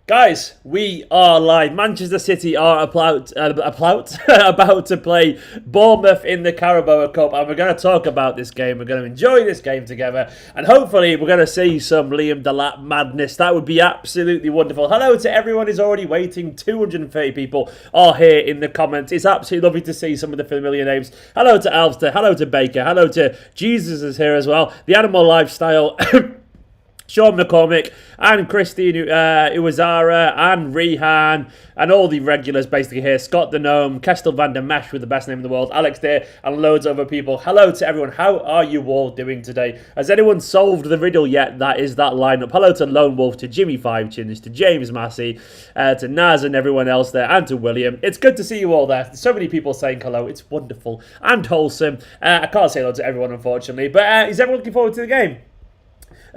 Guys, we are live. Manchester City are about to play Bournemouth in the Carabao Cup, and we're going to talk about this game. We're going to enjoy this game together, and hopefully we're going to see some Liam Delap madness. That would be absolutely wonderful. Hello to everyone who's already waiting. 230 people are here in the comments. It's absolutely lovely to see some of the familiar names. Hello to Alster. Hello to Baker. Hello to Jesus is here as well. The Animal Lifestyle. Sean McCormick and Christine Iwazara and Rehan and all the regulars basically here. Scott the Gnome, Kestel van der Mesh with the best name in the world, Alex Deer and loads of other people. Hello to everyone. How are you all doing today? Has anyone solved the riddle yet? That is that lineup. Hello to Lone Wolf, to Jimmy Five Chins, to James Massey, to Naz and everyone else there, and to William. It's good to see you all there. So many people saying hello. It's wonderful and wholesome. I can't say hello to everyone, unfortunately. But is everyone looking forward to the game?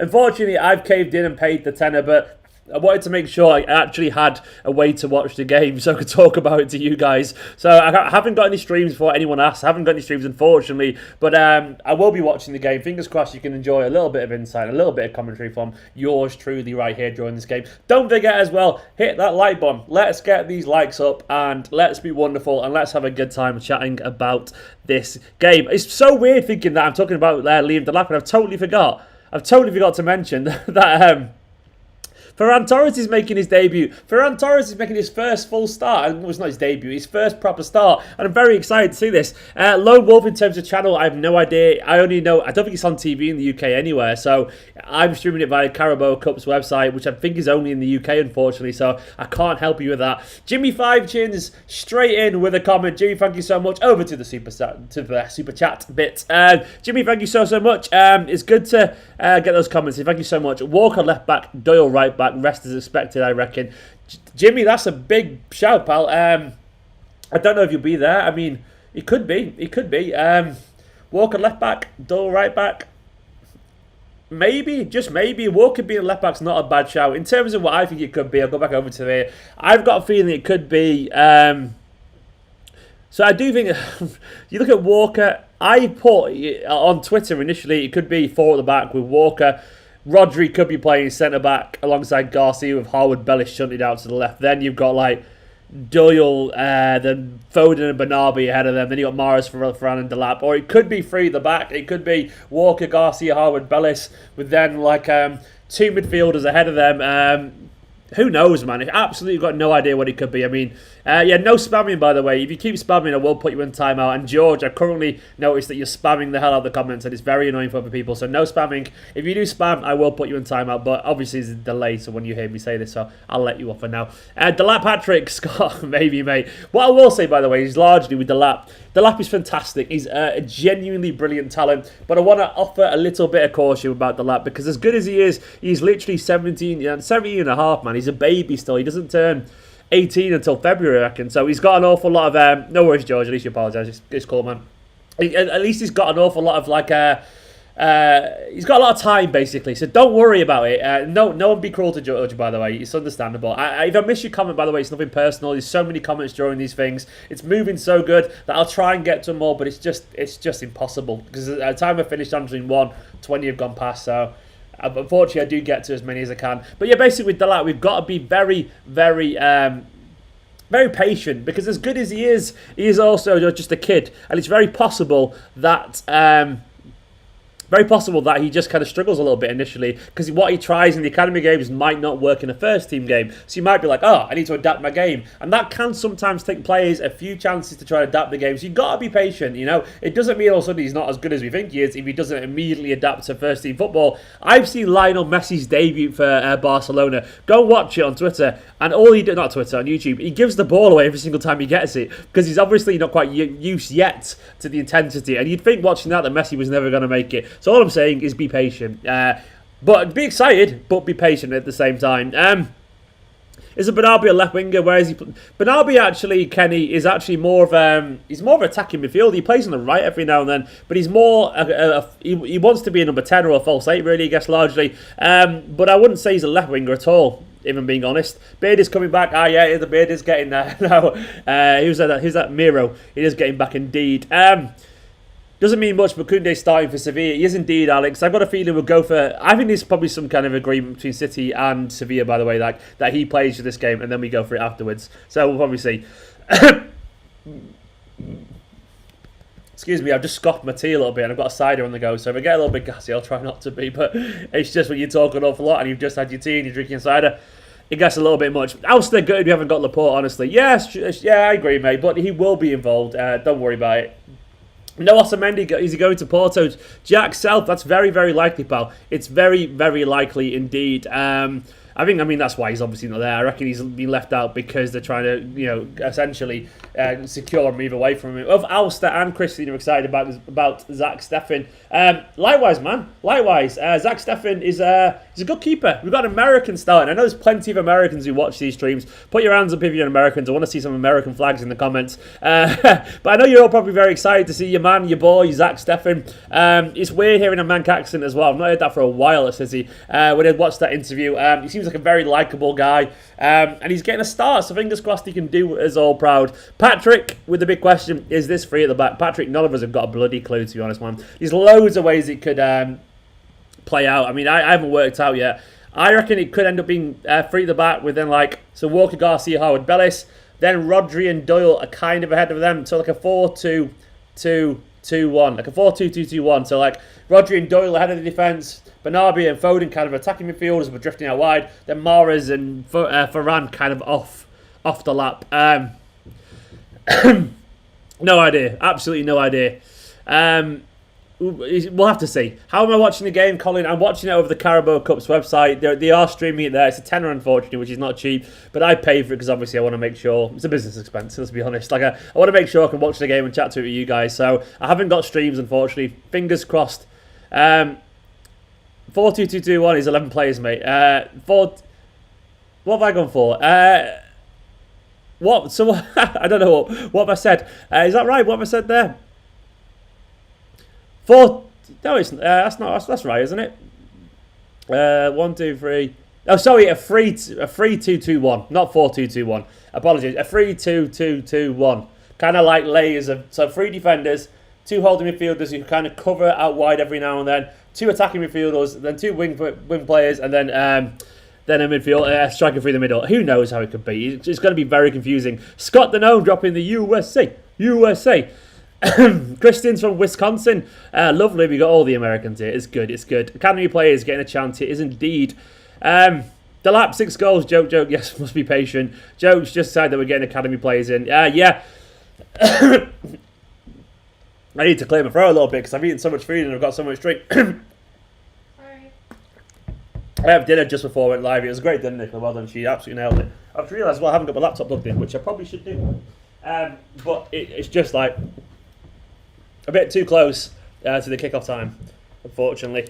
Unfortunately, I've caved in and paid the tenner, but I wanted to make sure I actually had a way to watch the game so I could talk about it to you guys. So I haven't got any streams before anyone asks. I haven't got any streams, unfortunately, but I will be watching the game. Fingers crossed you can enjoy a little bit of insight, a little bit of commentary from yours truly right here during this game. Don't forget as well, hit that like button. Let's get these likes up and let's be wonderful and let's have a good time chatting about this game. It's so weird thinking that I'm talking about Liam Delap, and I've totally forgot to mention that Ferran Torres is making his debut. Ferran Torres is making his first full start. Well, it's not his debut, his first proper start. And I'm very excited to see this. Lone Wolf, in terms of channel, I have no idea. I don't think it's on TV in the UK anywhere. So I'm streaming it via Carabao Cup's website, which I think is only in the UK, unfortunately. So I can't help you with that. Jimmy Five Chins, straight in with a comment. Jimmy, thank you so much. Over to the super chat bit. Jimmy, thank you so much. It's good to get those comments. Thank you so much. Walker left back, Doyle right back. Rest as expected, I reckon. Jimmy, that's a big shout, pal. I don't know if you'll be there. I mean, it could be. Walker left back, Doyle right back. Maybe, just maybe. Walker being left back's not a bad shout. In terms of what I think it could be, I'll go back over to there. I've got a feeling it could be. So I do think, you look at Walker, I put on Twitter initially, it could be four at the back with Walker. Rodri could be playing centre-back alongside Garcia with Harwood-Bellis shunted out to the left. Then you've got like Doyle, then Foden and Bernabei ahead of them. Then you've got Maris, Ferran and Delap. Or it could be three at the back. It could be Walker, Garcia, Harwood-Bellis with then like two midfielders ahead of them. Who knows, man? I've absolutely got no idea what it could be. I mean, no spamming, by the way. If you keep spamming, I will put you in timeout. And George, I've currently noticed that you're spamming the hell out of the comments, and it's very annoying for other people. So no spamming. If you do spam, I will put you in timeout. But obviously, there's a delay, so when you hear me say this, so I'll let you off for now. Delap Patrick, Scott, maybe, mate. What I will say, by the way, is largely with Delap. Delap is fantastic. He's a genuinely brilliant talent. But I want to offer a little bit of caution about Delap, because as good as he is, he's literally 17 and a half, man. He's a baby still. He doesn't turn 18 until February, I reckon. So he's got an awful lot of... no worries, George. At least you apologise. It's cool, man. At least he's got an awful lot of, like... he's got a lot of time, basically. So don't worry about it. No one be cruel to George, by the way. It's understandable. If I miss your comment, by the way, it's nothing personal. There's so many comments during these things. It's moving so good that I'll try and get to them all, but it's just impossible. Because at the time I finished answering 20 have gone past, so... Unfortunately, I do get to as many as I can. But yeah, basically with Delap, we've got to be very, very, very patient. Because as good as he is also just a kid. And it's very possible that... he just kind of struggles a little bit initially, because what he tries in the academy games might not work in a first team game. So you might be like, I need to adapt my game. And that can sometimes take players a few chances to try to adapt the game. So you've got to be patient, you know. It doesn't mean all of a sudden he's not as good as we think he is if he doesn't immediately adapt to first team football. I've seen Lionel Messi's debut for Barcelona. Go watch it on Twitter. And all he does, not Twitter, on YouTube, he gives the ball away every single time he gets it, because he's obviously not quite used yet to the intensity. And you'd think watching that Messi was never going to make it. So all I'm saying is be patient. But be excited, but be patient at the same time. Is a Bernabei a left winger? Where is he? Bernabei actually, Kenny, is actually more of he's more of an attacking midfielder. He plays on the right every now and then, but he's more he wants to be a number 10 or a false 8, really, I guess, largely. But I wouldn't say he's a left winger at all, if I'm being honest. Beard is coming back. Yeah, the beard is getting there now. Who's that Miro? He is getting back indeed. Doesn't mean much, but Koundé's starting for Sevilla. He is indeed, Alex. I've got a feeling we'll go for... I think there's probably some kind of agreement between City and Sevilla, by the way, like that he plays for this game, and then we go for it afterwards. So we'll probably see. Excuse me, I've just scoffed my tea a little bit, and I've got a cider on the go, so if I get a little bit gassy, I'll try not to be, but it's just when you talk an awful lot, and you've just had your tea and you're drinking cider, it gets a little bit much. Alster good, we haven't got Laporte, honestly. Yes, yeah, I agree, mate, but he will be involved. Don't worry about it. No, Otamendi, is he going to Porto? Jack Self, that's very, very likely, pal. It's very, very likely indeed. I mean, that's why he's obviously not there. I reckon he's been left out because they're trying to, essentially secure a move away from him. Of Alster and Christian are excited about Zach Steffen. Likewise, man. Likewise, Zach Steffen is he's a good keeper. We've got an American starting. I know there's plenty of Americans who watch these streams. Put your hands up if you're Americans. I want to see some American flags in the comments. But I know you're all probably very excited to see your man, your boy, Zach Steffen. It's weird hearing a Manc accent as well. I've not heard that for a while at City. When I watched that interview, he seems like a very likeable guy, and he's getting a start, so fingers crossed he can do us all proud. Patrick, with the big question, is this free at the back? Patrick, none of us have got a bloody clue, to be honest, man. There's loads of ways it could play out. I mean, I haven't worked out yet. I reckon it could end up being free at the back with then so Walker, Garcia, Harwood-Bellis, then Rodri and Doyle are kind of ahead of them, so like a 4-2-2-1, like a 4-2-2-2-1, so like Rodri and Doyle ahead of the defence, Bernabé and Foden kind of attacking midfielders but drifting out wide. Then Mahrez and Ferran kind of off the lap. No idea. Absolutely no idea. We'll have to see. How am I watching the game, Colin? I'm watching it over the Carabao Cup's website. They are streaming it there. It's a tenner, unfortunately, which is not cheap. But I pay for it because obviously I want to make sure... It's a business expense, let's be honest. I want to make sure I can watch the game and chat to it with you guys. So I haven't got streams, unfortunately. Fingers crossed. 4-2-2-2-1 is 11 players, mate. What have I gone for? What? So I don't know what have I said. Is that right? What have I said there? No, it's that's right, isn't it? 1, 2, 3. Oh, sorry, a 3-2-2-1, not 4-2-2-1. Apologies, a 3-2-2-2-1. Kind of like layers of 3 defenders, 2 holding midfielders who kind of cover out wide every now and then, 2 attacking midfielders, then 2 wing players, and then a midfield striker through the middle. Who knows how it could be? It's going to be very confusing. Scott the Gnome dropping the USA. Christian's from Wisconsin. Lovely, we got all the Americans here. It's good. Academy players getting a chance. It is indeed. Delap, 6 goals. Joke. Yes, must be patient. Joke's just decided that we're getting academy players in. Yeah. I need to clear my throat a little bit because I've eaten so much food and I've got so much drink. Sorry. I had dinner just before I went live. It was a great dinner, Nicola. Well done. She absolutely nailed it. I've just realised, I haven't got my laptop plugged in, which I probably should do. But it's just like a bit too close to the kickoff time, unfortunately.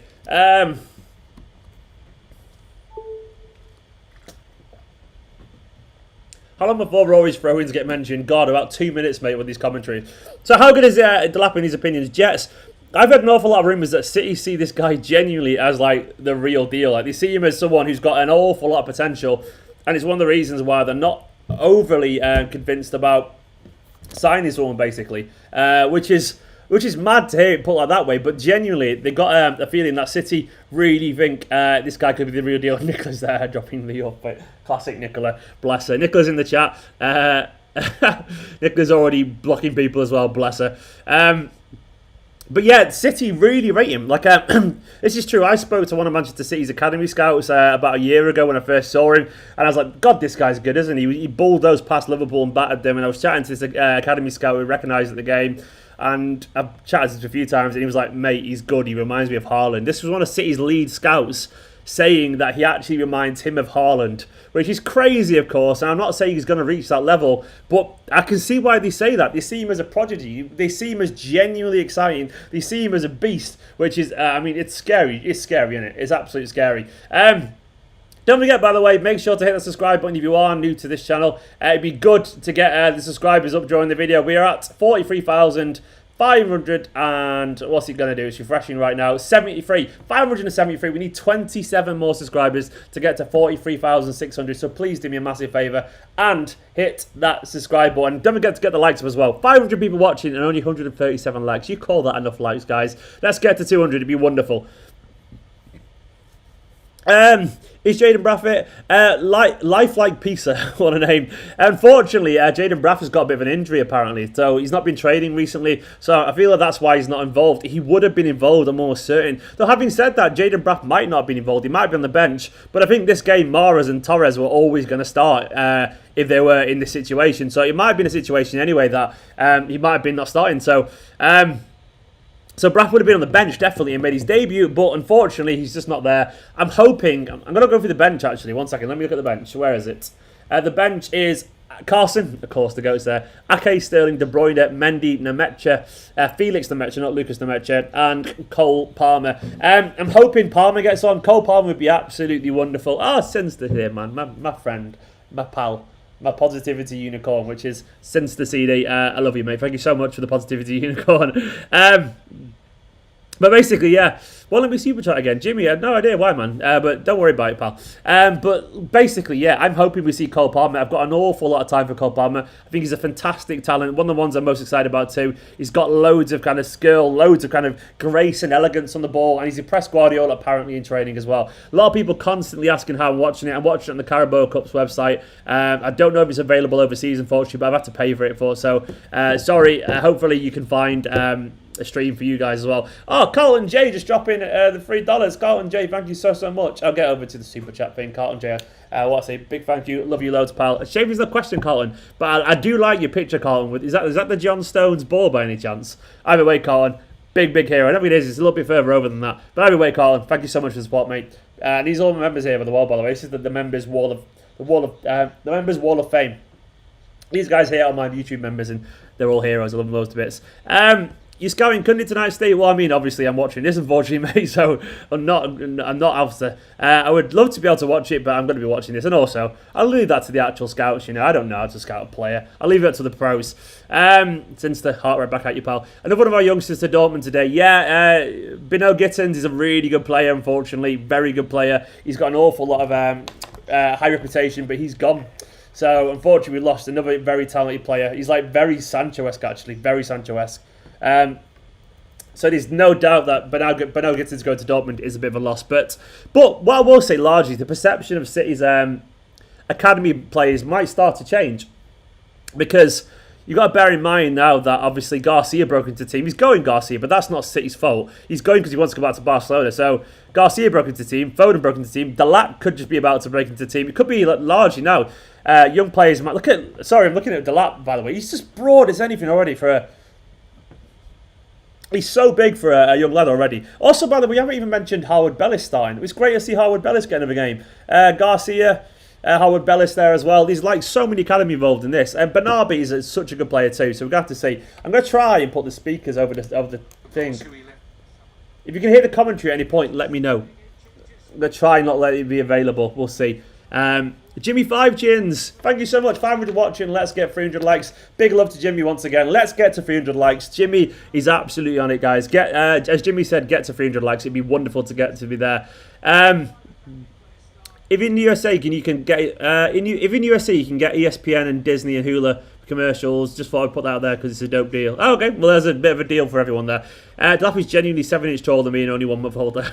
How long before Rory's throw-ins get mentioned? God, about 2 minutes, mate, with these commentaries. So how good is Delap in his opinions? Jets, I've heard an awful lot of rumours that City see this guy genuinely as, like, the real deal. Like, they see him as someone who's got an awful lot of potential, and it's one of the reasons why they're not overly convinced about signing someone, basically, which is mad to hear it put like that way, but genuinely, they got a feeling that City really think this guy could be the real deal. Nicola's there, dropping the up. Classic Nicola, bless her. Nicola's in the chat. Nicola's already blocking people as well, bless her. But yeah, City really rate him. Like, this is true. I spoke to one of Manchester City's academy scouts about a year ago when I first saw him, and I was like, God, this guy's good, isn't he? He bulldozed past Liverpool and battered them, and I was chatting to this academy scout who recognised at the game, and I've chatted to him a few times, and he was like, mate, he's good. He reminds me of Haaland. This was one of City's lead scouts saying that he actually reminds him of Haaland, which is crazy, of course, and I'm not saying he's going to reach that level, but I can see why they say that. They see him as a prodigy. They see him as genuinely exciting. They see him as a beast, which is, it's scary. It's scary, isn't it? It's absolutely scary. Don't forget, by the way, make sure to hit the subscribe button if you are new to this channel. It'd be good to get the subscribers up during the video. We are at 43,000. 500 and what's it going to do? It's refreshing right now. 73. 573. We need 27 more subscribers to get to 43,600. So please do me a massive favour and hit that subscribe button. Don't forget to get the likes up as well. 500 people watching and only 137 likes. You call that enough likes, guys? Let's get to 200. It'd be wonderful. Is Jaden Braffett lifelike pizza? What a name. Unfortunately, Jaden Braffett's got a bit of an injury apparently, so he's not been training recently, so I feel like that's why he's not involved. He would have been involved, I'm almost certain. Though having said that, Jaden Braff might not have been involved. He might be on the bench, but I think this game, Mahrez and Torres were always going to start if they were in this situation. So it might have been a situation anyway that he might have been not starting. So Braff would have been on the bench, definitely, and made his debut, but unfortunately, he's just not there. I'm hoping... I'm going to go through the bench, actually. One second. Let me look at the bench. Where is it? The bench is Carson, of course, the goat's there. Ake, Sterling, De Bruyne, Mendy, Nemecha, Felix Nemecha, not Lucas Nemecha, and Cole Palmer. I'm hoping Palmer gets on. Cole Palmer would be absolutely wonderful. Sinster here, man. My friend, my pal. My positivity unicorn, which is since the CD. I love you, mate. Thank you so much for the positivity unicorn. But basically, yeah. Well, let me super chat again. Jimmy, I had no idea why, man. But don't worry about it, pal. But basically, yeah, I'm hoping we see Cole Palmer. I've got an awful lot of time for Cole Palmer. I think he's a fantastic talent. One of the ones I'm most excited about too. He's got loads of kind of skill, loads of kind of grace and elegance on the ball, and he's impressed Guardiola apparently in training as well. A lot of people constantly asking how I'm watching it. I'm watching it on the Carabao Cup's website. I don't know if it's available overseas, unfortunately, but I've had to pay for it for. So sorry. Hopefully you can find a stream for you guys as well. Oh, Carlton J just dropping the $3. Carlton J, thank you so much. I'll get over to the super chat thing. Carlton J, what I say, big thank you. Love you loads, pal. Shame there's no question, Carlton, but I do like your picture, Carlton. Is that the John Stones ball by any chance? Either way, Carlton, big hero. I don't think it is. It's a little bit further over than that. But either way, Carlton, thank you so much for the support, mate. These are all the members here on the wall, by the way. This is the members wall of the members wall of fame. These guys here are my YouTube members, and they're all heroes. I love them loads to bits. You're scouting Cundy tonight, Steve? Well, I mean, obviously I'm watching this, unfortunately, mate, so I'm not after. I would love to be able to watch it, but I'm going to be watching this. And also, I'll leave that to the actual scouts, you know. I don't know how to scout a player. I'll leave it to the pros. Since the heart right back at you, pal. Another one of our youngsters to Dortmund today. Yeah, Bino Gittins is a really good player, unfortunately. Very good player. He's got an awful lot of high reputation, but he's gone. So, unfortunately, we lost another very talented player. He's like very Sancho-esque, actually. Very Sancho-esque. So there's no doubt that Bernal Gittins going to Dortmund is a bit of a loss. But what I will say largely, the perception of City's academy players might start to change. Because you've got to bear in mind now that obviously Garcia broke into the team. He's going Garcia, but that's not City's fault. He's going because he wants to go back to Barcelona. So Garcia broke into the team. Foden broke into the team. Delap could just be about to break into the team. It could be largely now. Young players might look at... Sorry, I'm looking at Delap, by the way. He's just broad as anything already for a... He's so big for a young lad already. Also, by the way, we haven't even mentioned Harwood-Bellis starting. It was great to see Harwood-Bellis get another game. Garcia, Harwood-Bellis there as well. There's like so many academy involved in this. And Bernardi is such a good player too. So we're going to have to see. I'm going to try and put the speakers over the thing. If you can hear the commentary at any point, let me know. I'm going to try and not let it be available. We'll see. Jimmy 5 Gins, thank you so much. 500 watching. Let's get 300 likes. Big love to Jimmy once again. Let's get to 300 likes. Jimmy is absolutely on it, guys. Get as Jimmy said, get to 300 likes. It'd be wonderful to get to be there. If in the USA you can get if in USA you can get ESPN and Disney and Hulu commercials. Just thought I'd put that out there because it's a dope deal. Oh, okay, well there's a bit of a deal for everyone there. Delap is genuinely 7 inches taller than me and only 1 month older.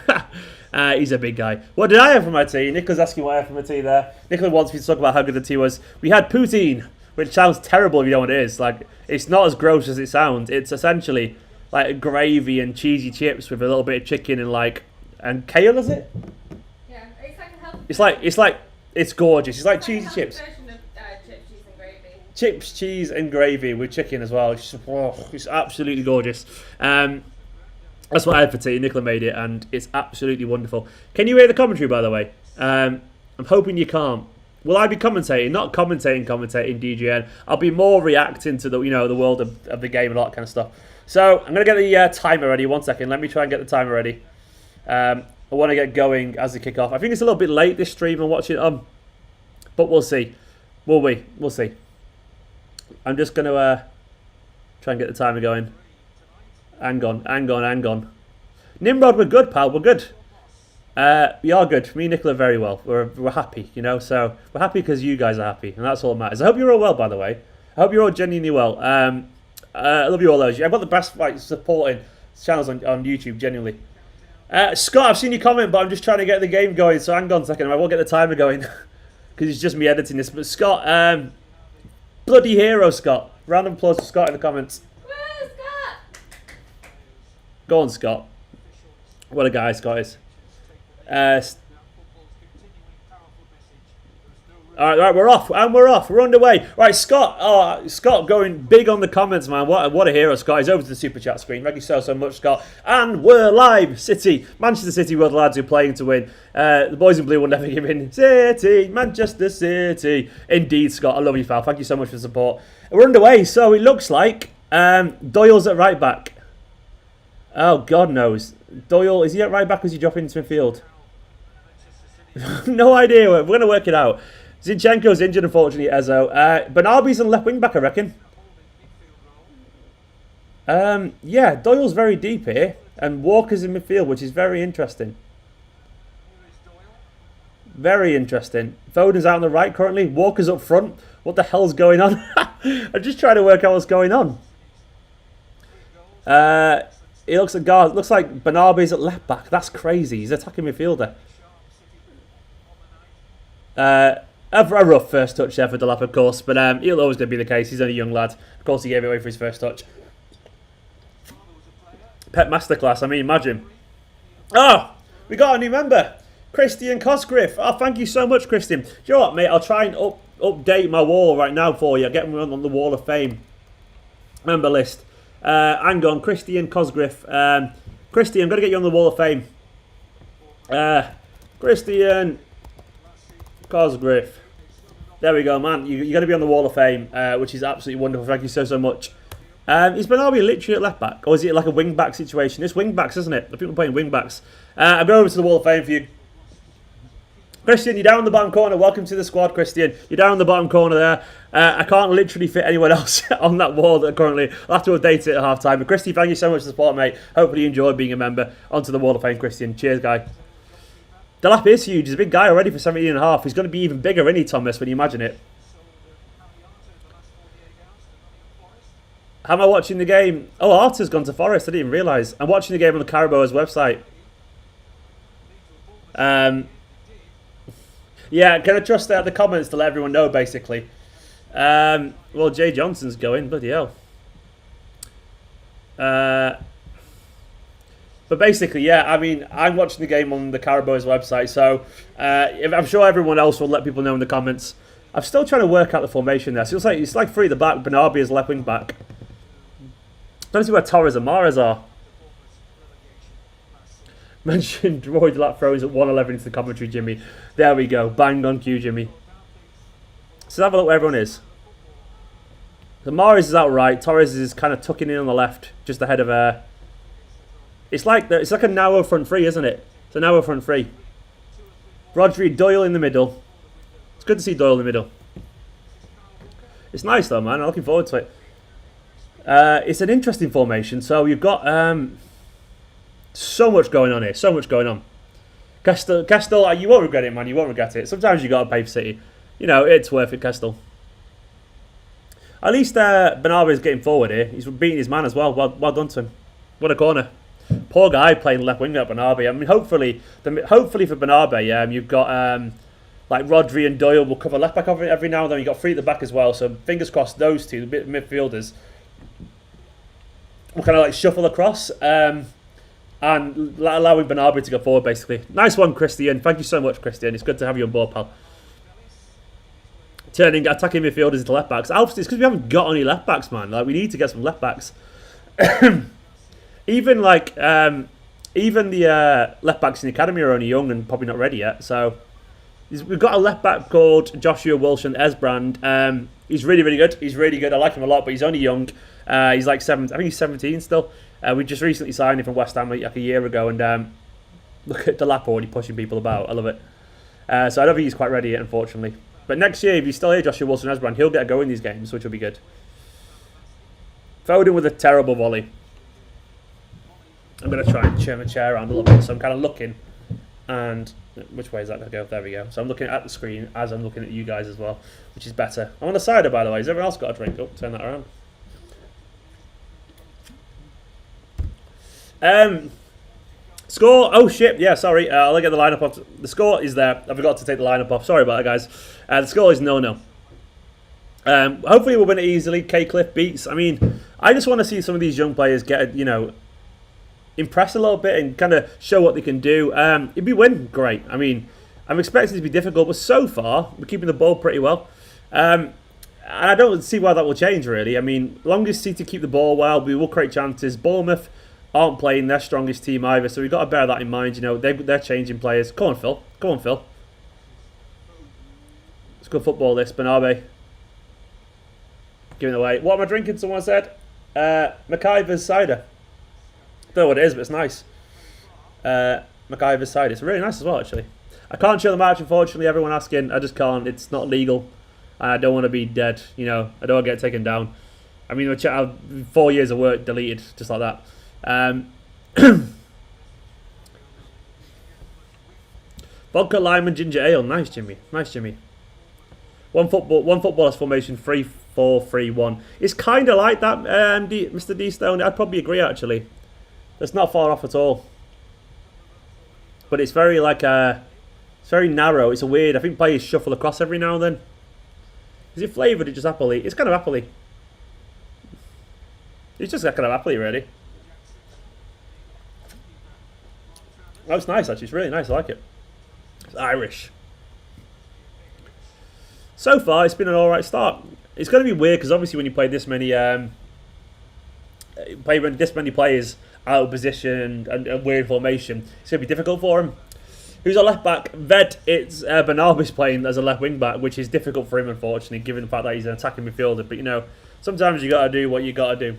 He's a big guy. What did I have for my tea? Nicholas asking what I had for my tea there. Nicholas wants me to talk about how good the tea was. We had poutine, which sounds terrible if you know what it is. Like, it's not as gross as it sounds. It's essentially like gravy and cheesy chips with a little bit of chicken and kale, is it? Yeah, it's like a healthy. It's gorgeous. It's like cheesy chips. Version of chips, cheese and gravy. Chips, cheese and gravy with chicken as well. It's absolutely gorgeous. That's what I had for tea. Nicola made it, and it's absolutely wonderful. Can you hear the commentary, by the way? I'm hoping you can't. Will I be commentating? Not commentating DGN. I'll be more reacting to the the world of the game and all that kind of stuff. So I'm gonna get the timer ready. 1 second. Let me try and get the timer ready. I want to get going as the kickoff. I think it's a little bit late this stream and watching it but we'll see. Will we? We'll see. I'm just gonna try and get the timer going. Hang on. Nimrod, we're good, pal. We're good. We are good. Me and Nicola very well. We're happy, you know. So we're happy because you guys are happy, and that's all that matters. I hope you're all well, by the way. I hope you're all genuinely well. I love you all those. I've got the best supporting channels on YouTube, genuinely. Scott, I've seen your comment, but I'm just trying to get the game going. So hang on a second. I won't get the timer going because it's just me editing this. But Scott, bloody hero, Scott. Round of applause for Scott in the comments. Woo, Scott! Go on, Scott. What a guy Scott is. Alright, we're off. We're underway. Right, Scott. Oh, Scott going big on the comments, man. What a hero, Scott. He's over to the super chat screen. Thank you so much, Scott. And we're live. City. Manchester City were the lads who are playing to win. The boys in blue will never give in. City. Manchester City. Indeed, Scott. I love you, pal. Thank you so much for the support. We're underway. So it looks like Doyle's at right back. Oh, God knows. Doyle, is he at right back or is he dropping into midfield? No idea. We're going to work it out. Zinchenko's injured, unfortunately, Ezo. Bernabé's on left wing back, I reckon. Yeah, Doyle's very deep here. And Walker's in midfield, which is very interesting. Very interesting. Foden's out on the right currently. Walker's up front. What the hell's going on? I'm just trying to work out what's going on. It looks like Bernabé's at left back. That's crazy. He's attacking midfielder. A rough first touch there for Delap, of course, but he'll always going to be the case. He's only a young lad. Of course, he gave it away for his first touch. Pep masterclass. I mean, imagine. Oh, we got a new member, Christian Cosgriff. Oh, thank you so much, Christian. Do you know what, mate? I'll try and update my wall right now for you. Get him on the Wall of Fame member list. Hang on, Christian Cosgriff. Christian, I'm going to get you on the Wall of Fame. Christian Cosgriff. There we go, man. You're going to be on the Wall of Fame, which is absolutely wonderful. Thank you so much. Is Bernabé literally at left back? Or is it like a wing back situation? It's wing backs, isn't it? The people playing wing backs. I'm going over to the Wall of Fame for you. Christian, you're down in the bottom corner. Welcome to the squad, Christian. You're down in the bottom corner there. I can't literally fit anyone else on that wall currently. I'll have to update it at half time. But Christy, thank you so much for the support, mate. Hopefully you enjoyed being a member. Onto the Wall of Fame, Christian. Cheers, guy. Delap is huge. He's a big guy already for 17.5. He's going to be even bigger, isn't he, Thomas, when you imagine it? How am I watching the game? Oh, Arta's gone to Forest. I didn't even realise. I'm watching the game on the Carabao's website. Yeah, can I trust the comments to let everyone know, basically? Well, Jay Johnson's going. Bloody hell. But basically, yeah, I mean, I'm watching the game on the Carabao's website, so I'm sure everyone else will let people know in the comments. I'm still trying to work out the formation there. So it's like three at the back, Bernabé is left wing back. Don't see where Torres and Mahrez are. Mentioned Roy Delap throws at 1:11 into the commentary, Jimmy. There we go. Bang on cue, Jimmy. So have a look where everyone is. So Mahrez is out right. Torres is kind of tucking in on the left, just ahead of It's like a narrow front three, isn't it? It's a narrow front three. Rodri, Doyle in the middle. It's good to see Doyle in the middle. It's nice though, man. I'm looking forward to it. It's an interesting formation. So you've got so much going on here. So much going on. Castle, you won't regret it, man. You won't regret it. Sometimes you got to pay for City. You know, it's worth it, Castle. At least Bernabé's getting forward here. He's beating his man as well. Well done to him. What a corner. Poor guy playing left wing at Bernabé. I mean, hopefully for Bernabé, you've got like Rodri and Doyle will cover left back every now and then. You've got three at the back as well. So fingers crossed those two, the midfielders, will kind of like shuffle across and allowing Bernabé to go forward, basically. Nice one, Christian. Thank you so much, Christian. It's good to have you on board, pal. Turning attacking midfielders into left backs. It's because we haven't got any left backs, man. Like, we need to get some left backs. Even the left backs in the academy are only young and probably not ready yet. So we've got a left back called Joshua Wilson Esbrand. He's really, really good. He's really good. I like him a lot, but he's only young. He's like 7. I think he's 17 still. We just recently signed him from West Ham like a year ago, and look at Delap already pushing people about. I love it. So I don't think he's quite ready yet, unfortunately. But next year, if he's still here, Joshua Wilson Esbrand, he'll get a go in these games, which will be good. Foden with a terrible volley. I'm going to try and turn my chair around a little bit. So I'm kind of looking, and which way is that going to go? There we go. So I'm looking at the screen as I'm looking at you guys as well, which is better. I'm on the cider, by the way. Has everyone else got a drink? Oh, turn that around. Score. Oh shit. Yeah, sorry. I'll get the lineup off. The score is there. I forgot to take the lineup off. Sorry about that, guys. The score is 0-0. Hopefully we'll win it easily. Cliff beats. I mean, I just want to see some of these young players get, impress a little bit and kind of show what they can do. If we win, great. I mean, I'm expecting it to be difficult, but so far we're keeping the ball pretty well. And I don't see why that will change, really. I mean, long as City keep the ball well, we will create chances. Bournemouth aren't playing their strongest team either, so we've got to bear that in mind. They're changing players. Come on, Phil. Come on, Phil. It's good football, this. Bernabé. Giving it away. What am I drinking? Someone said. McIver's cider. Don't know what it is, but it's nice. McIver's cider. It's really nice as well, actually. I can't show the match, unfortunately. Everyone asking. I just can't. It's not legal. And I don't want to be dead. I don't want to get taken down. I mean, 4 years of work deleted, just like that. Vodka, lime, and ginger ale. Nice, Jimmy. Nice, Jimmy. One footballer's formation. 3-4-3-1. It's kind of like that, Mr. D Stone. I'd probably agree, actually. That's not far off at all. But it's very it's very narrow. It's a weird. I think players shuffle across every now and then. Is it flavoured or just appley? It's kind of appley. It's just kind of appley, really. Oh, it's nice, actually. It's really nice. I like it. It's Irish. So far, it's been an alright start. It's going to be weird because obviously when you play this many players out of position and weird formation, it's going to be difficult for him. Who's our left back? Ved. It's Bernabé's playing as a left wing back, which is difficult for him, unfortunately, given the fact that he's an attacking midfielder. But sometimes you got to do what you got to do.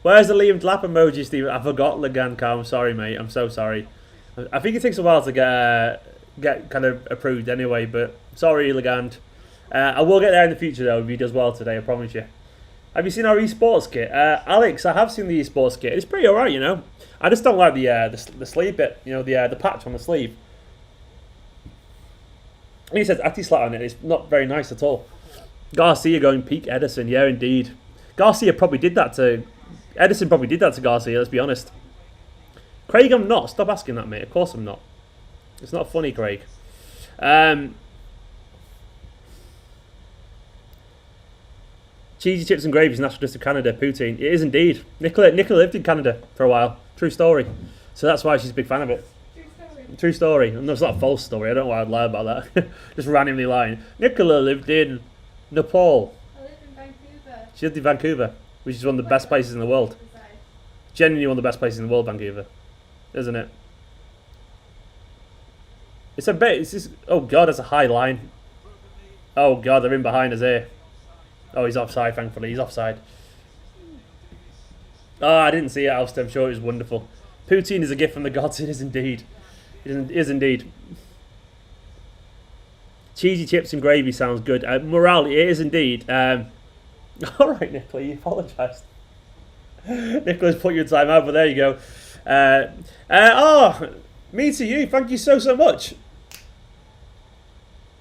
Where's the Liam Delap emoji, Steve? I forgot Legan. I'm sorry, mate. I'm so sorry. I think it takes a while to get kind of approved anyway, but sorry, Legand. I will get there in the future, though, if he does well today, I promise you. Have you seen our esports kit? Alex, I have seen the esports kit. It's pretty alright, I just don't like the sleeve bit, the patch on the sleeve. And he says anti-slat on it. It's not very nice at all. Garcia going peak Edison. Yeah, indeed. Garcia probably did that to... Edison probably did that to Garcia, let's be honest. Craig, I'm not. Stop asking that, mate. Of course I'm not. It's not funny, Craig. Cheesy chips and gravy is national dish of Canada. Poutine. It is indeed. Nicola lived in Canada for a while. True story. So that's why she's a big fan of it. True story. And that's not a false story. I don't know why I'd lie about that. Just randomly lying. Nicola lived in Nepal. I lived in Vancouver. She lived in Vancouver, which is one of the best places in the world. Genuinely one of the best places in the world, Vancouver. Isn't it? It's a bit... It's just, oh, God, that's a high line. Oh, God, they're in behind us here. Oh, he's offside, thankfully. He's offside. Oh, I didn't see it, Alston. I'm sure it was wonderful. Poutine is a gift from the gods. It is indeed. It is indeed. Cheesy chips and gravy sounds good. Morale, it is indeed. All right, Nicola, you apologised. Nicola's put you in time out, but there you go. Me to you. Thank you so much.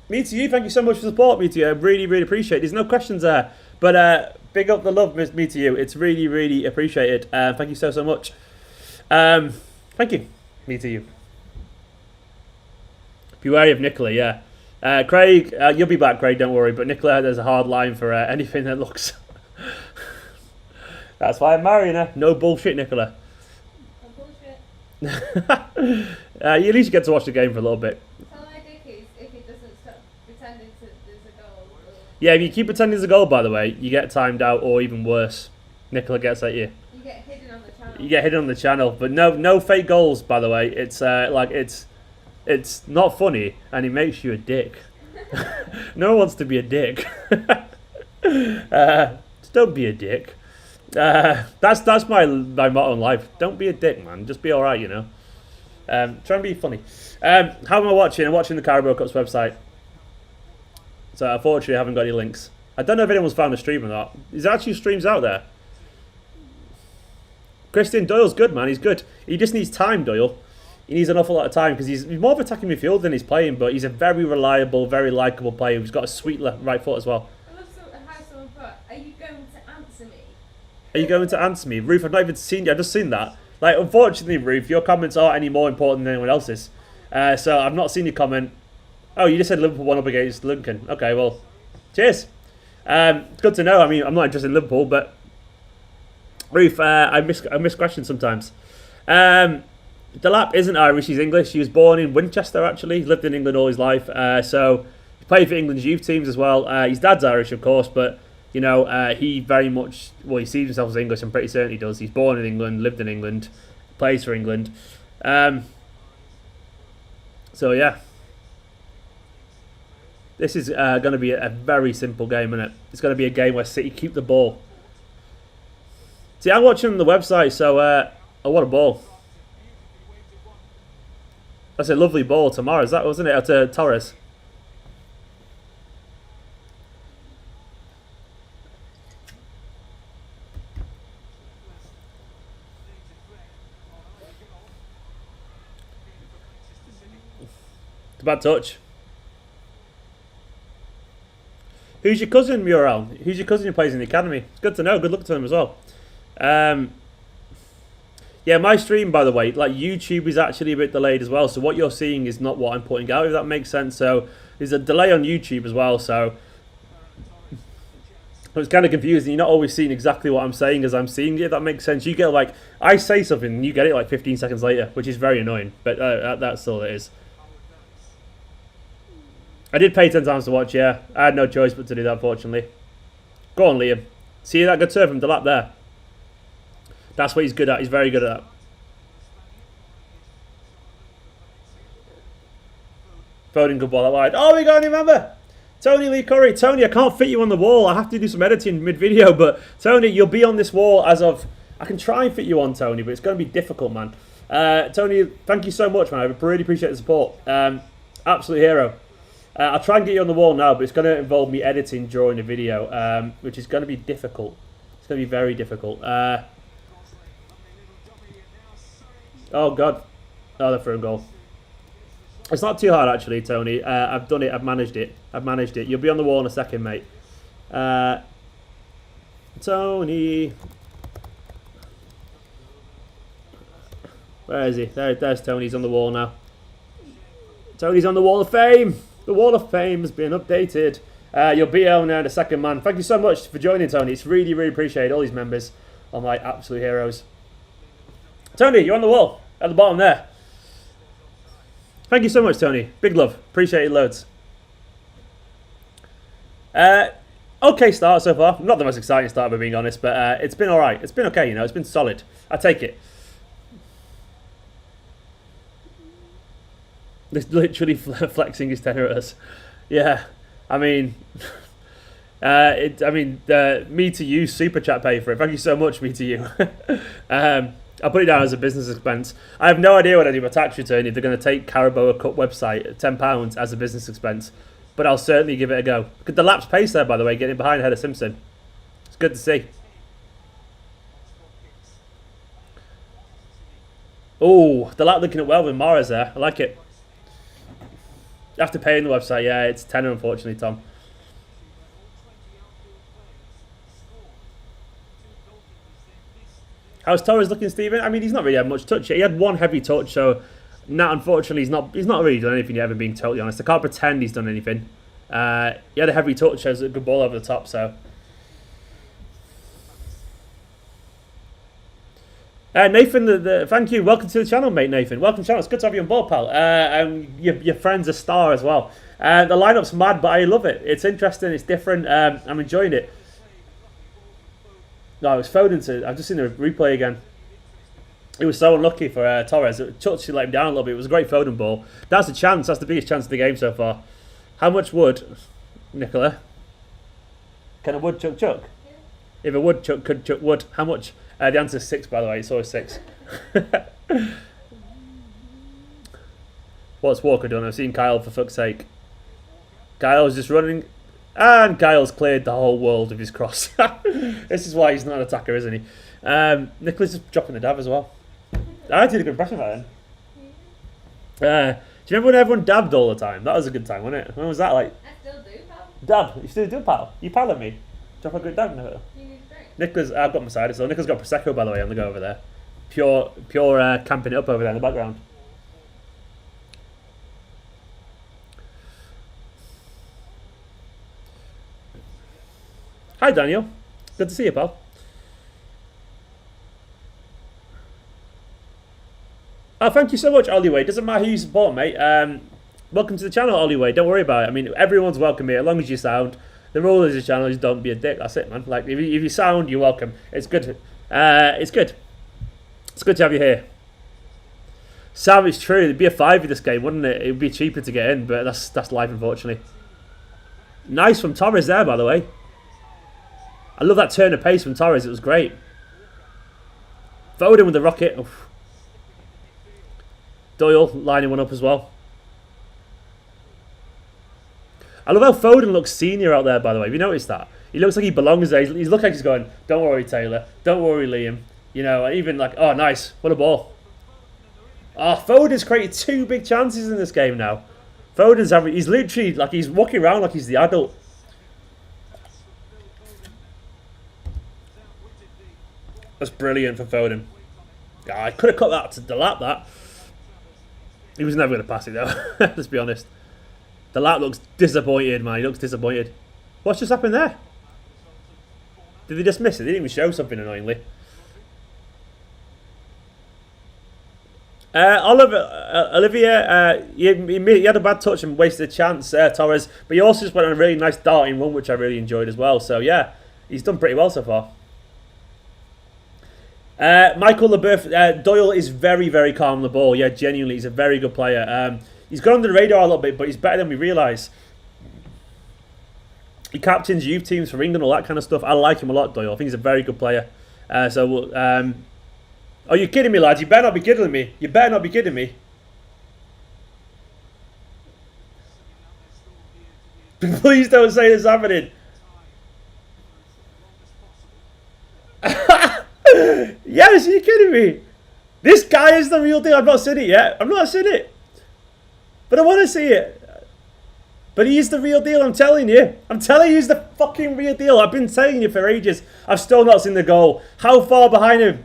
Me to you. Thank you so much for the support, me to you. I really, really appreciate it. There's no questions there. But big up the love, me to you. It's really, really appreciated. Thank you so much. Thank you. Me to you. Be wary of Nicola, yeah. Craig, you'll be back, Craig, don't worry. But Nicola, there's a hard line for anything that looks... That's why I'm marrying her. No bullshit, Nicola. No bullshit. You at least get to watch the game for a little bit. Tell my dickies if he doesn't stop pretending there's a goal. Yeah, if you keep pretending there's a goal, by the way, you get timed out, or even worse, Nicola gets at you. You get hidden on the channel. You get hidden on the channel, but no fake goals, by the way. It's it's not funny, and it makes you a dick. No one wants to be a dick. Just don't be a dick. That's my motto in life. Don't be a dick, man. Just be alright, Try and be funny. How am I watching? I'm watching the Carabao Cup's website. So unfortunately I haven't got any links. I don't know if anyone's found a stream or not. Is there actually streams out there? Christian Doyle's good, man. He's good. He just needs time, Doyle. He needs an awful lot of time because he's more of attacking midfield than he's playing, but he's a very reliable, very likeable player who's got a sweet right foot as well. I love how someone put, are you going to answer me? Are you going to answer me? Ruth, I've not even seen you. I've just seen that. Like, unfortunately, Ruth, your comments aren't any more important than anyone else's. So I've not seen your comment. Oh, you just said Liverpool won up against Lincoln. Okay, well, cheers. It's good to know. I mean, I'm not interested in Liverpool, but Ruth, I miss questions sometimes. Delap isn't Irish, he's English. He was born in Winchester, actually. He's lived in England all his life. So he played for England's youth teams as well. His dad's Irish, of course, but, you know, he very much, well, he sees himself as English. I'm pretty certain he does. He's born in England, lived in England, plays for England. So, yeah. This is going to be a very simple game, isn't it? It's going to be a game where City keep the ball. See, I'm watching on the website, so oh, what a ball. That's a lovely ball to Mars, that wasn't it? To Torres. It's a bad touch. Who's your cousin, Muriel? Who's your cousin who plays in the academy? It's good to know. Good luck to him as well. Yeah, my stream, by the way, like YouTube is actually a bit delayed as well. So what you're seeing is not what I'm putting out, if that makes sense. So there's a delay on YouTube as well. So it's kind of confusing. You're not always seeing exactly what I'm saying as I'm seeing it, if that makes sense. You get like, I say something and you get it like 15 seconds later, which is very annoying. But that's all it is. I did pay 10 times to watch, yeah. I had no choice but to do that, unfortunately. Go on, Liam. See that good serve from Delap there? That's what he's good at. He's very good at that. Foden, good ball out wide. Oh, we got a new member. Tony Lee Curry. Tony, I can't fit you on the wall. I have to do some editing mid-video. But, Tony, you'll be on this wall as of... I can try and fit you on, Tony, but it's going to be difficult, man. Tony, thank you so much, man. I really appreciate the support. Absolute hero. I'll try and get you on the wall now, but it's going to involve me editing during the video, which is going to be difficult. It's going to be very difficult. Oh, God. Oh, they're for a goal. It's not too hard, actually, Tony. I've done it. I've managed it. You'll be on the wall in a second, mate. Tony. Where is he? There's Tony. He's on the wall now. Tony's on the Wall of Fame. The Wall of Fame has been updated. You'll be on there in a second, man. Thank you so much for joining, Tony. It's really, really appreciated. All these members are my absolute heroes. Tony, you're on the wall at the bottom there. Thank you so much, Tony. Big love. Appreciate it loads. Okay start so far. Not the most exciting start, if I'm being honest, but it's been all right. It's been okay, you know. It's been solid. I take it. This literally flexing his tenor at us. Yeah, I mean, me to you, super chat pay for it. Thank you so much, me to you. I'll put it down as a business expense. I have no idea what I do with tax return if they're going to take Carabao Cup website at £10 as a business expense, but I'll certainly give it a go. Look at the lapse pace there, by the way, getting behind ahead of Simpson. It's good to see. Oh, the lap looking at well with Mahrez there. I like it. You have to pay in the website, yeah, it's tenner, unfortunately, Tom. How's Torres looking, Stephen? I mean, he's not really had much touch yet. He had one heavy touch, so now, unfortunately, he's not really done anything yet, if I'm being totally honest. I can't pretend he's done anything. He had a heavy touch, has a good ball over the top, so. Nathan, thank you. Welcome to the channel, mate, Nathan. Welcome to the channel. It's good to have you on board, pal. Your friend's a star as well. The lineup's mad, but I love it. It's interesting. It's different. I'm enjoying it. No, it was Foden. I've just seen the replay again. It was so unlucky for Torres. It touched let him down a little bit. It was a great Foden ball. That's a chance. That's the biggest chance of the game so far. How much wood, Nicola? Can a woodchuck chuck? Yeah. If a woodchuck could chuck wood, how much? The answer is 6, by the way. It's always 6. What's Walker done? I've seen Kyle, for fuck's sake. Kyle's just running. And Kyle's cleared the whole world of his cross. This is why he's not an attacker, isn't he? Nicholas is dropping the dab as well. I did a good impression of that then. Do you remember when everyone dabbed all the time? That was a good time, wasn't it? When was that like? I still do, pal. Dab? You still do, pal? You pal at me? Drop a good dab, Nicholas. You need a drink. Nicholas, I've got my cider, so Nicholas got Prosecco, by the way, on the go over there. Pure camping it up over there in the background. Hi, Daniel. Good to see you, pal. Oh, thank you so much, Oliway. Doesn't matter who you support, mate. Welcome to the channel, Oliway. Don't worry about it. I mean, everyone's welcome here, as long as you sound. The rule of the channel is don't be a dick. That's it, man. Like, if you sound, you're welcome. It's good. It's good. It's good to have you here. Sam, it's true. It'd be a fiver this game, wouldn't it? It would be cheaper to get in, but that's life, unfortunately. Nice from Torres there, by the way. I love that turn of pace from Torres. It was great. Foden with the rocket. Oof. Doyle lining one up as well. I love how Foden looks senior out there, by the way. Have you noticed that? He looks like he belongs there. He's looking like he's going, don't worry, Taylor. Don't worry, Liam. You know, and even like, oh, nice. What a ball. Oh, Foden's created 2 big chances in this game now. He's literally, like, he's walking around like he's the adult. That's brilliant for Foden. Yeah, I could have cut that to Delap, that. He was never going to pass it, though. Let's be honest. Delap looks disappointed, man. He looks disappointed. What's just happened there? Did they just miss it? They didn't even show something, annoyingly. Olivia, he had a bad touch and wasted a chance, Torres. But he also just went on a really nice darting run, which I really enjoyed as well. So, yeah, he's done pretty well so far. Michael Leboeuf, Doyle is very, very calm on the ball. Yeah, genuinely, he's a very good player. He's gone under the radar a little bit, but he's better than we realise. He captains youth teams for England, all that kind of stuff. I like him a lot, Doyle. I think he's a very good player. Oh, you're kidding me, lads. You better not be kidding me. You better not be kidding me. Please don't say this happening. Yes, are you kidding me? This guy is the real deal. I've not seen it yet. I've not seen it. But I want to see it. But he's the real deal, I'm telling you. I'm telling you he's the fucking real deal. I've been telling you for ages. I've still not seen the goal. How far behind him?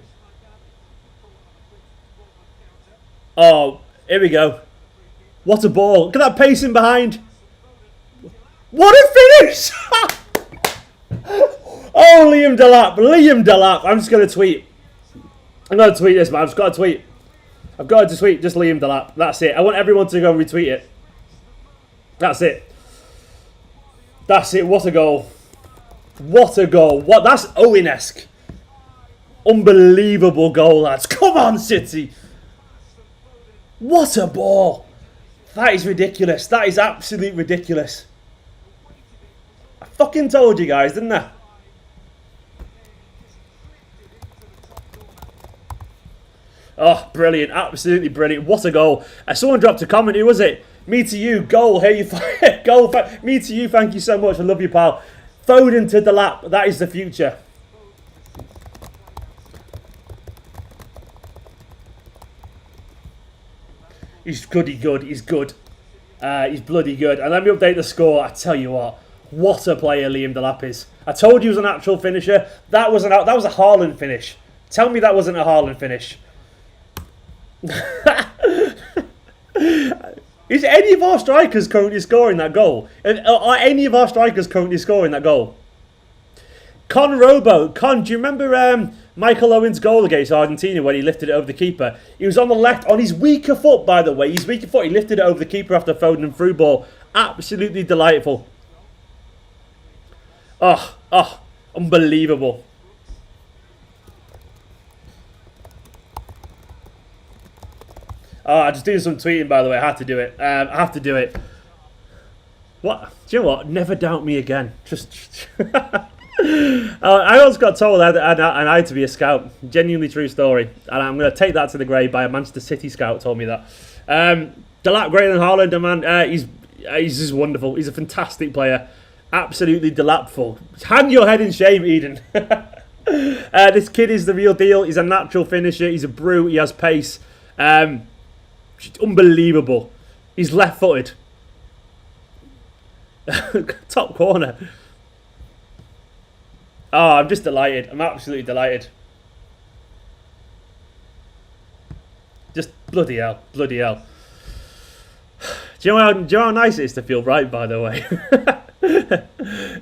Oh, here we go. What a ball. Look at that pacing behind. What a finish! Oh, Liam Delap. Liam Delap. I'm just going to tweet. I'm going to tweet this, man. I've just got to tweet. I've got to tweet just Liam Delap. That's it. I want everyone to go and retweet it. That's it. That's it. What a goal. What a goal. That's Owen-esque. Unbelievable goal, lads. Come on, City. What a ball. That is ridiculous. That is absolutely ridiculous. I fucking told you guys, didn't I? Oh, brilliant. Absolutely brilliant. What a goal. Someone dropped a comment. Who was it? Me to you. Goal. Here you goal. Me to you. Thank you so much. I love you, pal. Foden to Delap. That is the future. He's goody good. He's good. He's bloody good. And let me update the score. I tell you what a player Liam Delap is. I told you he was an actual finisher. That was a Haaland finish. Tell me that wasn't a Haaland finish. Is any of our strikers currently scoring that goal? Are any of our strikers currently scoring that goal? Con, do you remember Michael Owen's goal against Argentina when he lifted it over the keeper? He was on the left, on his weaker foot, by the way. His weaker foot, he lifted it over the keeper after Foden and through ball. Absolutely delightful. Oh, unbelievable. Oh, I'm just doing some tweeting, by the way. I have to do it. I have to do it. What? Do you know what? Never doubt me again. Just... I also got told I had to be a scout. Genuinely true story. And I'm going to take that to the grave by a Manchester City scout told me that. Delap greater than Haaland, man. He's just wonderful. He's a fantastic player. Absolutely delightful. Hang your head in shame, Eden. This kid is the real deal. He's a natural finisher. He's a brute. He has pace. Unbelievable. He's left-footed. Top corner. Oh, I'm just delighted. I'm absolutely delighted. Just bloody hell. Bloody hell. Do you know how nice it is to feel right, by the way?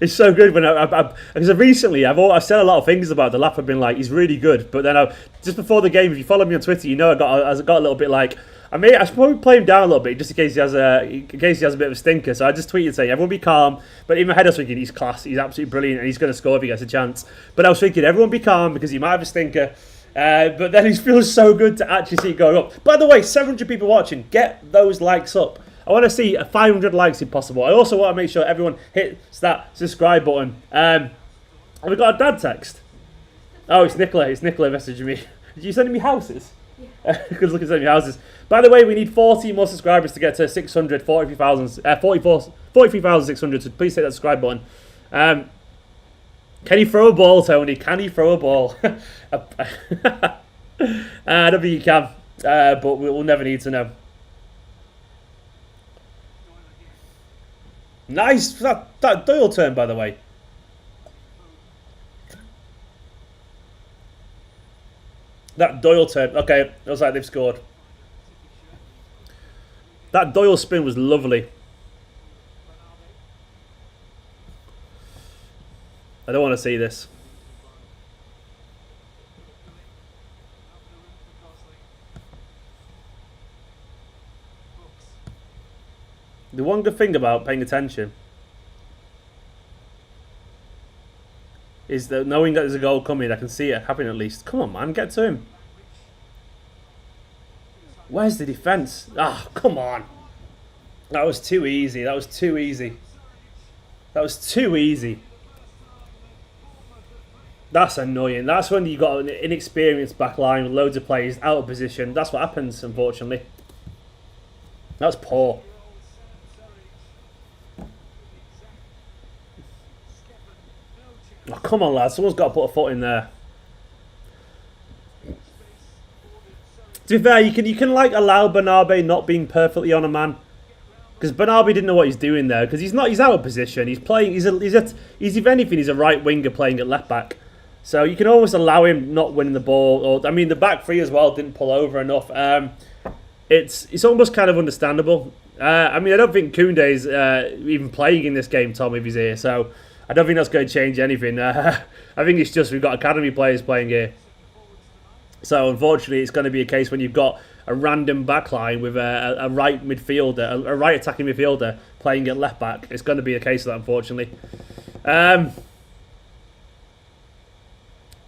It's so good when because recently I've said a lot of things about Delap. I've been like, he's really good, but then just before the game, if you follow me on Twitter, you know I got a little bit like, I should probably play him down a little bit just in case he has a bit of a stinker. So I just tweeted saying, everyone be calm. But in my head I was thinking, he's class, he's absolutely brilliant, and he's going to score if he gets a chance. But I was thinking, everyone be calm because he might have a stinker. But then it feels so good to actually see it going up. By the way, 700 people watching, get those likes up. I want to see 500 likes if possible. I also want to make sure everyone hits that subscribe button. Have we got a dad text? Oh, it's Nicola. It's Nicola messaging me. Did you send me houses? Yeah. Good look at sending me houses. By the way, we need 40 more subscribers to get to 600, 43,600. So please hit that subscribe button. Can he throw a ball, Tony? Can he throw a ball? I don't think he can, but we'll never need to know. Nice, that Doyle turn, by the way. That Doyle turn. Okay, it looks like they've scored. That Doyle spin was lovely. I don't want to see this. The one good thing about paying attention is that knowing that there's a goal coming, I can see it happening at least. Come on, man, get to him. Where's the defence? Ah, come on. That was too easy. That was too easy. That was too easy. That's annoying. That's when you got an inexperienced back line with loads of players out of position. That's what happens, unfortunately. That's poor. Oh, come on, lads. Someone's got to put a foot in there. To be fair, you can like allow Bernabe not being perfectly on a man, because Bernabe didn't know what he's doing there, because he's out of position. He's playing. He's if anything, he's a right winger playing at left back. So you can almost allow him not winning the ball. Or I mean, the back three as well didn't pull over enough. It's almost kind of understandable. I mean, I don't think Koundé's even playing in this game, Tom, if he's here. So I don't think that's going to change anything. I think it's just we've got academy players playing here. So unfortunately, it's going to be a case when you've got a random backline with a right midfielder, a right attacking midfielder playing at left back. It's going to be a case of that, unfortunately. The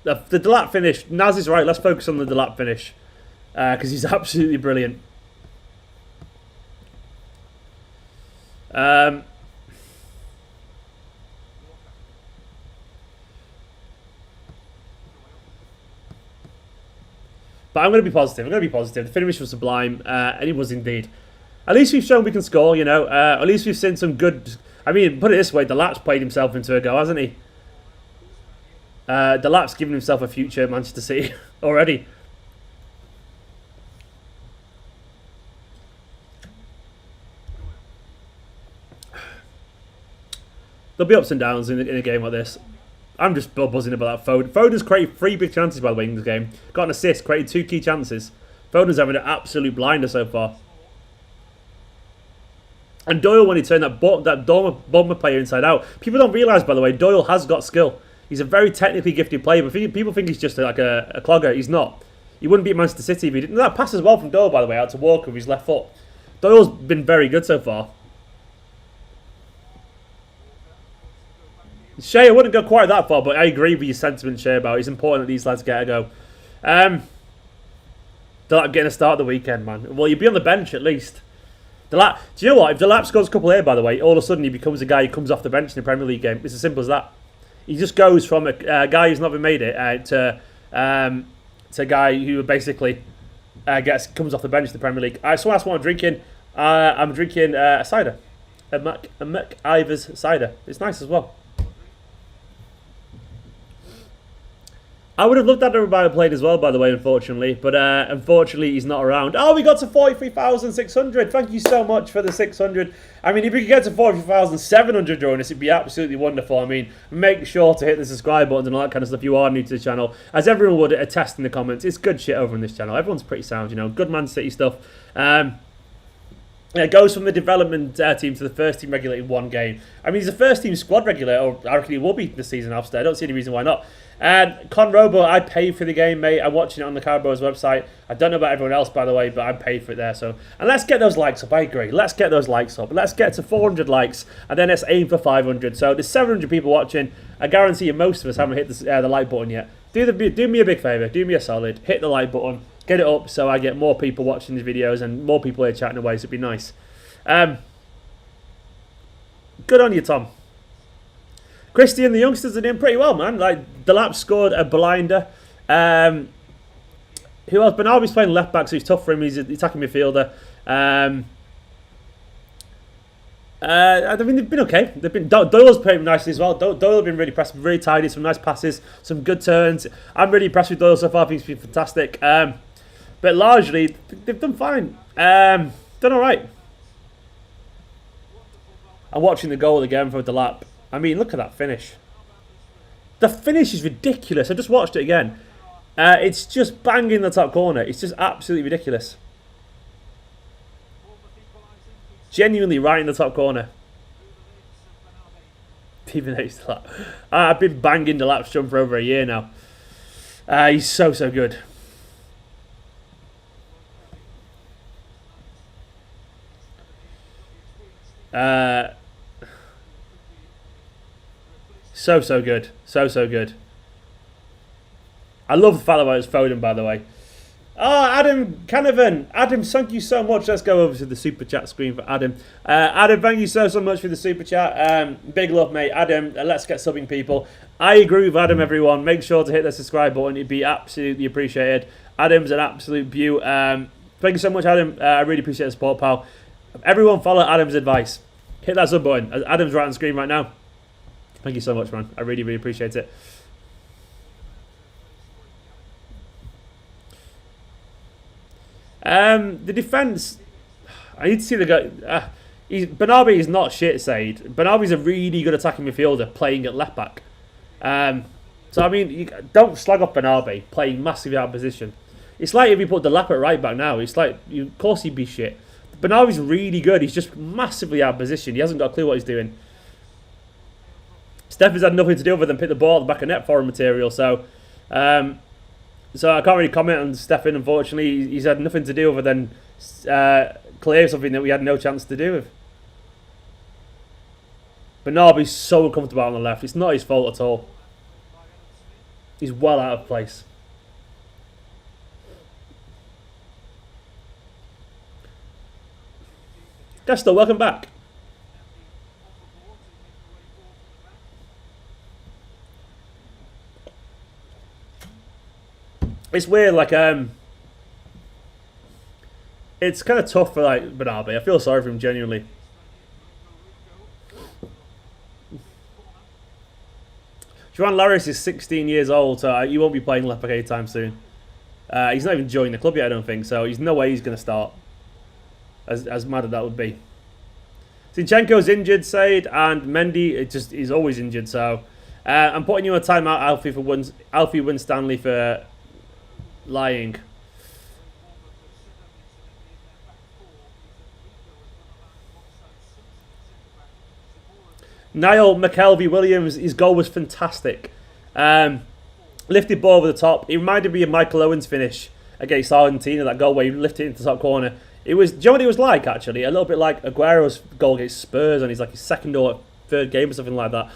Delap finish. Naz is right. Let's focus on the Delap finish because he's absolutely brilliant. But I'm going to be positive. The finish was sublime, and it was indeed. At least we've shown we can score, you know. At least we've seen some good... I mean, put it this way, Delap's played himself into a go, hasn't he? Delap's given himself a future at Manchester City already. There'll be ups and downs in a game like this. I'm just buzzing about that Foden. Foden's created 3 big chances, by the way, in this game. Got an assist, created 2 key chances. Foden's having an absolute blinder so far. And Doyle, when he turned that Bournemouth player inside out, people don't realise, by the way, Doyle has got skill. He's a very technically gifted player, but people think he's just like a clogger. He's not. He wouldn't beat Manchester City if he didn't. That pass as well from Doyle, by the way, out to Walker with his left foot. Doyle's been very good so far. Shea, I wouldn't go quite that far, but I agree with your sentiment, Shea, about it's important that these lads get a go. Delap getting a start of the weekend, man. Well, you'd be on the bench at least. Delap, do you know what? If Delap scores a couple here, by the way, all of a sudden he becomes a guy who comes off the bench in the Premier League game. It's as simple as that. He just goes from a guy who's not even made it to a guy who basically comes off the bench in the Premier League. So that's what I'm drinking. I'm drinking a cider, a McIver's cider. It's nice as well. I would have loved that everybody played as well, by the way, unfortunately. But unfortunately, he's not around. Oh, we got to 43,600. Thank you so much for the 600. I mean, if we could get to 43,700 during this, it'd be absolutely wonderful. I mean, make sure to hit the subscribe button and all that kind of stuff if you are new to the channel. As everyone would attest in the comments, it's good shit over on this channel. Everyone's pretty sound, you know. Good Man City stuff. It goes from the development team to the first team regulator in one game. I mean, he's a first team squad regulator, or I reckon he will be this season after. I don't see any reason why not. And Con Robo, I paid for the game, mate. I'm watching it on the Carabao's website. I don't know about everyone else, by the way, but I paid for it there. So, and let's get those likes up. I agree. Let's get those likes up. Let's get to 400 likes, and then let's aim for 500. So there's 700 people watching. I guarantee you most of us haven't hit the like button yet. Do me a big favour. Do me a solid. Hit the like button. Get it up so I get more people watching these videos and more people here chatting away. So it'd be nice. Good on you, Tom. Christy and the youngsters are doing pretty well, man. Like, Delap scored a blinder. Who else? Bernardi's playing left back, so it's tough for him. He's an attacking midfielder. I mean, they've been okay. Doyle's playing nicely as well. Doyle have been really impressive, really tidy, some nice passes, some good turns. I'm really impressed with Doyle so far. I think he's been fantastic. But largely, they've done fine. Done all right. I'm watching the goal again for Delap. I mean, look at that finish. The finish is ridiculous. I just watched it again. It's just banging the top corner. It's just absolutely ridiculous. Genuinely right in the top corner. Even Delap. I've been banging Delap's jump for over a year now. He's so good. So good. So good. I love the fact that it was Foden, by the way. Oh, Adam Canavan. Adam, thank you so much. Let's go over to the super chat screen for Adam. Adam, thank you so much for the super chat. Big love, mate. Adam, let's get subbing people. I agree with Adam, everyone. Make sure to hit the subscribe button. It'd be absolutely appreciated. Adam's an absolute beaut. Thank you so much, Adam. I really appreciate the support, pal. Everyone follow Adam's advice. Hit that sub button. Adam's right on the screen right now. Thank you so much, man. I really appreciate it. The defence, I need to see the guy. Bernardi is not shit, Said. Bernardi's a really good attacking midfielder playing at left back. So, I mean, don't slag off Bernardi playing massively out of position. It's like if you put Delap at right back now, it's like, of course he'd be shit. Bernardi's really good. He's just massively out of position. He hasn't got a clue what he's doing. Steffen's had nothing to do other than pick the ball at the back of net for him material. So I can't really comment on Steffen, unfortunately. He's had nothing to do other than clear something that we had no chance to do with. Bernardi's so uncomfortable on the left. It's not his fault at all. He's well out of place. Gusto, welcome back. It's weird, like, it's kind of tough for, like, Bernardi. I feel sorry for him, genuinely. Joan Laris is 16 years old, so he won't be playing left back anytime soon. He's not even joined the club yet, I don't think, so there's no way he's going to start. As mad as that would be. Zinchenko's injured, Said, and Mendy he's always injured, so I'm putting you on timeout, Alfie Winstanley for lying. Niall McKelvey-Williams, his goal was fantastic. Lifted ball over the top. It reminded me of Michael Owen's finish against Argentina, that goal where he lifted it into the top corner. Do you know what it was like, actually? A little bit like Aguero's goal against Spurs on his second or third game or something like that.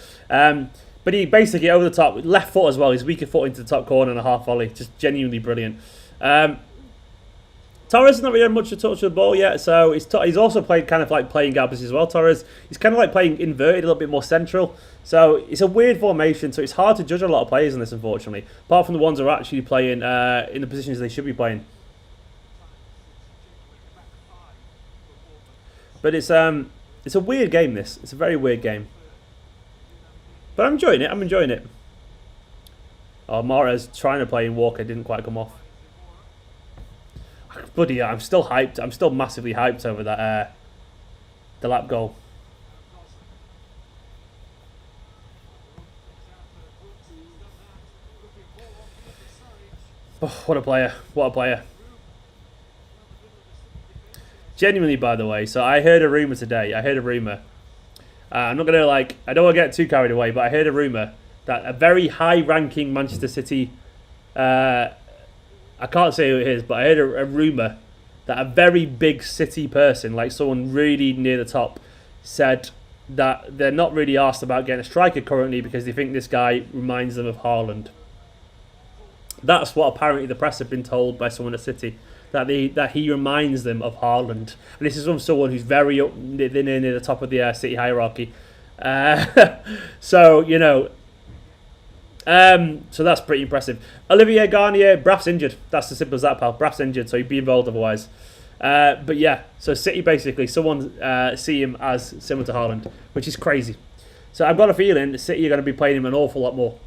But he basically, over the top, left foot as well, his weaker foot into the top corner and a half volley. Just genuinely brilliant. Torres has not really had much to touch the ball yet, so he's also played kind of like playing out as well, Torres. He's kind of like playing inverted, a little bit more central. So it's a weird formation, so it's hard to judge a lot of players in this, unfortunately. Apart from the ones who are actually playing in the positions they should be playing. But it's a weird game, this. It's a very weird game. But I'm enjoying it. Oh, Mahrez trying to play in Walker, didn't quite come off. Bloody hell, I'm still hyped. I'm still massively hyped over that Delap goal. Oh, what a player. What a player. Genuinely, by the way, so I heard a rumour today. I'm not going to, I don't want to get too carried away, but I heard a rumour that a very high-ranking Manchester City, I can't say who it is, but I heard a rumour that a very big City person, like someone really near the top, said that they're not really asked about getting a striker currently because they think this guy reminds them of Haaland. That's what apparently the press have been told by someone at City, that he reminds them of Haaland. And this is from someone who's very up near the top of the City hierarchy. So, you know, so that's pretty impressive. Olivier Garnier, Braff's injured. That's as simple as that, pal. Braff's injured, so he'd be involved otherwise. But yeah, so City basically, someone see him as similar to Haaland, which is crazy. So I've got a feeling City are going to be playing him an awful lot more.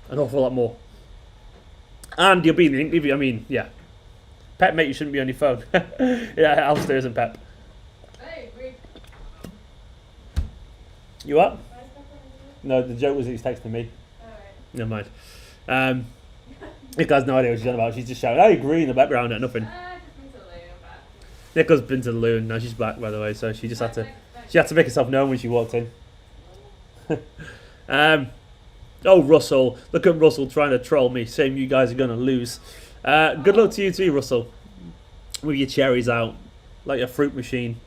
And you'll be in the interview. I mean, yeah. Pep, mate, you shouldn't be on your phone. Yeah, Alistair isn't Pep. Hey, agree. You what? No, the joke was that he's texting me. Alright. Never mind. Nicola has no idea what she's on about. She's just shouting, I agree in the background at nothing. Just been to the loo, I'm back. Nicola's been to the loo and now she's back, by the way, so she just had to make herself known when she walked in. Oh, Russell. Look at Russell trying to troll me, saying you guys are going to lose. Good luck to you too, Russell. With your cherries out. Like a fruit machine.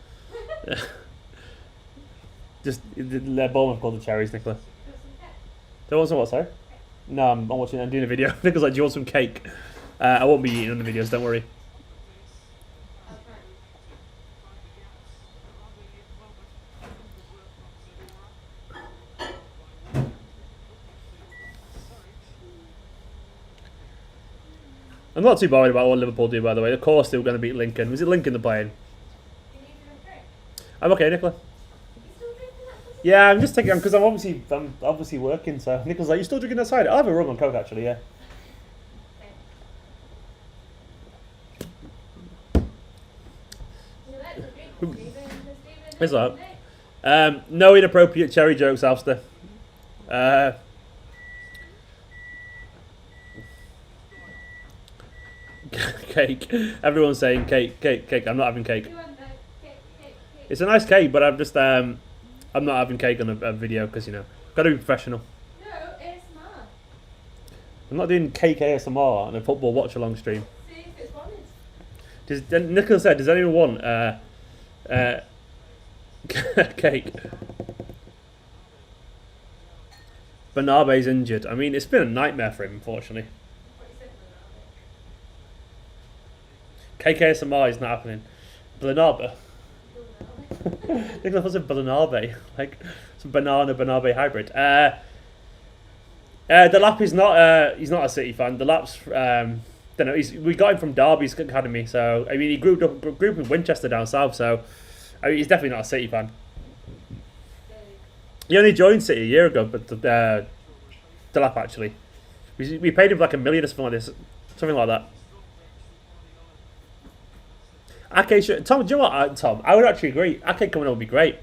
Just, let Bournemouth call the cherries, Nicola. Do you want some what, sorry? No, I'm doing a video. Nicola's like, do you want some cake? I won't be eating on the videos, don't worry. I'm not too worried about what Liverpool do, by the way. Of course they were going to beat Lincoln. Was it Lincoln they're playing? I'm okay, Nicola. Yeah, I'm just taking because I'm obviously working. So Nicola's like, you still drinking outside? I'll have a rum and coke actually. Yeah. It's that. No inappropriate cherry jokes, Alistair. Cake. Everyone's saying cake. I'm not having cake. It's a nice cake, but I'm just I'm not having cake on a video because, you know, got to be professional. No, ASMR. I'm not doing cake ASMR on a football watch along stream. See if it's wanted. Nicola said, does anyone want cake? Bernabe's injured. I mean, it's been a nightmare for him, unfortunately. Cake ASMR is not happening. Bernabe. Nicola was a Bernabe, like some banana hybrid. Delap is not. He's not a City fan. Delap's. Don't know. We got him from Derby's academy, so I mean he grew up in Winchester down south. So I mean, he's definitely not a City fan. He only joined City a year ago, but Delap actually. We paid him like $1 million or something like this, something like that. Ake, Tom, do you know what, Tom? I would actually agree. Ake coming on would be great.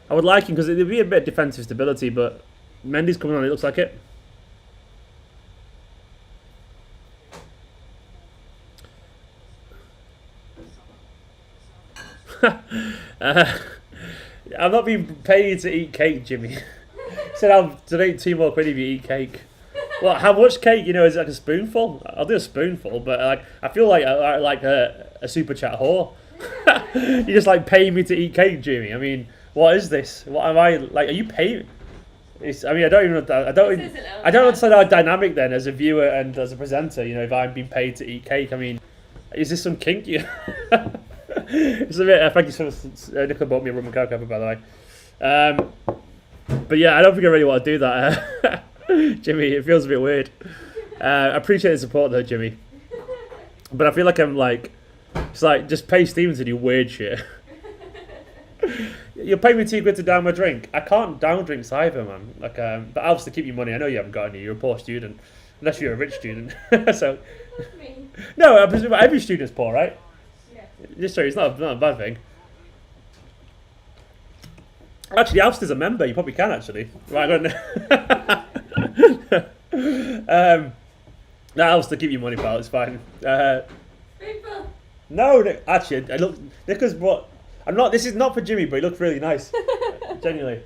I would like him because there'd be a bit of defensive stability, but Mendy's coming on, it looks like it. I'm not being paid to eat cake, Jimmy. Said I'll donate 2 more quid if you eat cake. Well, how much cake? You know, is it like a spoonful? I'll do a spoonful, but like I feel like a super chat whore. You just like pay me to eat cake, Jimmy. I mean, what is this? What am I like? Are you paying? I mean, I don't understand our dynamic then as a viewer and as a presenter. You know, if I'm being paid to eat cake, I mean, is this some kink? It's a bit. Thank you so much. Nicola bought me a rum and coke over, by the way. But yeah, I don't think I really want to do that. Jimmy, it feels a bit weird. I appreciate the support though, Jimmy. But I feel like I'm like, it's like just pay Steven to do weird shit. You're paying me £2 to down my drink. I can't down drinks either, man. Like, but obviously keep your money. I know you haven't got any. You're a poor student, unless you're a rich student. So, no, I presume every student's poor, right? Yeah. Just sorry, it's not a bad thing. Actually, Alster's a member. You probably can actually. Right, I don't know. No, Alster, keep your money, pal. It's fine. People. No, actually, I look. Nicholas brought. I'm not. This is not for Jimmy, but he looked really nice. Genuinely.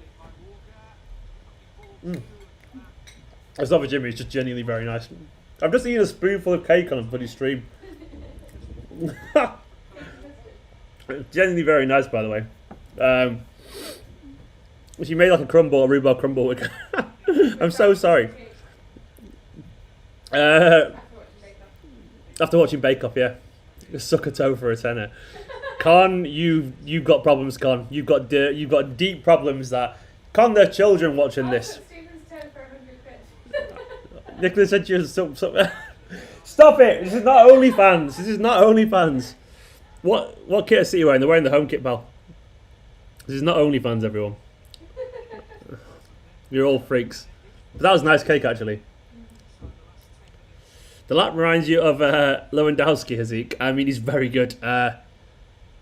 It's not for Jimmy. It's just genuinely very nice. I'm just eating a spoonful of cake on a bloody stream. Genuinely very nice, by the way. She made like a crumble, a rhubarb crumble. I'm so sorry. After watching Bake Off, yeah. Suck a toe for a tenner. Con, you've got problems, Con. You've got deep problems that. Con, there are children watching this. Nicholas said you was Stop it! This is not OnlyFans. This is not OnlyFans. What kit are you wearing? They're wearing the home kit, pal. This is not OnlyFans, everyone. You're all freaks. But that was nice cake, actually. Delap reminds you of Lewandowski, Hazik. I mean, he's very good.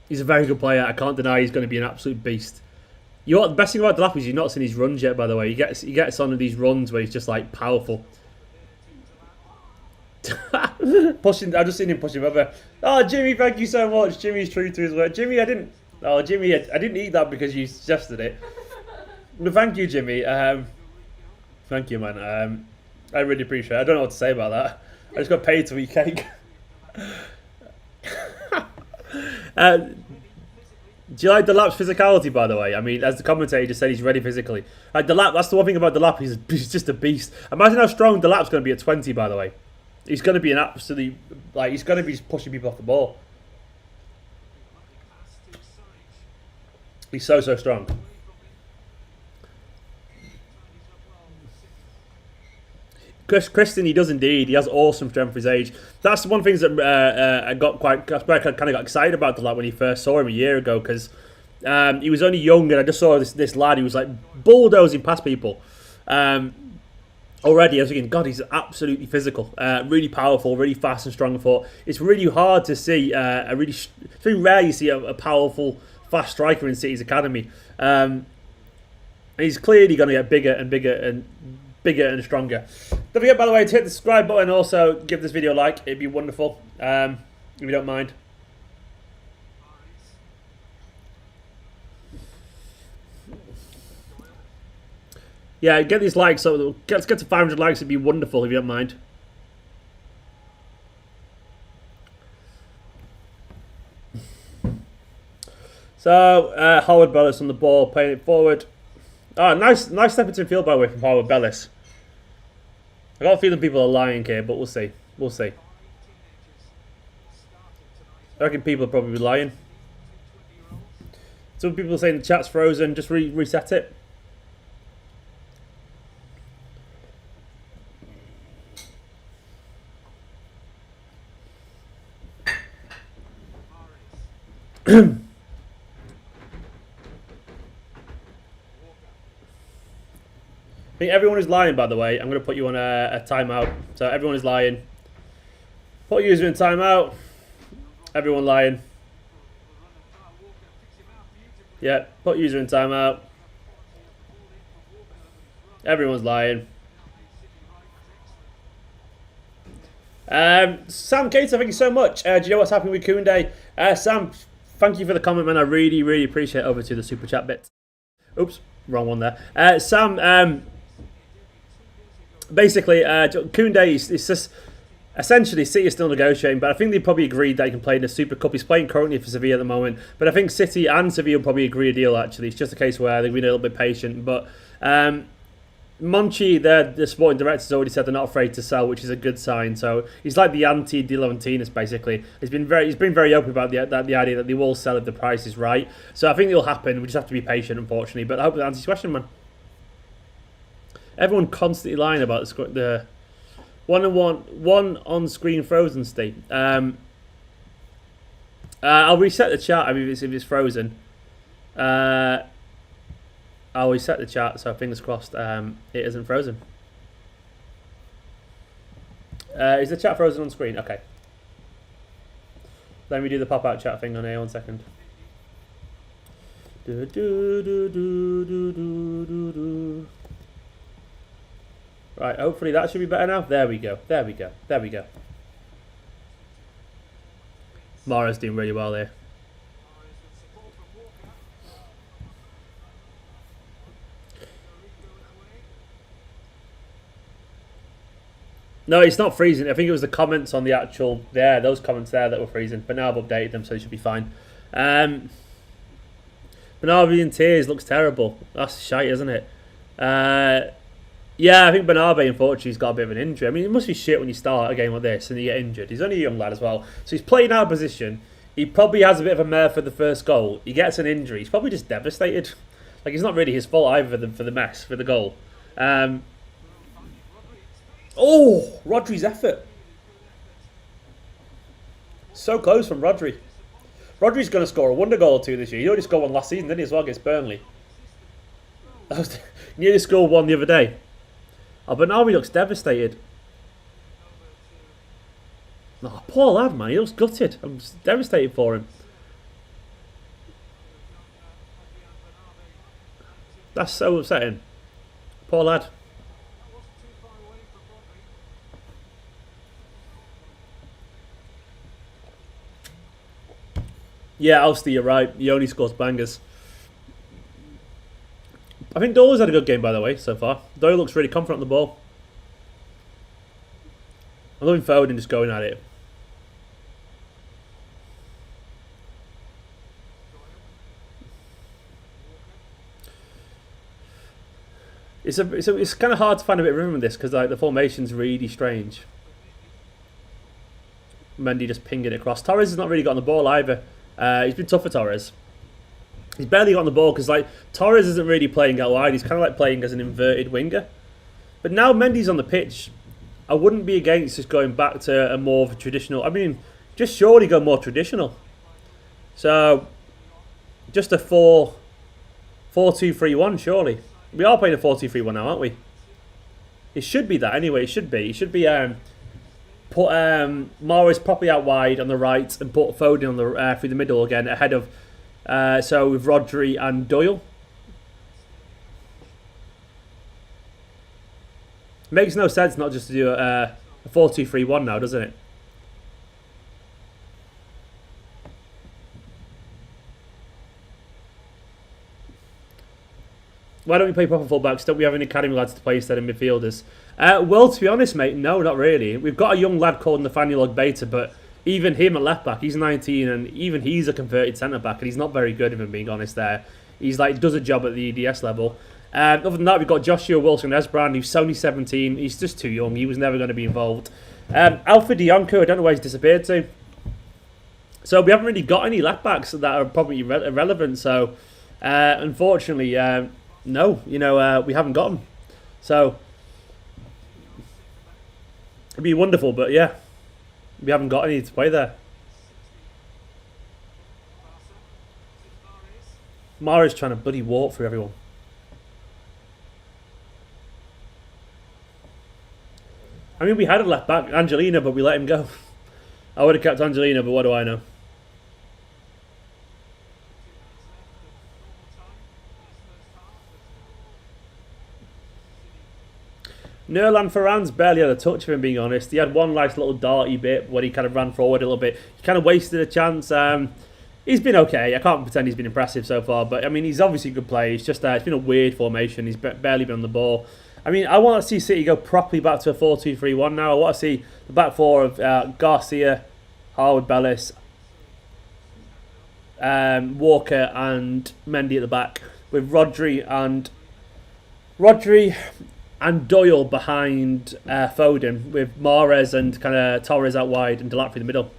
He's a very good player. I can't deny he's going to be an absolute beast. You know what? The best thing about Delap is you've not seen his runs yet, by the way. He gets on these runs where he's just, like, powerful. Pushing. I've just seen him push him over. Oh, Jimmy, thank you so much. Jimmy's true to his word. Jimmy, I didn't eat that because you suggested it. No, thank you, Jimmy. Thank you, man. I really appreciate it. I don't know what to say about that. I just got paid to eat cake. Do you like Delap's physicality, by the way? I mean, as the commentator just said, he's ready physically. Like Delap, that's the one thing about Delap. He's just a beast. Imagine how strong Delap's going to be at 20, by the way. He's going to be an absolute, like, he's going to be just pushing people off the ball. He's so strong. Kristen, he does indeed. He has awesome strength for his age. That's one of the things that I kind of got excited about Delap when he first saw him a year ago, because he was only young, and I just saw this lad who was like bulldozing past people. Already, I was thinking, God, he's absolutely physical, really powerful, really fast and strong foot. It's really hard to see it's very rare you see a powerful, fast striker in City's academy. And he's clearly going to get bigger and stronger. Don't forget, by the way, to hit the subscribe button and also give this video a like. It'd be wonderful, if you don't mind. Yeah, get these likes. So let's get to 500 likes. It'd be wonderful if you don't mind. So Harwood-Bellis on the ball, playing it forward. Oh, nice step into field, by the way, from Harwood-Bellis. I got a feeling people are lying here, but we'll see. We'll see. I reckon people are probably lying. Some people are saying the chat's frozen. Just reset it. I think everyone is lying, by the way. I'm going to put you on a timeout. So everyone is lying. Put user in timeout. Everyone lying. Yeah, put user in timeout. Everyone's lying. Sam Cater, thank you so much. Do you know what's happening with Koundé? Sam, thank you for the comment, man. I really appreciate it. Over to the super chat bit. Oops, wrong one there. Sam, basically, Koundé is just essentially City is still negotiating, but I think they probably agreed that he can play in the Super Cup. He's playing currently for Sevilla at the moment, but I think City and Sevilla probably agree a deal. Actually, it's just a case where they've been a little bit patient. But Monchi, the sporting director, has already said they're not afraid to sell, which is a good sign. So he's like the anti-De Laurentiis, basically. He's been very open about the idea that they will sell if the price is right. So I think it'll happen. We just have to be patient, unfortunately. But I hope that answers your question, man. Everyone constantly lying about the one on-screen frozen state. I'll reset the chat. I mean, if it's frozen. I always set the chat, so fingers crossed it isn't frozen. Is the chat frozen on screen? Okay. Let me do the pop-out chat thing on here, 1 second. Right, hopefully that should be better now. There we go. There we go. There we go. Mara's doing really well there. No, it's not freezing. I think it was the comments on the actual those comments there that were freezing. But now I've updated them, so it should be fine. Bernardi in tears looks terrible. That's shite, isn't it? Yeah, I think Bernardi, unfortunately, has got a bit of an injury. I mean, it must be shit when you start a game like this and you get injured. He's only a young lad as well. So he's playing out of position. He probably has a bit of a mare for the first goal. He gets an injury. He's probably just devastated. Like, it's not really his fault either for the mess, for the goal. Oh, Rodri's effort. So close from Rodri. Rodri's going to score a wonder goal or two this year. He already scored one last season, didn't he, as well, against Burnley? Nearly scored one the other day. Oh, but now he looks devastated. Oh, poor lad, man. He looks gutted. I'm devastated for him. That's so upsetting. Poor lad. Yeah, Alster, you're right. He only scores bangers. I think Doyle's had a good game, by the way, so far. Doyle looks really confident on the ball. I'm loving Foden just going at it. It's kind of hard to find a bit of rhythm in this because like the formation's really strange. Mendy just pinging it across. Torres has not really got on the ball either. He's been tough for Torres. He's barely got on the ball because like Torres isn't really playing out wide. He's kind of like playing as an inverted winger. But now Mendy's on the pitch, I wouldn't be against just going back to a more of a traditional. I mean, just surely go more traditional. So just a 4-2-3-1 surely. We are playing a 4-2-3-1 now, aren't we? It should be that anyway. It should be. It should be put Morris properly out wide on the right and put Foden on the through the middle again ahead of so with Rodri and Doyle. Makes no sense not just to do a 4-2-3-1 now, doesn't it? Why don't we play proper fullbacks? Don't we have any academy lads to play instead of midfielders? Well, to be honest, mate, no, not really. We've got a young lad called Nathaniel Ogbeta, but even him at left back, he's 19, and even he's a converted centre back, and he's not very good, if I'm being honest. There, he's like does a job at the EDS level. Other than that, we've got Joshua Wilson-Esbrand, who's only 17. He's just too young. He was never going to be involved. Alfred Dionko, I don't know where he's disappeared to. So we haven't really got any left backs that are probably irrelevant. So unfortunately. No, we haven't got them. So, it'd be wonderful, but yeah, we haven't got any to play there. Mara's trying to bloody walk through everyone. I mean, we had a left back, Angelina, but we let him go. I would have kept Angelina, but what do I know? Nerlan Ferran's barely had a touch of him, being honest. He had one nice little darty bit when he kind of ran forward a little bit. He kind of wasted a chance. He's been okay. I can't pretend he's been impressive so far, but I mean, he's obviously a good player. It's just it's been a weird formation. He's barely been on the ball. I mean, I want to see City go properly back to a 4-2-3-1 now. I want to see the back four of Garcia, Harwood-Bellis, Walker and Mendy at the back, with Rodri and Doyle behind Foden, with Mahrez and kind of Torres out wide and Delap through the middle.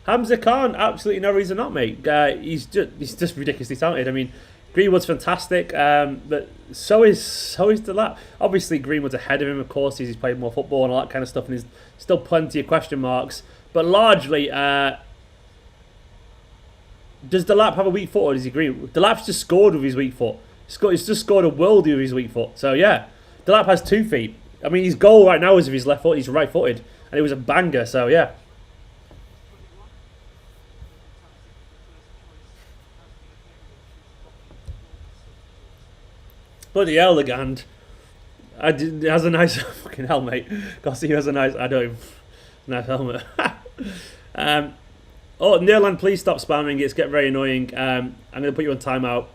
Hamza Khan, absolutely no reason not, mate. He's just ridiculously talented. I mean, Greenwood's fantastic, but so is Delap. Obviously, Greenwood's ahead of him, of course, he's played more football and all that kind of stuff, and there's still plenty of question marks. But largely, Does Delap have a weak foot or does he agree? Delap's just scored with his weak foot. He's just scored a worldie with his weak foot. So yeah, Delap has 2 feet. I mean, his goal right now is with his left foot. He's right-footed. And it was a banger, so yeah. Bloody hell, the Gand. It has a nice fucking helmet. Gossy has a nice, nice helmet. Oh, Nearland, please stop spamming. It's getting very annoying. I'm going to put you on timeout.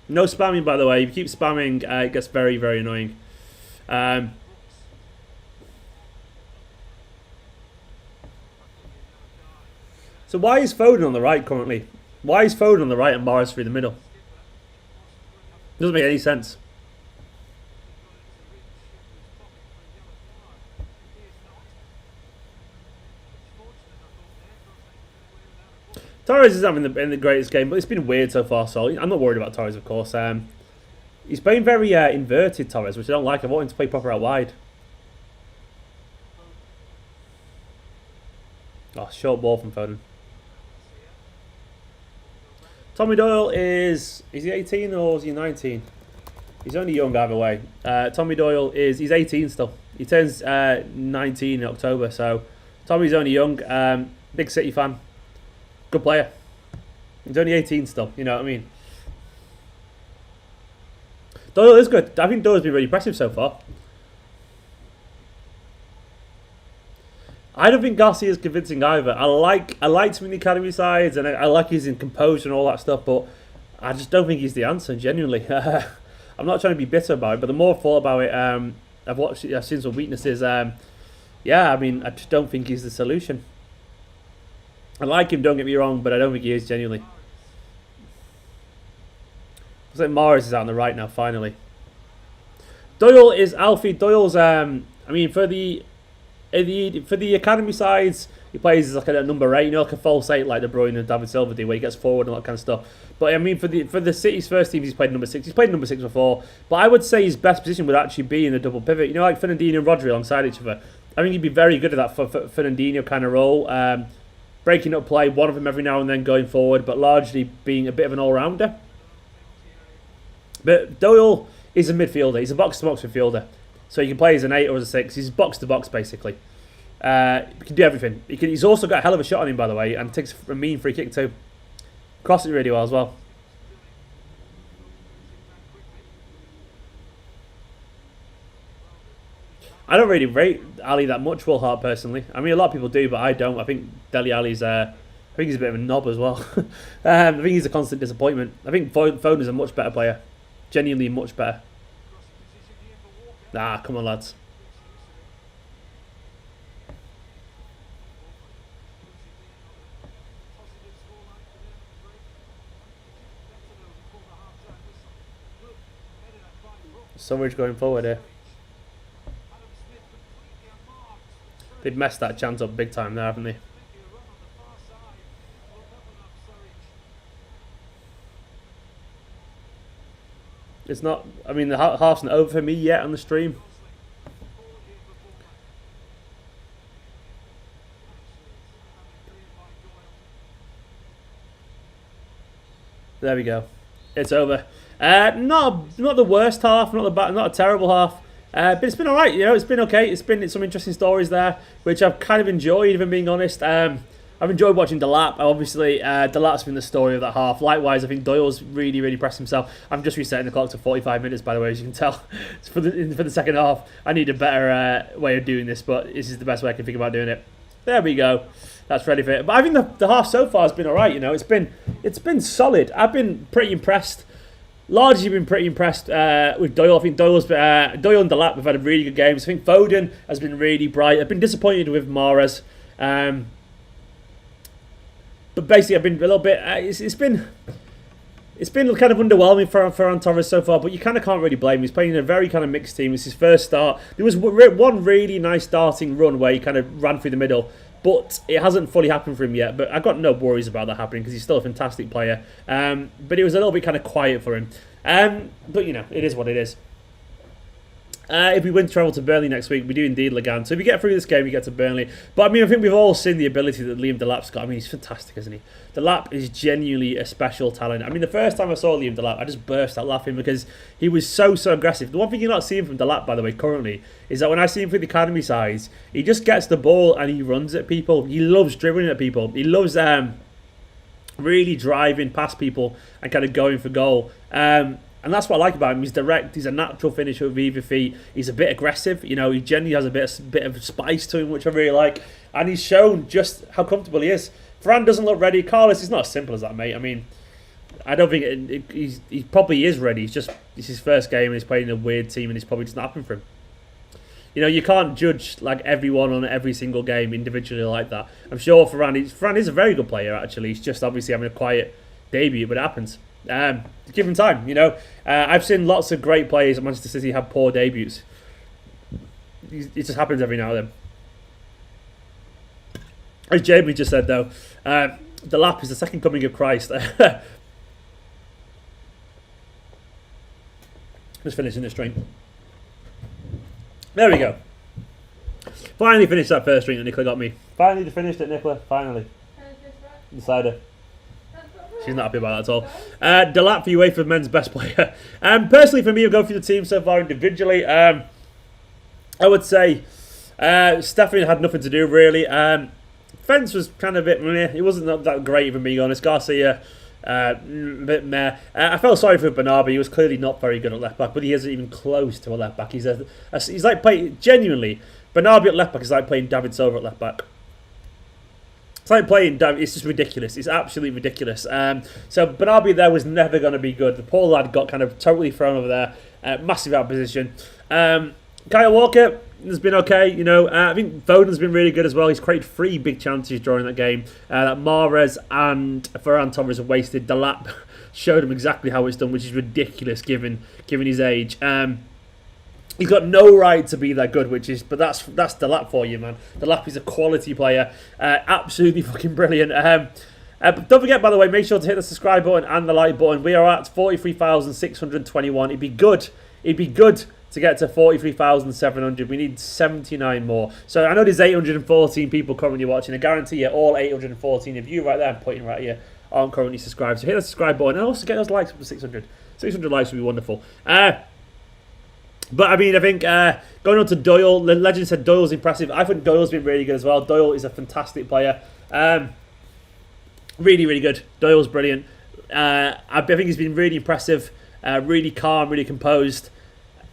No spamming, by the way. If you keep spamming, it gets very, very annoying. So why is Foden on the right currently? Why is Foden on the right and Morris through the middle? Doesn't make any sense. Torres is having the greatest game, but it's been weird so far, so I'm not worried about Torres, of course. He's playing very inverted, Torres, which I don't like. I want him to play proper out wide. Oh, short ball from Foden. Tommy Doyle is he 18 or is he 19? He's only young either way. Tommy Doyle he's 18 still. He turns 19 in October, so Tommy's only young. Big City fan. Good player. He's only 18 still, you know what I mean? Doyle is good. I think Doyle's been really impressive so far. I don't think Garcia is convincing either. I liked him in the academy sides, and I like his composure and all that stuff, but I just don't think he's the answer, genuinely. I'm not trying to be bitter about it, but the more I thought about it, I've watched it, I've seen some weaknesses. Yeah, I mean, I just don't think he's the solution. I like him, don't get me wrong, but I don't think he is, genuinely. Looks like Morris is out on the right now, finally. Doyle is Alfie. Doyle's, I mean, for the academy sides, he plays as like a number 8, you know, like a false 8, like De Bruyne and David Silva do, where he gets forward and all that kind of stuff. But I mean, for the City's first teams, he's played number 6. He's played number 6 before, but I would say his best position would actually be in the double pivot. You know, like Fernandinho and Rodri alongside each other. I think he'd be very good at that for Fernandinho kind of role, breaking up play, one of them every now and then going forward, but largely being a bit of an all-rounder. But Doyle is a midfielder. He's a box-to-box midfielder. So he can play as an 8 or as a 6. He's box-to-box, basically. He can do everything. He's also got a hell of a shot on him, by the way, and takes a mean free kick too. Crosses it really well as well. I don't really rate Ali that much, Will Hart, personally. I mean, a lot of people do, but I don't. I think Dele Alli's, I think he's a bit of a knob as well. I think he's a constant disappointment. I think Foden is a much better player. Genuinely much better. Ah, come on, lads. So much going forward here. They've messed that chance up big time there, haven't they? It's not, I mean, the half's not over for me yet on the stream. There we go. It's over. Not the worst half, not a terrible half. But it's been alright, you know, it's been okay. It's been some interesting stories there, which I've kind of enjoyed, if I'm being honest. I've enjoyed watching Delap. Obviously, Delap's been the story of that half. Likewise, I think Doyle's really pressed himself. I'm just resetting the clock to 45 minutes, by the way, as you can tell. For the second half, I need a better way of doing this, but this is the best way I can think about doing it. There we go. That's ready for it. But I think the half so far has been alright, you know. It's been solid. I've been pretty impressed. Largely been pretty impressed with Doyle. I think Doyle and Delap have had really good games. I think Foden has been really bright. I've been disappointed with Mahrez. But basically, I've been a little bit. It's been kind of underwhelming for Ferran Torres so far. But you kind of can't really blame him. He's playing in a very kind of mixed team. It's his first start. There was one really nice starting run where he kind of ran through the middle, but it hasn't fully happened for him yet. But I've got no worries about that happening because he's still a fantastic player. But it was a little bit kind of quiet for him. But you know, it is what it is. If we win travel to Burnley next week, we do indeed Ligan. So if we get through this game, we get to Burnley. But I mean, I think we've all seen the ability that Liam Delap's got. I mean, he's fantastic, isn't he? Delap is genuinely a special talent. I mean, the first time I saw Liam Delap, I just burst out laughing because he was so aggressive. The one thing you're not seeing from Delap, by the way, currently, is that when I see him for the academy sides, he just gets the ball and he runs at people. He loves dribbling at people. He loves really driving past people and kind of going for goal. And that's what I like about him. He's direct. He's a natural finisher with either feet. He's a bit aggressive. You know, he generally has a bit of spice to him, which I really like. And he's shown just how comfortable he is. Ferran doesn't look ready. Carlos is not as simple as that, mate. I mean, I don't think he probably is ready. It's his first game and he's playing in a weird team and it's probably just not happening for him. You know, you can't judge like everyone on every single game individually like that. I'm sure Ferran is a very good player, actually. He's just obviously having a quiet debut, but it happens. Give him time, you know. I've seen lots of great players at Manchester City have poor debuts. It just happens every now and then. As Jamie just said, though, Delap is the second coming of Christ. Just finishing this drink. There we go. Finally finished that first drink that Nicola got me. Finally finished it, Nicola. Finally. The cider. She's not happy about that at all. Delap for UEFA men's best player. Personally, for me, I'll go through the team so far individually. I would say Steffen had nothing to do, really. Fence was kind of a bit meh. It wasn't that great, if I'm being honest. Garcia, a bit meh. I felt sorry for Bernabé. He was clearly not very good at left back, but he isn't even close to a left back. He's like playing, genuinely, Bernabé at left back is like playing David Silva at left back. It's like playing David. It's just ridiculous. It's absolutely ridiculous. So Bernabé there was never going to be good. The poor lad got kind of totally thrown over there. Massive out of position. Kyle Walker has been okay, you know. I think Foden's been really good as well. He's created 3 big chances during that game. That Mahrez and Ferran Torres have wasted. Delap showed him exactly how it's done, which is ridiculous given his age. He's got no right to be that good, but that's Delap for you, man. Delap is a quality player, absolutely fucking brilliant. But don't forget, by the way, make sure to hit the subscribe button and the like button. We are at 43,621. It'd be good to get to 43,700. We need 79 more. So I know there's 814 people currently watching. I guarantee you all 814 of you right there, I'm pointing right here, aren't currently subscribed. So hit the subscribe button and also get those likes up to 600. 600 likes would be wonderful. But I mean, I think going on to Doyle, the legend said Doyle's impressive. I think Doyle's been really good as well. Doyle is a fantastic player. Really, really good. Doyle's brilliant. I think he's been really impressive, really calm, really composed.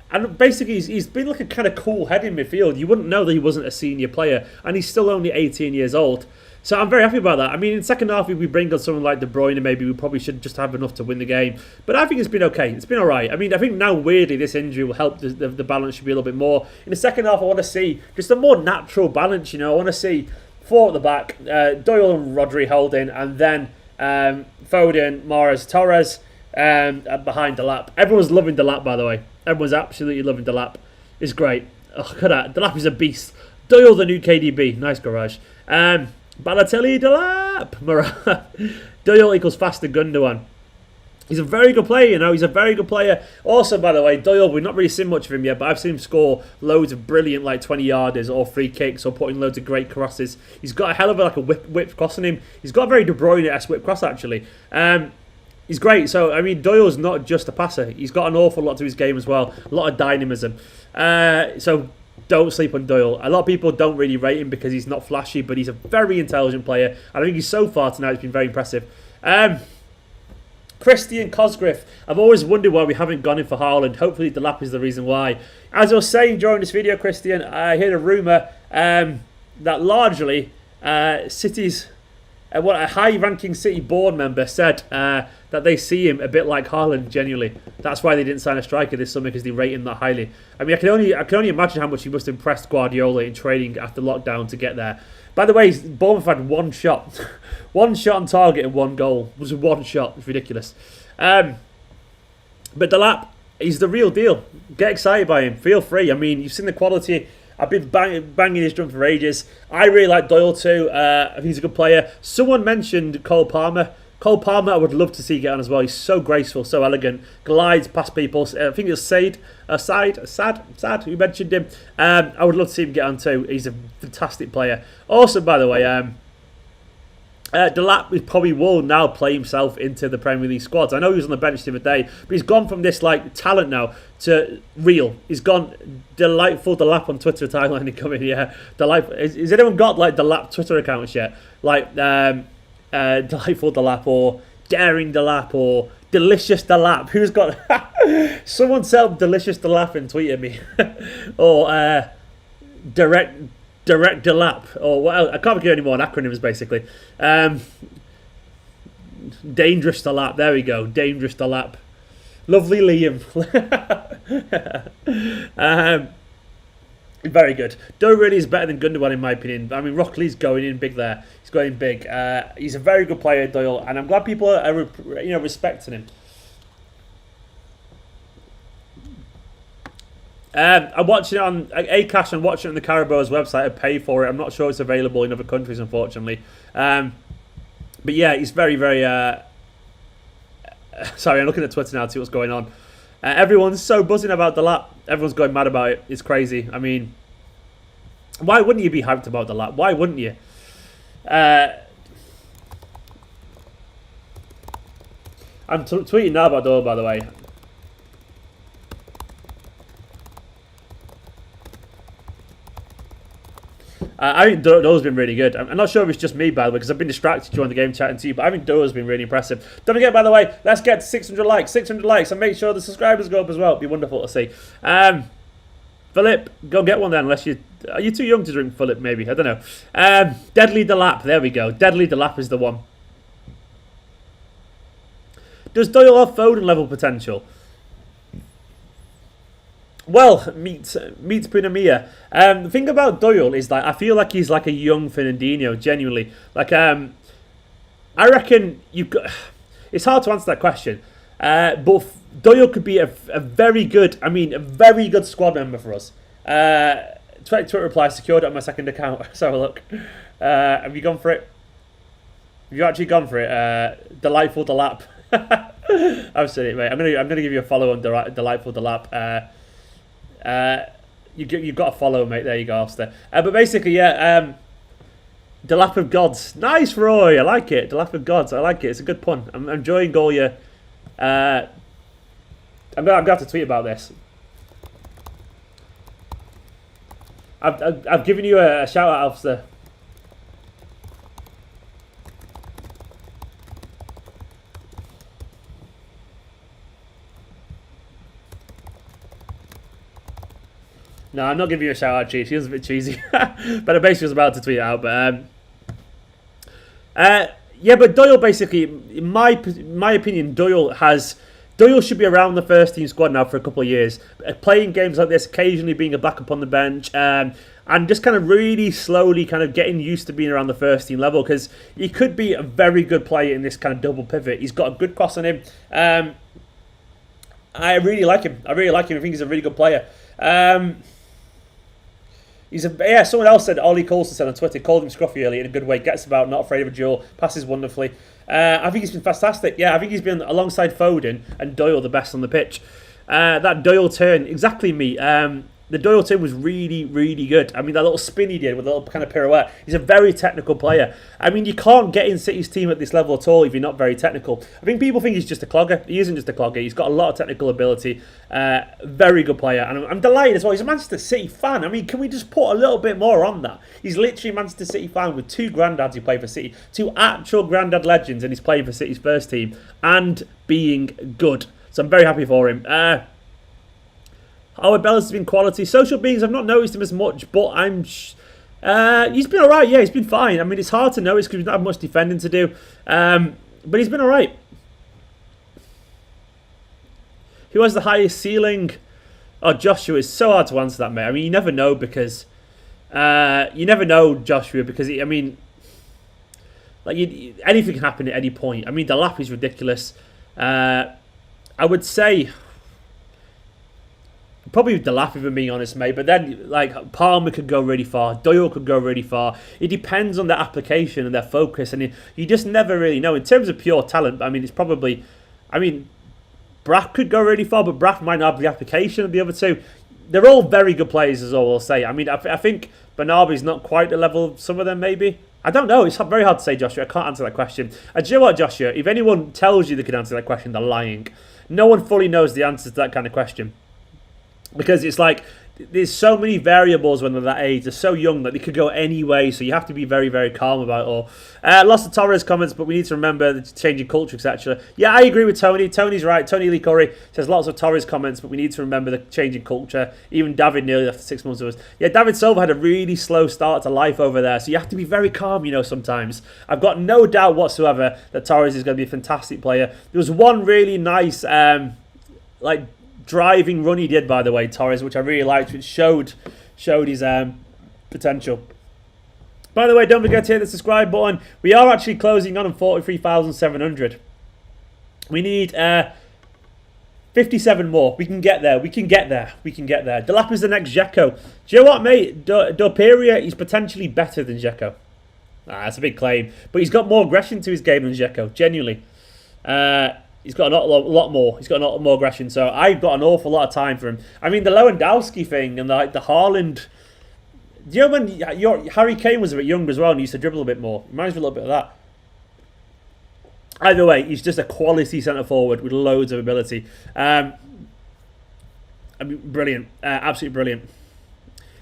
And basically, he's been like a kind of cool head in midfield. You wouldn't know that he wasn't a senior player. And he's still only 18 years old. So I'm very happy about that. I mean, in the second half, if we bring on someone like De Bruyne, maybe we probably should just have enough to win the game. But I think it's been okay. It's been all right. I mean, I think now, weirdly, this injury will help the balance should be a little bit more. In the second half, I want to see just a more natural balance, you know. I want to see 4 at the back, Doyle and Rodri holding, and then Foden, Mahrez, Torres behind Delap. Everyone's loving Delap, by the way. Everyone's absolutely loving Delap. It's great. Oh, look at that. Delap is a beast. Doyle, the new KDB. Nice garage. Balotelli, Delap. Doyle equals faster Gundogan. He's a very good player, you know. He's a very good player. Also, by the way, Doyle, we've not really seen much of him yet, but I've seen him score loads of brilliant, like 20-yarders or free kicks or putting loads of great crosses. He's got a hell of a whip cross on him. He's got a very De Bruyne-esque whip cross, actually. He's great. So, I mean, Doyle's not just a passer. He's got an awful lot to his game as well. A lot of dynamism. So, don't sleep on Doyle. A lot of people don't really rate him because he's not flashy, but he's a very intelligent player. And I think he's so far tonight has been very impressive. Christian Cosgriff. I've always wondered why we haven't gone in for Haaland. Hopefully Delap is the reason why. As I was saying during this video, Christian, I heard a rumour that largely City's... what a high-ranking City board member said that they see him a bit like Haaland, genuinely. That's why they didn't sign a striker this summer, because they rate him that highly. I mean, I can only imagine how much he must have impressed Guardiola in training after lockdown to get there. By the way, Bournemouth had 1 shot. 1 shot on target and 1 goal. It was 1 shot. It's ridiculous. But Delap, he's the real deal. Get excited by him. Feel free. I mean, you've seen the quality. I've been banging his drum for ages. I really like Doyle too. I think he's a good player. Someone mentioned Cole Palmer. Cole Palmer, I would love to see get on as well. He's so graceful, so elegant, glides past people. I think it's Sad, who mentioned him. I would love to see him get on too. He's a fantastic player. Also, by the way, Delap probably will now play himself into the Premier League squads. I know he was on the bench the other day, but he's gone from this like talent now to real. He's gone delightful Delap on Twitter timeline coming here. Has anyone got like Delap Twitter accounts yet? Like delightful Delap or daring Delap or delicious Delap? Who's got? Someone said delicious Delap and tweeted me, or direct Delap, or well, I can't give any more acronyms basically. Dangerous Delap, there we go. Dangerous Delap. Lovely Liam. Very good. Doyle really is better than Gundogan in my opinion. I mean, Rockley's going in big there. He's going big. He's a very good player, Doyle, and I'm glad people are respecting him. I'm watching it on Acast and watching it on the Carabao's website. I pay for it. I'm not sure it's available in other countries, unfortunately. But yeah, he's very, very... sorry, I'm looking at Twitter now to see what's going on. Everyone's so buzzing about Delap. Everyone's going mad about it. It's crazy. I mean, why wouldn't you be hyped about Delap? Why wouldn't you? I'm tweeting now about Doyle, by the way. I think Doyle's been really good. I'm not sure if it's just me, by the way, because I've been distracted during the game chatting to you, but I think Doyle's been really impressive. Don't forget, by the way, let's get to 600 likes, and make sure the subscribers go up as well. It'd be wonderful to see. Philip, go get one then, unless are you too young to drink Philip, maybe? I don't know. Deadly Delap, there we go. Deadly Delap is the one. Does Doyle have Foden level potential? Well, meet Punamia. The thing about Doyle is that I feel like he's like a young Fernandinho, genuinely. Like, I reckon it's hard to answer that question. But Doyle could be a very good, a very good squad member for us. Twitter reply, secured it on my second account. Let's have a look. Have you gone for it? Have you actually gone for it? Delightful Delap. I've said it, mate. I'm gonna give you a follow on Delightful Delap. You've got to follow, mate. There you go, Alistair. But basically, yeah, Delap of Gods. Nice, Roy. I like it. Delap of Gods. I like it. It's a good pun. I'm enjoying Golia. I'm going to have to tweet about this. I've given you a shout out, Alistair. No, I'm not giving you a shout out, Chief. She was a bit cheesy. But I basically was about to tweet it out. But yeah, but Doyle basically, in my opinion, Doyle should be around the first team squad now for a couple of years. Playing games like this, occasionally being a backup on the bench, and just kind of really slowly kind of getting used to being around the first team level, because he could be a very good player in this kind of double pivot. He's got a good cross on him. I really like him. I think he's a really good player. Someone else said, Ollie Coulson said on Twitter, called him scruffy early in a good way, gets about, not afraid of a duel, passes wonderfully. I think he's been fantastic. Yeah, I think he's been, alongside Foden and Doyle, the best on the pitch. That Doyle turn, exactly me. The Doyle turn was really, really good. I mean, that little spin he did with a little kind of pirouette. He's a very technical player. I mean, you can't get in City's team at this level at all if you're not very technical. I think people think he's just a clogger. He isn't just a clogger. He's got a lot of technical ability. Very good player. And I'm delighted as well. He's a Manchester City fan. I mean, can we just put a little bit more on that? He's literally a Manchester City fan with two granddads who play for City. Two actual granddad legends, and he's playing for City's first team and being good. So I'm very happy for him. Harwood-Bellis has been quality. Social beings, I've not noticed him as much, but he's been alright, yeah, he's been fine. I mean, it's hard to notice because he's not had much defending to do, but he's been alright. Who has the highest ceiling? Oh, Joshua, is so hard to answer that, mate. I mean, you never know because, Joshua, because, anything can happen at any point. I mean, the lap is ridiculous. I would say... Probably Delap, if I'm being honest, mate. But then, like, Palmer could go really far. Doyle could go really far. It depends on their application and their focus. And you just never really know. In terms of pure talent, I mean, it's probably... I mean, Braff could go really far, but Braff might not have the application of the other two. They're all very good players, is all I'll say. I mean, I think Bernabé's not quite the level of some of them, maybe. I don't know. It's very hard to say, Joshua. I can't answer that question. And do you know what, Joshua? If anyone tells you they can answer that question, they're lying. No one fully knows the answer to that kind of question. Because it's like, there's so many variables when they're that age. They're so young that they could go any way. So you have to be very, very calm about it all. Lots of Torres comments, but we need to remember the changing culture, etc. Yeah, I agree with Tony. Tony's right. Tony Lee Curry says lots of Torres comments, but we need to remember the changing culture. Even David nearly after 6 months of us. Yeah, David Silva had a really slow start to life over there. So you have to be very calm, you know, sometimes. I've got no doubt whatsoever that Torres is going to be a fantastic player. There was one really nice, driving run he did, by the way, Torres, which I really liked, which showed his potential. By the way, don't forget to hit the subscribe button. We are actually closing on 43,700. We need 57 more. We can get there. We can get there. We can get there. Delap is the next Dzeko. Do you know what, mate? Doperia is potentially better than Dzeko. That's a big claim. But he's got more aggression to his game than Dzeko, genuinely. He's got a lot more. He's got a lot more aggression. So I've got an awful lot of time for him. I mean, the Lewandowski thing and the Haaland. Do you know when Harry Kane was a bit younger as well and he used to dribble a bit more? Reminds me a little bit of that. Either way, he's just a quality centre forward with loads of ability. I mean, brilliant. Absolutely brilliant.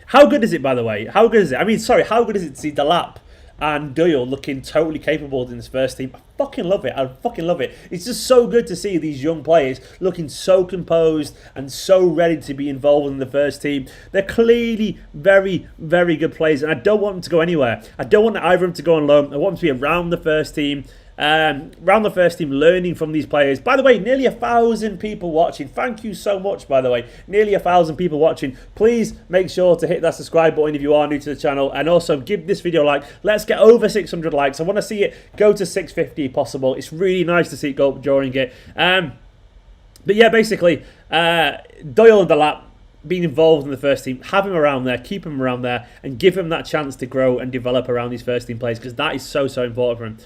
How good is it, by the way? How good is it? I mean, sorry, how good is it to see Delap and Doyle looking totally capable in this first team? I fucking love it. I fucking love it. It's just so good to see these young players looking so composed and so ready to be involved in the first team. They're clearly very, very good players, and I don't want them to go anywhere. I don't want either of them to go on loan. I want them to be around the first team. Around the first team, learning from these players. By the way, nearly 1,000 people watching. Thank you so much, by the way. Nearly 1,000 people watching. Please make sure to hit that subscribe button if you are new to the channel, and also give this video a like. Let's get over 600 likes. I want to see it go to 650 if possible. It's really nice to see it go up during it. But yeah, basically, Doyle and Delap being involved in the first team, have him around there, keep him around there, and give him that chance to grow and develop around these first team players, because that is so, so important for him.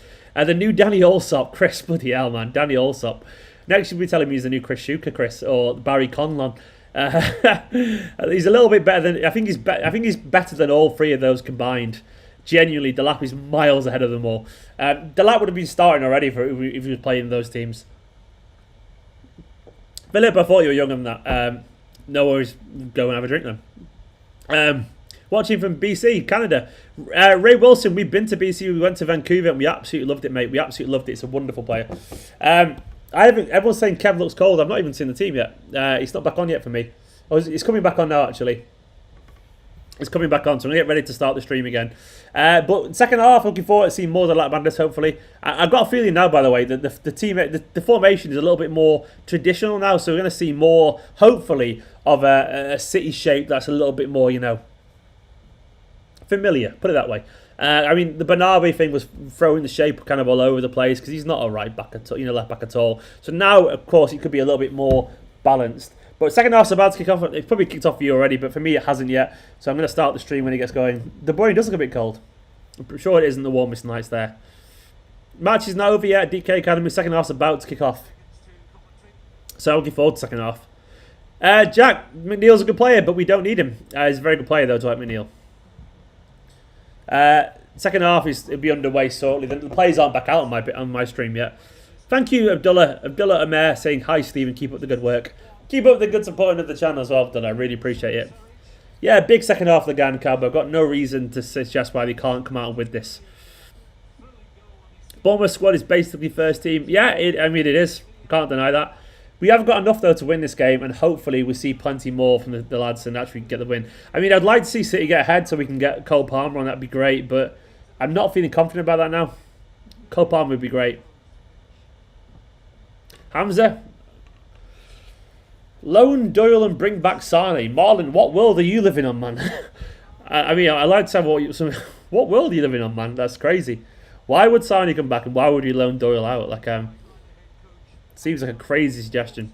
The new Danny Allsop, Chris, bloody hell, man, Danny Allsop. Next, you'll be telling me he's the new Chris Schuker, Chris, or Barry Conlon. He's a little bit better than I think he's better than all three of those combined. Genuinely, Delap is miles ahead of them all. Delap would have been starting already if he was playing in those teams. Philip, I thought you were younger than that. No worries, go and have a drink then. Watching from BC, Canada. Ray Wilson, we've been to BC, we went to Vancouver, and we absolutely loved it, mate. We absolutely loved it. It's a wonderful player. Everyone's saying Kev looks cold. I've not even seen the team yet. It's not back on yet for me. Oh, it's coming back on now, actually. It's coming back on, so I'm going to get ready to start the stream again. But second half, looking forward to seeing more of the Black Bandits, hopefully. I've got a feeling now, by the way, that the team, the formation is a little bit more traditional now, so we're going to see more, hopefully, of a City shape that's a little bit more, you know, familiar, put it that way. I mean, the Bernabé thing was throwing the shape kind of all over the place because he's not a right back at all, left back at all. So now, of course, it could be a little bit more balanced. But second half's about to kick off. It's probably kicked off for you already, but for me, it hasn't yet. So I'm going to start the stream when it gets going. The boy does look a bit cold. I'm sure it isn't the warmest nights there. Match is not over yet. DK Academy, second half's about to kick off. So looking forward to second half. Jack, McNeil's a good player, but we don't need him. He's a very good player, though, Dwight McNeil. Second half it'll be underway shortly. The players aren't back out on my stream yet. Thank you, Abdullah Amer, saying hi, Stephen. Keep up the good work. Keep up the good supporting of the channel as well, Abdullah. I really appreciate it. Yeah, big second half of the game, Carbo. I've got no reason to suggest why they can't come out with this. Bournemouth squad is basically first team. Yeah, I mean it is. Can't deny that. We haven't got enough, though, to win this game, and hopefully we see plenty more from the lads and actually get the win. I mean, I'd like to see City get ahead so we can get Cole Palmer on. That'd be great, but I'm not feeling confident about that now. Cole Palmer would be great. Hamza. Loan Doyle and bring back Sane. Marlon, what world are you living on, man? I mean, I like to have what world are you living on, man? That's crazy. Why would Sane come back and why would you loan Doyle out? Like, seems like a crazy suggestion.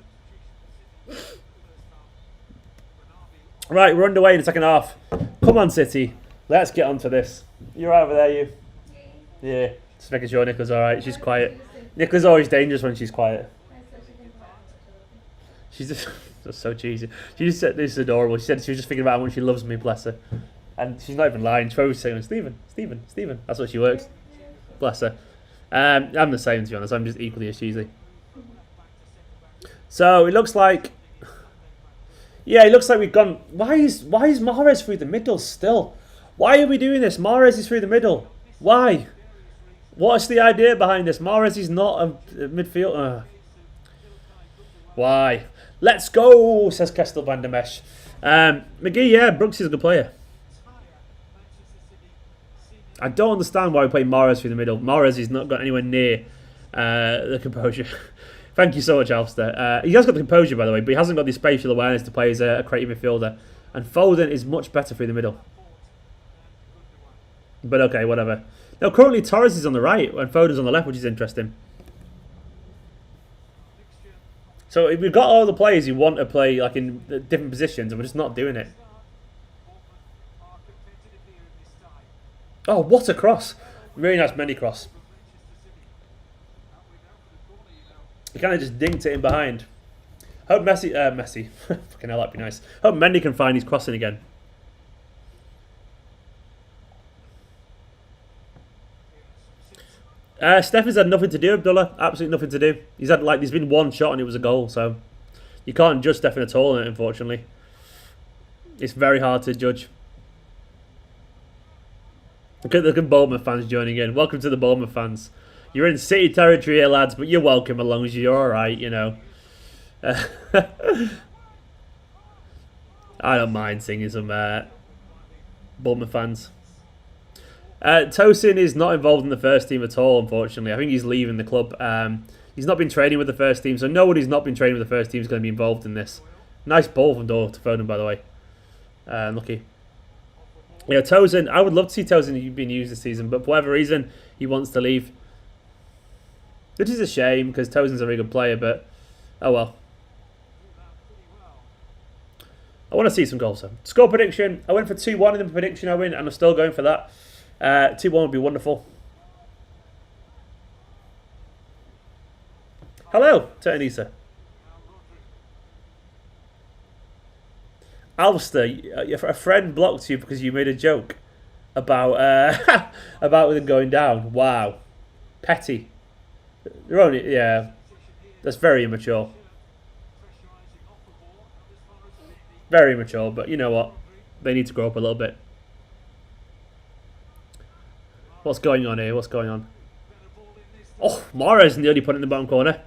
Right, we're underway in the second half. Come on, City. Let's get on to this. You're over there, you? Yeah. Just making sure Nicola's alright. She's quiet. Nicola's always dangerous when she's quiet. She's just that's so cheesy. She just said, this is adorable. She said she was just thinking about how much she loves me, bless her. And she's not even lying. She's always saying, Stephen, Stephen, Stephen. That's what she works. Bless her. I'm the same, to be honest. I'm just equally as cheesy. So, it looks like... Yeah, it looks like we've gone... Why is Mahrez through the middle still? Why are we doing this? Mahrez is through the middle. Why? What's the idea behind this? Mahrez is not a midfielder. Why? Let's go, says Kestel van der Mesch. McGee, yeah, Brooks is a good player. I don't understand why we play Mahrez through the middle. Mahrez has not got anywhere near the composure. Thank you so much, Alster. He has got the composure, by the way, but he hasn't got the spatial awareness to play as a creative midfielder. And Foden is much better through the middle. But okay, whatever. Now, currently Torres is on the right and Foden's on the left, which is interesting. So we've got all the players who want to play like in different positions, and we're just not doing it. Oh, what a cross! Really nice Mendy cross. He kind of just dinked it in behind. Hope Messi, fucking hell, that'd be nice. Hope Mendy can find his crossing again. Steffen's had nothing to do, Abdullah. Absolutely nothing to do. There's been one shot and it was a goal, so you can't judge Steffen at all, unfortunately. It's very hard to judge. Look at Bournemouth fans joining in. Welcome to the Bournemouth fans. You're in City territory here, lads, but you're welcome as long as you're alright, you know. I don't mind singing some Bournemouth fans. Tosin is not involved in the first team at all, unfortunately. I think he's leaving the club. He's not been training with the first team, so no one who's not been training with the first team is going to be involved in this. Nice ball from Doyle to Foden, by the way. Lucky. Yeah, Tosin, I would love to see Tosin being used this season, but for whatever reason, he wants to leave. Which is a shame, because Tosin's a very good player, but oh well. I want to see some goals, though. Score prediction. I went for 2-1 in the prediction I win, and I'm still going for that. 2-1 would be wonderful. Hello, Ternisa. Alster, a friend blocked you because you made a joke about about them going down. Wow, petty. They're only, yeah, that's very immature. Very immature, but you know what? They need to grow up a little bit. What's going on here? What's going on? Oh, Mahrez nearly put it in the bottom corner.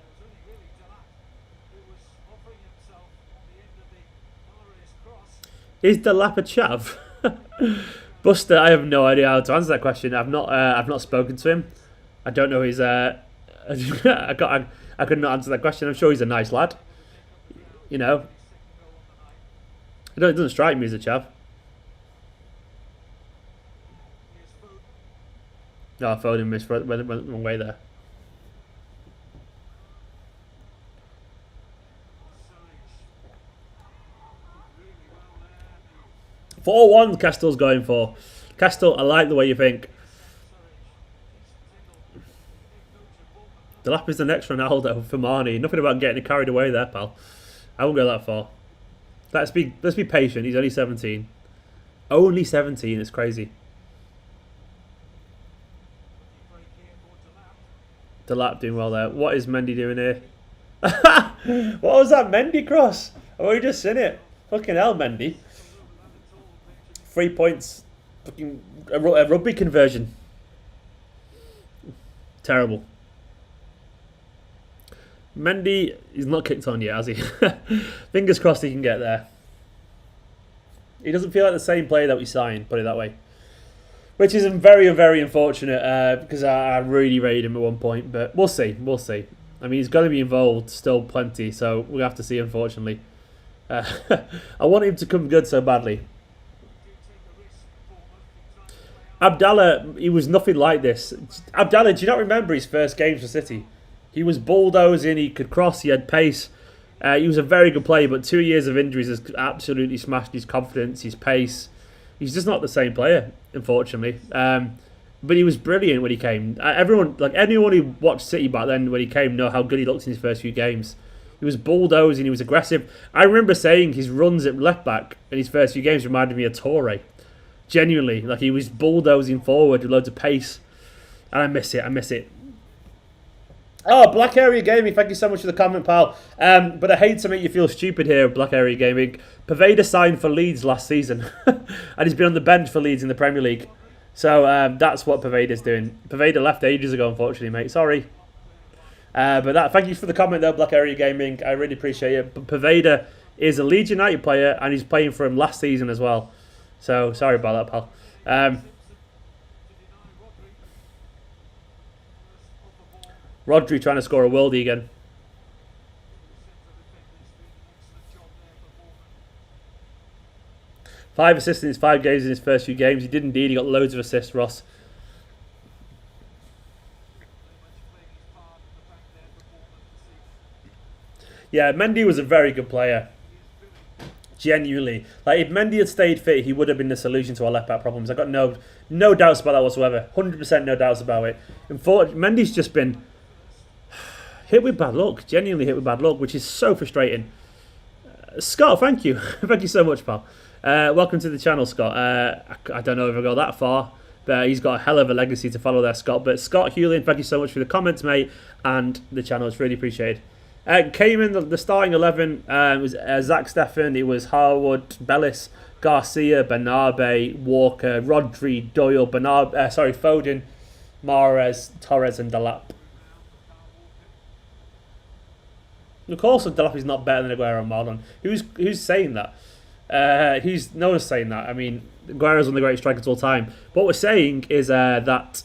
Is Delap a chav? Buster, I have no idea how to answer that question. I've not spoken to him. I don't know his. I could not answer that question. I'm sure he's a nice lad. You know. It doesn't strike me as a chav. No, Foden missed, went the wrong way there. Four 4-1 Kestel's going for. Kestel, I like the way you think. Delap is the next Ronaldo for Marnie. Nothing about getting carried away there, pal. I won't go that far. Let's be patient. He's only 17. Only 17. It's crazy. Delap doing well there. What is Mendy doing here? What was that Mendy cross? I've already just seen it. Fucking hell, Mendy. 3 points. Fucking a rugby conversion. Terrible. Mendy, he's not kicked on yet, has he? Fingers crossed he can get there. He doesn't feel like the same player that we signed, put it that way. Which is very, very unfortunate because I really rated him at one point. But we'll see. We'll see. I mean, he's going to be involved still plenty, so we'll have to see, unfortunately. I want him to come good so badly. Abdallah, he was nothing like this. Abdallah, do you not remember his first games for City? He was bulldozing, he could cross, he had pace. He was a very good player, but 2 years of injuries has absolutely smashed his confidence, his pace. He's just not the same player, unfortunately. But he was brilliant when he came. Anyone who watched City back then when he came know how good he looked in his first few games. He was bulldozing, he was aggressive. I remember saying his runs at left back in his first few games reminded me of Torre. Genuinely, like he was bulldozing forward with loads of pace. And I miss it. Oh, Black Area Gaming, thank you so much for the comment, pal. But I hate to make you feel stupid here, Black Area Gaming. Poveda signed for Leeds last season. And he's been on the bench for Leeds in the Premier League. So that's what Poveda's doing. Poveda left ages ago, unfortunately, mate. Sorry. Thank you for the comment, though, Black Area Gaming. I really appreciate it. But Poveda is a Leeds United player, and he's playing for him last season as well. So, sorry about that, pal. Rodri trying to score a worldie again. Five assists in his 5 games in his first few games. He did indeed. He got loads of assists, Ross. Yeah, Mendy was a very good player. Genuinely. Like, if Mendy had stayed fit, he would have been the solution to our left-back problems. I've got no doubts about that whatsoever. 100% no doubts about it. Mendy's just been hit with bad luck. Genuinely hit with bad luck, which is so frustrating. Scott, thank you. Thank you so much, pal. Welcome to the channel, Scott. I don't know if I go that far, but he's got a hell of a legacy to follow there, Scott. But Scott Hewlin, thank you so much for the comments, mate, and the channel. It's really appreciated. Came in the starting 11. It was Zach Steffen, it was Harwood-Bellis, Garcia, Bernabe, Walker, Rodri, Doyle, Foden, Mahrez, Torres, and Delap. Of course, Delap is not better than Aguero and Marlon. Who's saying that? No one's saying that. I mean, Aguero's one of the greatest strikers of all time. What we're saying is that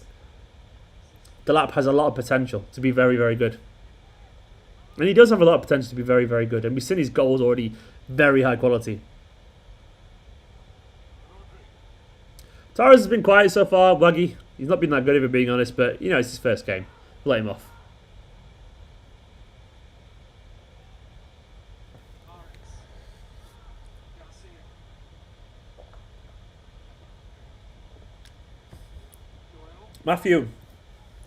Delap has a lot of potential to be very, very good. And he does have a lot of potential to be very, very good. And we've seen his goals already very high quality. Torres has been quiet so far. Waggy. He's not been that good, if I'm being honest. But, you know, it's his first game. Let him off. Matthew.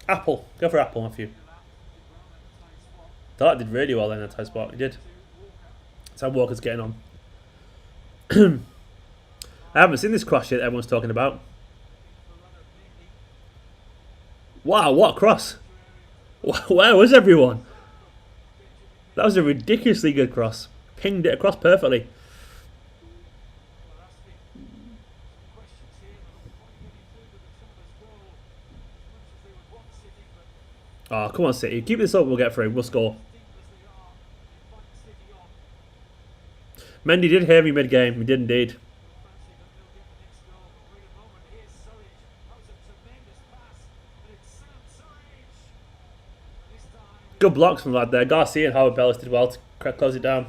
Apple. Go for Apple, Matthew. That did really well in that tight spot. He did. That's how Walker's getting on. I haven't seen this cross yet everyone's talking about. Wow, what a cross. Where was everyone? That was a ridiculously good cross. Pinged it across perfectly. Oh, come on, City. Keep this up, we'll get through. We'll score. Mendy did hear me mid-game. He did indeed. Good blocks from the lad there. Garcia and Harwood-Bellis did well to close it down.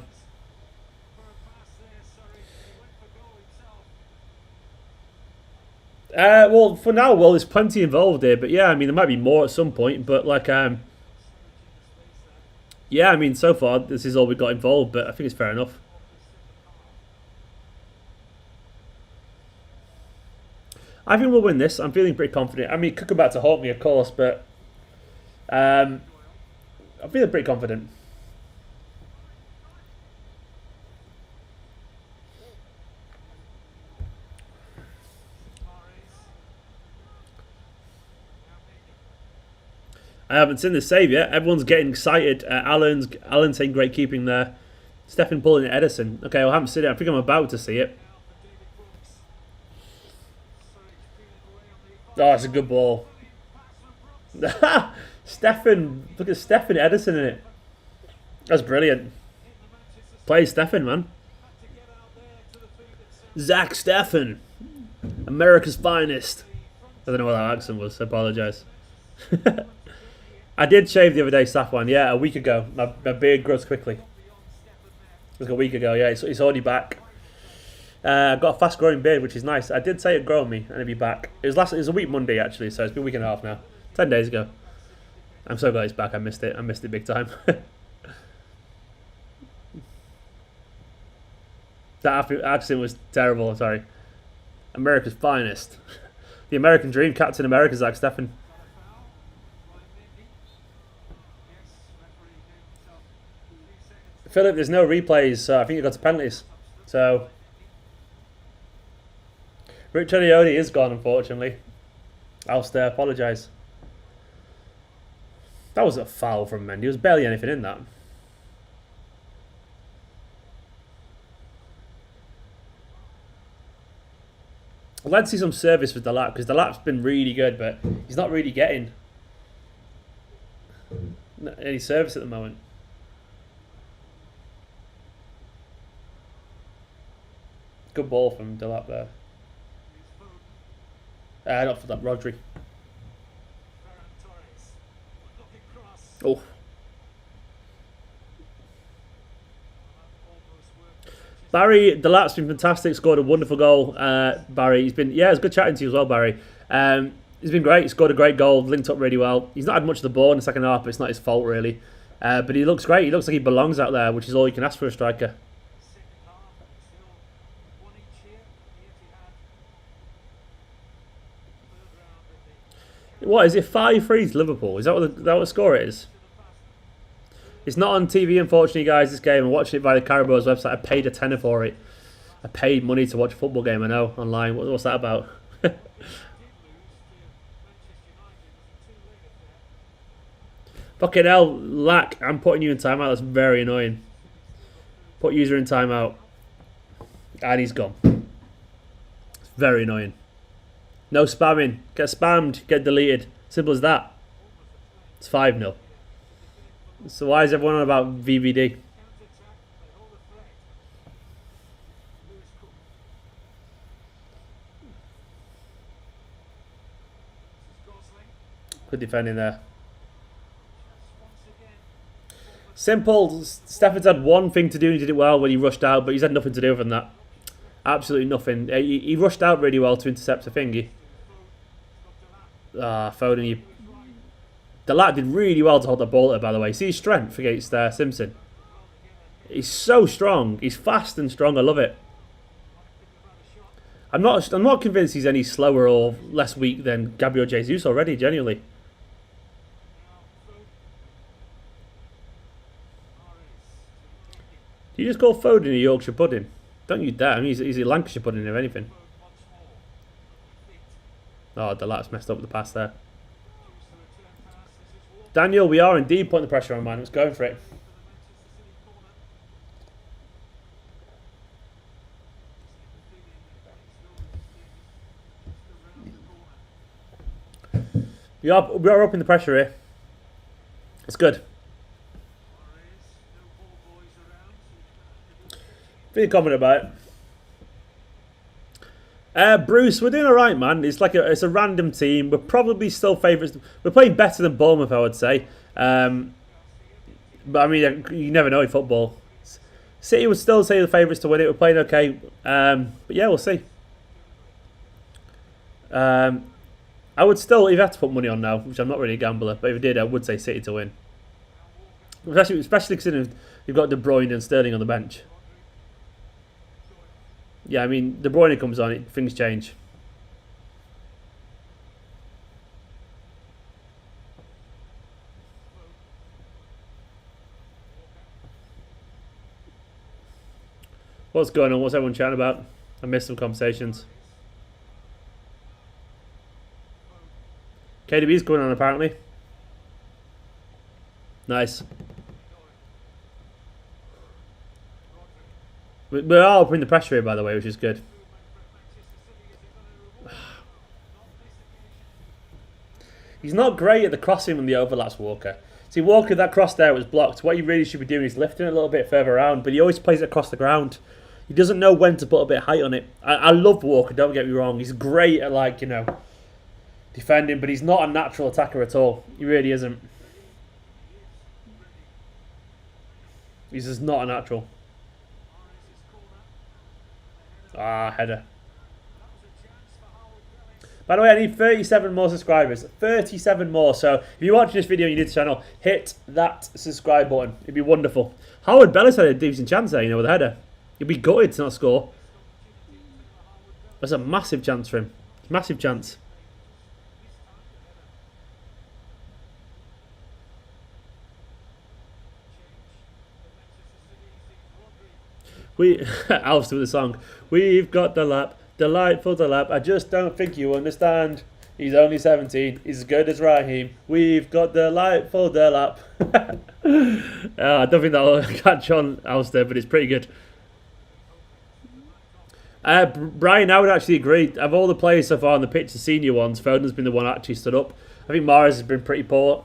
Well, for now, there's plenty involved here, but yeah, I mean, there might be more at some point, but like, yeah, I mean, so far, this is all we've got involved, but I think it's fair enough. I think we'll win this. I'm feeling pretty confident. I mean, it could come back to haunt me, of course, but I'm feeling pretty confident. I haven't seen the save yet. Everyone's getting excited. Alan's saying great keeping there. Steffen pulling at Edison. Okay, well, I haven't seen it. I think I'm about to see it. Oh, it's a good ball. Steffen. Look at Steffen Edison in it. That's brilliant. Play Steffen, man. Zach Steffen. America's finest. I don't know what that accent was. I apologise. I did shave the other day, Safwan. Yeah, a week ago. My beard grows quickly. It was a week ago, yeah. It's already back. I've got a fast-growing beard, which is nice. I did say it'd grow on me, and it'd be back. It was a week Monday, actually, so it's been a week and a half now. 10 days ago. I'm so glad it's back. I missed it. I missed it big time. That accent was terrible. Sorry. America's finest. The American dream, Captain America, Zach Steffen. Philip, there's no replays, so I think it got to penalties. So Rich Odioni is gone, unfortunately. I'll apologise. That was a foul from Mendy. There was barely anything in that. I'd like to see some service with Delap, because Delap's been really good, but he's not really getting any service at the moment. Good ball from Delap there. Not for that, Rodri. Oh. Barry Delap's been fantastic. Scored a wonderful goal. Barry, he's been it's good chatting to you as well, Barry. He's been great. He scored a great goal. Linked up really well. He's not had much of the ball in the second half, but it's not his fault really. But he looks great. He looks like he belongs out there, which is all you can ask for a striker. What is it? 5-3 to Liverpool. Is that what the score is? It's not on TV, unfortunately, guys. This game, I'm watching it via the Carabao's website. I paid a tenner for it. I paid money to watch a football game. I know online. What's that about? Fucking hell, Lack. I'm putting you in timeout. That's very annoying. Put user in timeout, and he's gone. It's very annoying. No spamming. Get spammed. Get deleted. Simple as that. It's 5-0. So why is everyone on about VVD? Good defending there. Simple. Steffen's had one thing to do and he did it well when he rushed out, but he's had nothing to do with that. Absolutely nothing. He rushed out really well to intercept a thingy. Foden. Delap did really well to hold the ball there, by the way. See his strength against Simpson. He's so strong. He's fast and strong. I love it. I'm not convinced he's any slower or less weak than Gabriel Jesus already, genuinely. Do you just call Foden a Yorkshire pudding? Don't you dare. I mean, he's a Lancashire pudding, if anything. Oh, Delap's messed up with the pass there. Daniel, we are indeed putting the pressure on, man. Let's go for it. We are upping the pressure here. It's good. Pretty confident about it. Bruce, we're doing alright, man. It's a random team. We're probably still favourites. We're playing better than Bournemouth, I would say. But I mean, you never know in football. City would still say the favourites to win it. We're playing okay. But yeah, we'll see. I would still, if you had to put money on now, which I'm not really a gambler, but if I did, I would say City to win. Especially considering you've got De Bruyne and Sterling on the bench. Yeah, I mean, De Bruyne comes on, things change. What's going on? What's everyone chatting about? I missed some conversations. KDB's going on, apparently. Nice. We're all putting the pressure here, by the way, which is good. He's not great at the crossing and the overlaps, Walker. See, Walker, that cross there was blocked. What he really should be doing is lifting it a little bit further around, but he always plays it across the ground. He doesn't know when to put a bit of height on it. I love Walker, don't get me wrong. He's great at, like, you know, defending, but he's not a natural attacker at all. He really isn't. He's just not a natural. Header. By the way, I need 37 more subscribers. 37 more. So if you're watching this video and you're new to the channel, hit that subscribe button. It'd be wonderful. Harwood-Bellis had a decent chance there, you know, with a header. He'd be gutted to not score. That's a massive chance for him. Massive chance. Alf's with the song. We've got Delap, delightful Delap. I just don't think you understand. He's only 17. He's as good as Raheem. We've got delightful Delap. I don't think that'll catch on, Alistair, but it's pretty good. Brian, I would actually agree. Of all the players so far on the pitch, the senior ones, Foden's been the one that actually stood up. I think Mahrez has been pretty poor.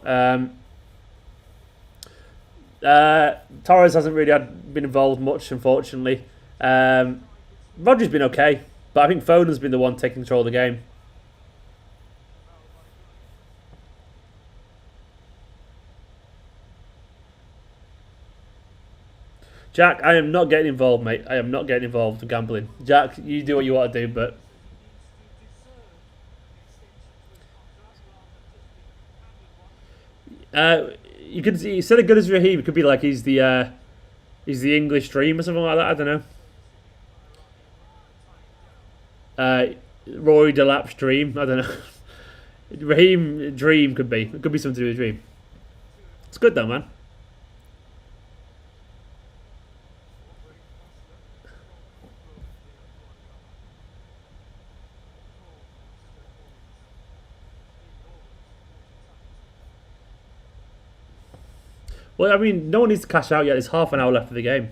Torres hasn't really been involved much, unfortunately. Rodri's been okay, but I think Foden's been the one taking control of the game. Jack, I am not getting involved, mate. I am not getting involved with gambling. Jack, you do what you want to do, but... you could see, instead of good as Raheem, it could be like he's the English Dream or something like that. I don't know. Roy Delap's Dream. I don't know. Raheem Dream could be. It could be something to do with Dream. It's good though, man. Well, I mean, no one needs to cash out yet. There's half an hour left of the game.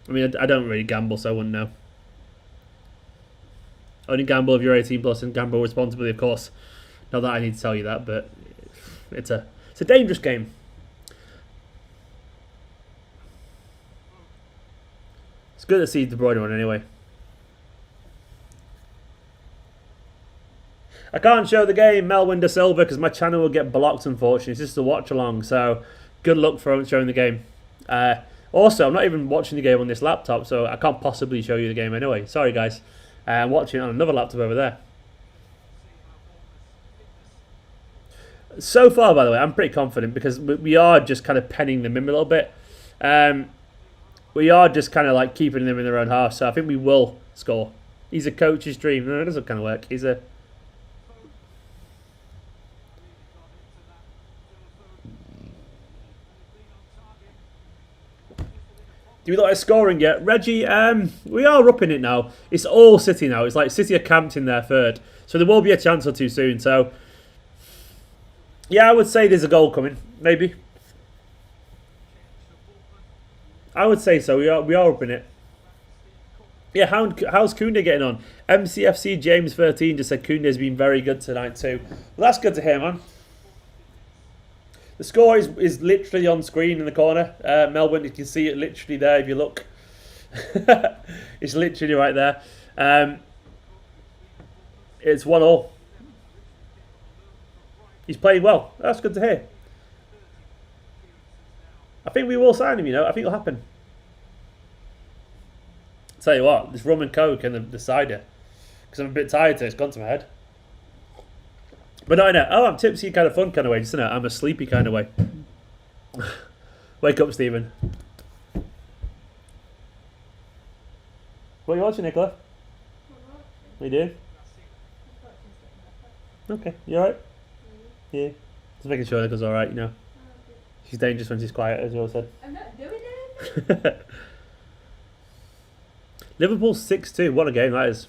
I mean, I don't really gamble, so I wouldn't know. Only gamble if you're 18 plus and gamble responsibly, of course. Not that I need to tell you that, but it's a dangerous game. It's good to see De Bruyne on anyway. I can't show the game, Melwin De Silva, because my channel will get blocked, unfortunately. It's just a watch along, so good luck for showing the game. Also, I'm not even watching the game on this laptop, so I can't possibly show you the game anyway. Sorry, guys. I'm watching it on another laptop over there. So far, by the way, I'm pretty confident because we are just kind of penning them in a little bit. We are just kind of like keeping them in their own half, so I think we will score. He's a coach's dream. No, it doesn't kind of work. He's a... Do we look at scoring yet? Reggie, we are up in it now. It's all City now. It's like City are camped in their third. So there will be a chance or two soon. So, yeah, I would say there's a goal coming. Maybe. I would say so. We are up in it. Yeah, how's Koundé getting on? MCFC James 13 just said Koundé's been very good tonight too. Well, that's good to hear, man. The score is literally on screen in the corner. Melbourne, you can see it literally there if you look. It's literally right there. It's 1-1. He's playing well. That's good to hear. I think we will sign him, you know. I think it'll happen. Tell you what, this rum and coke and the cider. Because I'm a bit tired today. It's gone to my head. But no, I know. Oh, I'm tipsy kind of fun kind of way, just in it. I'm a sleepy kind of way. Wake up, Steffen. What are you watching, Nicola? What are you doing? Okay, you alright? Yeah. Just making sure Nicola's alright, you know. She's dangerous when she's quiet, as you all said. I'm not doing it. Liverpool 6-2. What a game that is.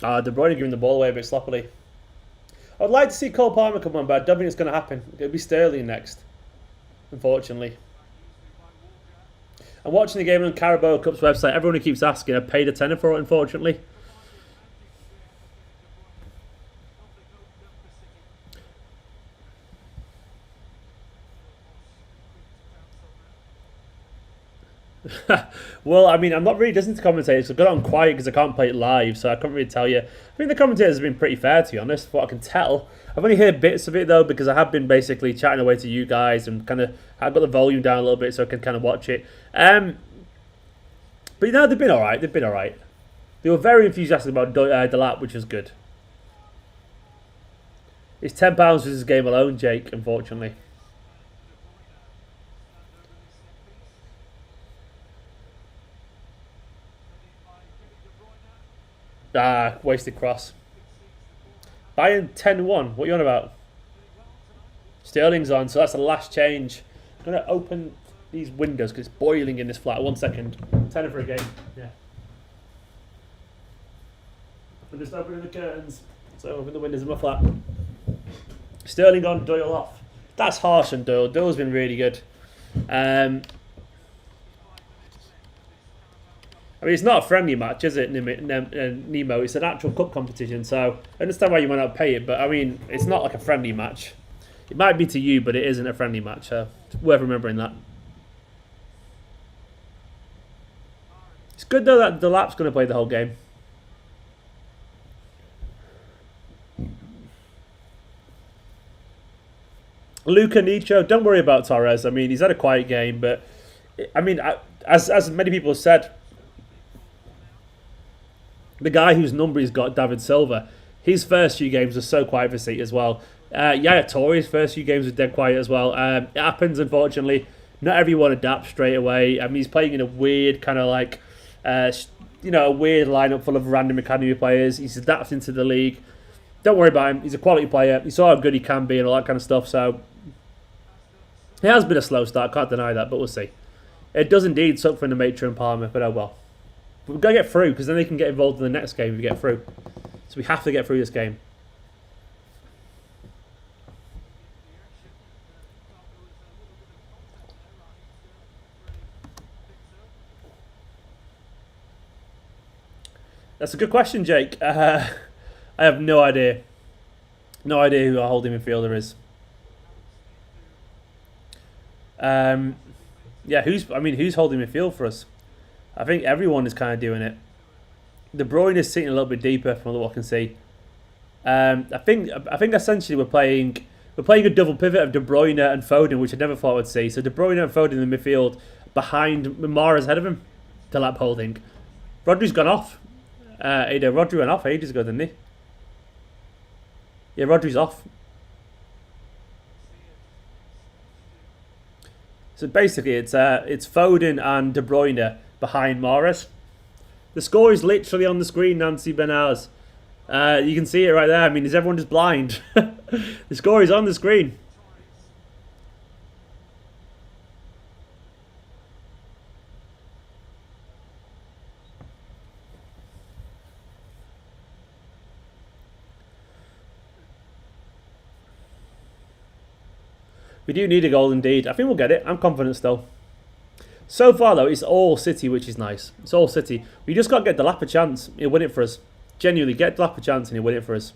De Bruyne giving the ball away a bit sloppily. I'd like to see Cole Palmer come on, but I don't think it's going to happen. It'll be Sterling next, unfortunately. I'm watching the game on Carabao Cup's website. Everyone who keeps asking, I paid a tenner for it, unfortunately. Well, I mean, I'm not really listening to commentators. I've got it on quiet because I can't play it live, so I can't really tell you. I think the commentators have been pretty fair, to be honest, from what I can tell. I've only heard bits of it, though, because I have been basically chatting away to you guys and kind of, I've got the volume down a little bit so I can kind of watch it. But, you know, they've been alright. They've been alright. They were very enthusiastic about Delap, which was good. It's £10 for this game alone, Jake, unfortunately. Ah, wasted cross. Bayern 10-1. What are you on about? Sterling's on, so that's the last change. I'm going to open these windows because it's boiling in this flat. 1 second. Tenner for a game. Yeah. I'm just opening the curtains. So open the windows in my flat. Sterling on, Doyle off. That's harsh on Doyle. Doyle's been really good. I mean, it's not a friendly match, is it, Nemo? It's an actual cup competition, so I understand why you might not pay it, but I mean, it's not like a friendly match. It might be to you, but it isn't a friendly match, so it's worth remembering that. It's good, though, that Delap's going to play the whole game. Luca Nicho, don't worry about Torres. I mean, he's had a quiet game, but I mean, as many people have said, the guy whose number he's got, David Silva, his first few games were so quiet for City as well. Yeah, Torres' first few games were dead quiet as well. It happens, unfortunately. Not everyone adapts straight away. I mean, he's playing in a weird kind of like, a weird lineup full of random academy players. He's adapting to the league. Don't worry about him. He's a quality player. You saw how good he can be and all that kind of stuff. So it has been a slow start. Can't deny that, but we'll see. It does indeed suck for the Matron and Palmer, but oh well. But we've got to get through because then they can get involved in the next game if we get through. So we have to get through this game. That's a good question, Jake. I have no idea. No idea who our holding midfielder is. Yeah, who's holding midfield for us? I think everyone is kind of doing it. De Bruyne is sitting a little bit deeper from what I can see. I think essentially we're playing a double pivot of De Bruyne and Foden, which I never thought I'd see. So De Bruyne and Foden in the midfield behind Mara's ahead of him. Delap holding. Rodri's gone off. Rodri went off ages ago, didn't he? Yeah, Rodri's off. So basically, it's Foden and De Bruyne behind Mahrez. The score is literally on the screen, Nancy Benaz. You can see it right there. I mean, is everyone just blind? The score is on the screen. We do need a goal indeed. I think we'll get it. I'm confident still. So far, though, it's all City, which is nice. It's all City. We just got to get Delap a chance. He'll win it for us. Genuinely, get Delap a chance and he'll win it for us.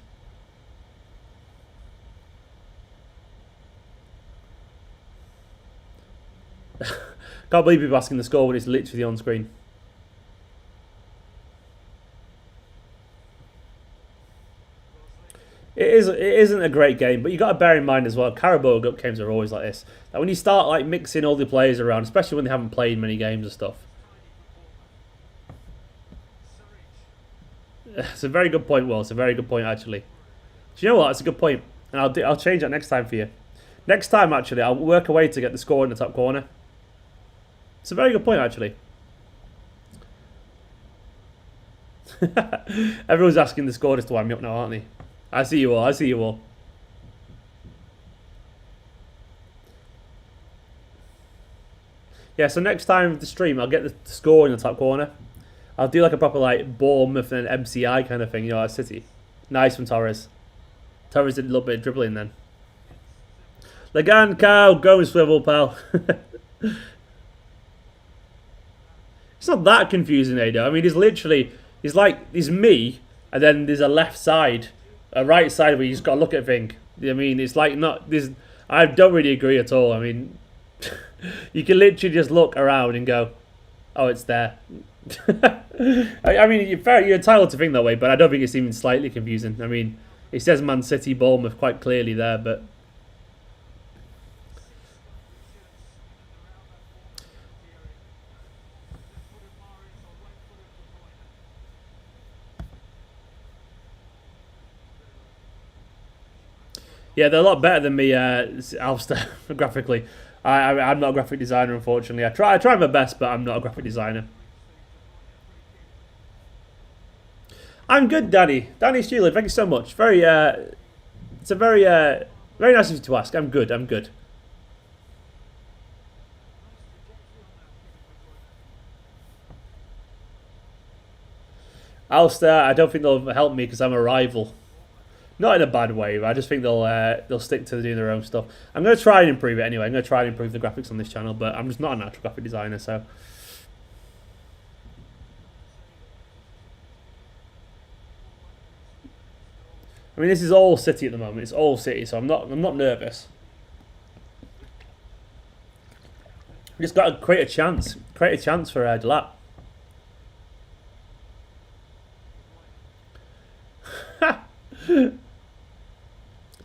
Can't believe people asking the score when it's literally on screen. It isn't a great game, but you got to bear in mind as well, Carabao Cup games are always like this. Like when you start like mixing all the players around, especially when they haven't played many games and stuff. It's a very good point, Will. It's a very good point, actually. Do you know what? It's a good point, and I'll change that next time for you. Next time, actually, I'll work a way to get the score in the top corner. It's a very good point, actually. Everyone's asking the score just to wind me up now, aren't they? I see you all. I see you all. Yeah, so next time with the stream, I'll get the score in the top corner. I'll do like a proper like Bournemouth and MCI kind of thing, you know, at City. Nice from Torres. Torres did a little bit of dribbling then. Lagan, cow, go and swivel, pal. It's not that confusing, Ada. I mean, he's me, and then there's a left side, a right side where you just got to look at things. I mean, it's like not this. I don't really agree at all. I mean, you can literally just look around and go, "Oh, it's there." I mean, you're entitled to think that way, but I don't think it's even slightly confusing. I mean, it says Man City, Bournemouth quite clearly there, but. Yeah, they're a lot better than me, Alster, graphically. I'm not a graphic designer, unfortunately. I try my best, but I'm not a graphic designer. I'm good, Danny. Danny Steele, thank you so much. It's a very nice of you to ask. I'm good. I'm good. Alster, I don't think they'll help me because I'm a rival. Not in a bad way, but I just think they'll stick to doing their own stuff. I'm going to try and improve it anyway. I'm going to try and improve the graphics on this channel, but I'm just not a natural graphic designer, so. I mean, this is all City at the moment. It's all City, so I'm not nervous. We just got to create a chance. Create a chance for Delap.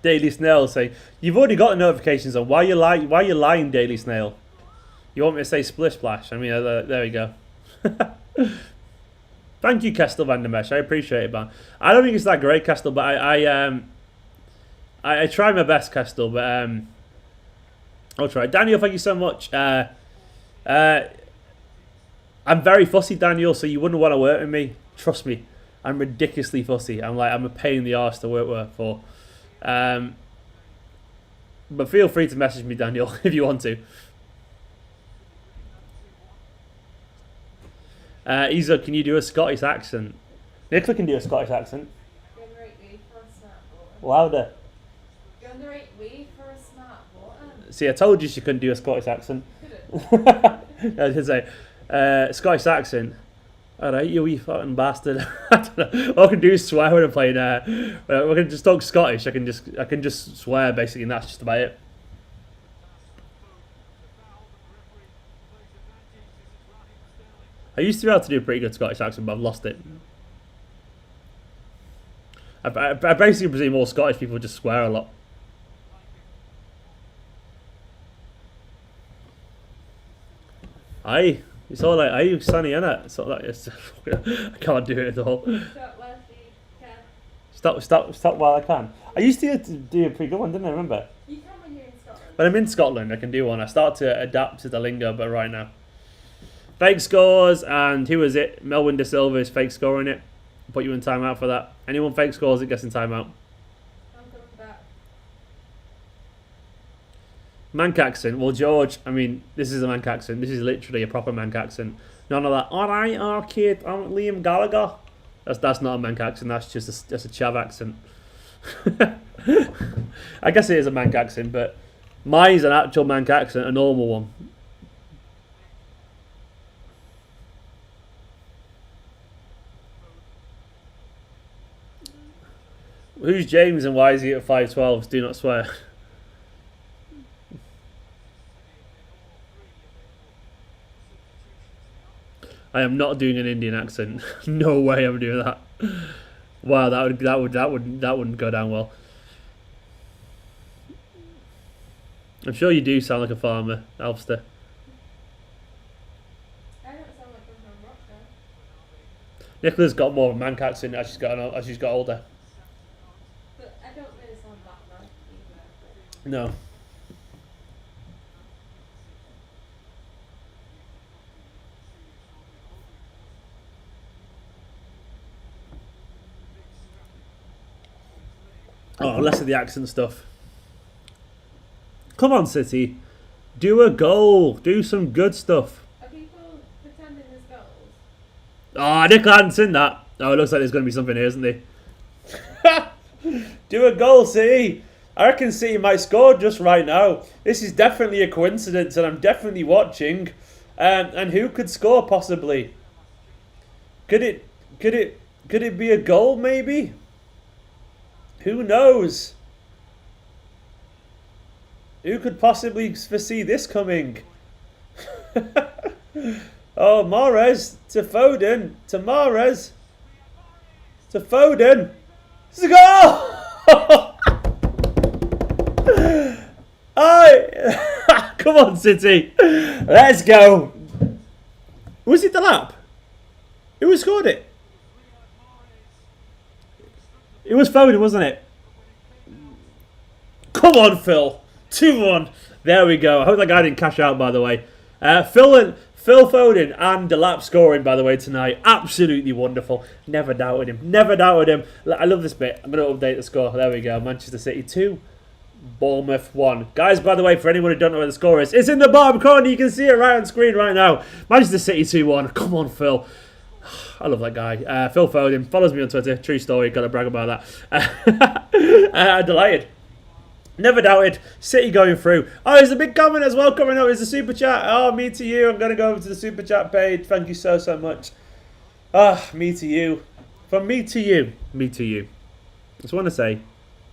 Daily Snail saying, "You've already got the notifications on. Why are you lying, Daily Snail? You want me to say Splish Splash? I mean, there we go." Thank you, Kestel Van der Mesh. I appreciate it, man. I don't think it's that great, Kestel, but I try my best, Kestel, but I'll try. Daniel, thank you so much. I'm very fussy, Daniel, so you wouldn't want to work with me. Trust me, I'm ridiculously fussy. I'm a pain in the arse to work for. But feel free to message me, Daniel, if you want to. Isa, can you do a Scottish accent? Nicola can do a Scottish accent. Go on the right way for a smart button. Louder. Go on the right way for a smart button. See, I told you she couldn't do a Scottish accent. I did say, Scottish accent. Alright, you wee fucking bastard. I don't know. All I can do is swear when I'm playing. We can just talk Scottish. I can just swear basically, and that's just about it. I used to be able to do a pretty good Scottish accent, but I've lost it. I basically presume all Scottish people just swear a lot. Aye, it's all like, aye, sunny, innit? It's all like, I can't do it at all. Stop while I can. I used to do a pretty good one, didn't I? Remember? You can when you're in Scotland. When I'm in Scotland, I can do one. I start to adapt to the lingo, but right now. Fake scores, and who is it? Melvin De Silva is fake scoring it. Put you in timeout for that. Anyone fake scores, it gets in timeout. I'm coming back. Manc accent. Well, George, I mean, this is a Manc accent. This is literally a proper Manc accent. None of that, alright, our kid, I'm Liam Gallagher. That's not a Manc accent, that's just a Chav accent. I guess it is a Manc accent, but mine's an actual Manc accent, a normal one. Who's James and why is he at 5'12"? Do not swear. I am not doing an Indian accent. No way I'm doing that. Wow, that wouldn't go down well. I'm sure you do sound like a farmer, Alster. I don't sound like I'm from Russia. Nicola's got more of a Manc accent as she's got older. But I don't really sound that bad either. No. Oh, less of the accent stuff. Come on, City. Do a goal. Do some good stuff. Are people pretending there's goals? Oh, Nicola hadn't seen that. Oh, it looks like there's going to be something here, isn't there? Do a goal, City. I reckon City might score just right now. This is definitely a coincidence, and I'm definitely watching. And who could score possibly? Could it be a goal? Maybe. Who knows? Who could possibly foresee this coming? Oh, Mahrez to Foden to Mahrez to Foden. It's a goal! Aye. Come on, City. Let's go. Was it Delap? Who scored it? It was Foden, wasn't it? Come on, Phil. 2-1. There we go. I hope that guy didn't cash out, by the way. Phil Foden and Delap scoring, by the way, tonight. Absolutely wonderful. Never doubted him. Never doubted him. I love this bit. I'm going to update the score. There we go. Manchester City 2. Bournemouth 1. Guys, by the way, for anyone who don't know what the score is, it's in the bottom corner. You can see it right on screen right now. Manchester City 2-1. Come on, Phil. I love that guy. Phil Foden follows me on Twitter. True story. Got to brag about that. Delighted. Never doubted. City going through. Oh, there's a big comment as well coming up. It's a super chat. Oh, me to you. I'm going to go over to the super chat page. Thank you so much. Me to you. From me to you. Me to you. Just want to say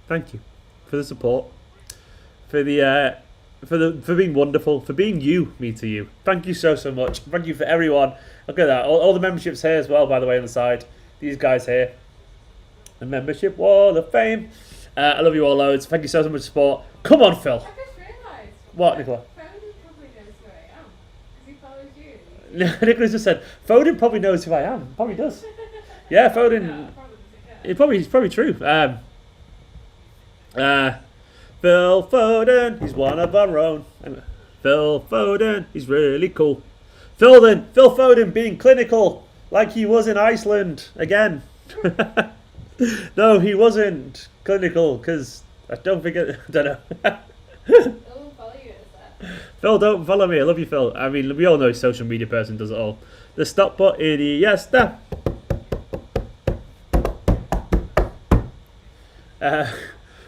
thank you for the support. For being wonderful. For being you. Me to you. Thank you so much. Thank you for everyone. Look at that. All the memberships here as well, by the way, on the side. These guys here. The membership wall of fame. I love you all loads. Thank you so much for support. Come on, Phil. I just realised. What, Nicola? Foden probably knows who I am. Because he follows you. Nicholas just said, Foden probably knows who I am. Probably does. Yeah, Foden. He's probably true. Phil Foden, he's one of our own. Phil Foden, he's really cool. Phil Foden being clinical like he was in Iceland again. No, he wasn't clinical because I don't think I don't know. I'll follow you at that. Phil, don't follow me. I love you, Phil. I mean, we all know he's a social media person does it all. The stop button, Iniesta.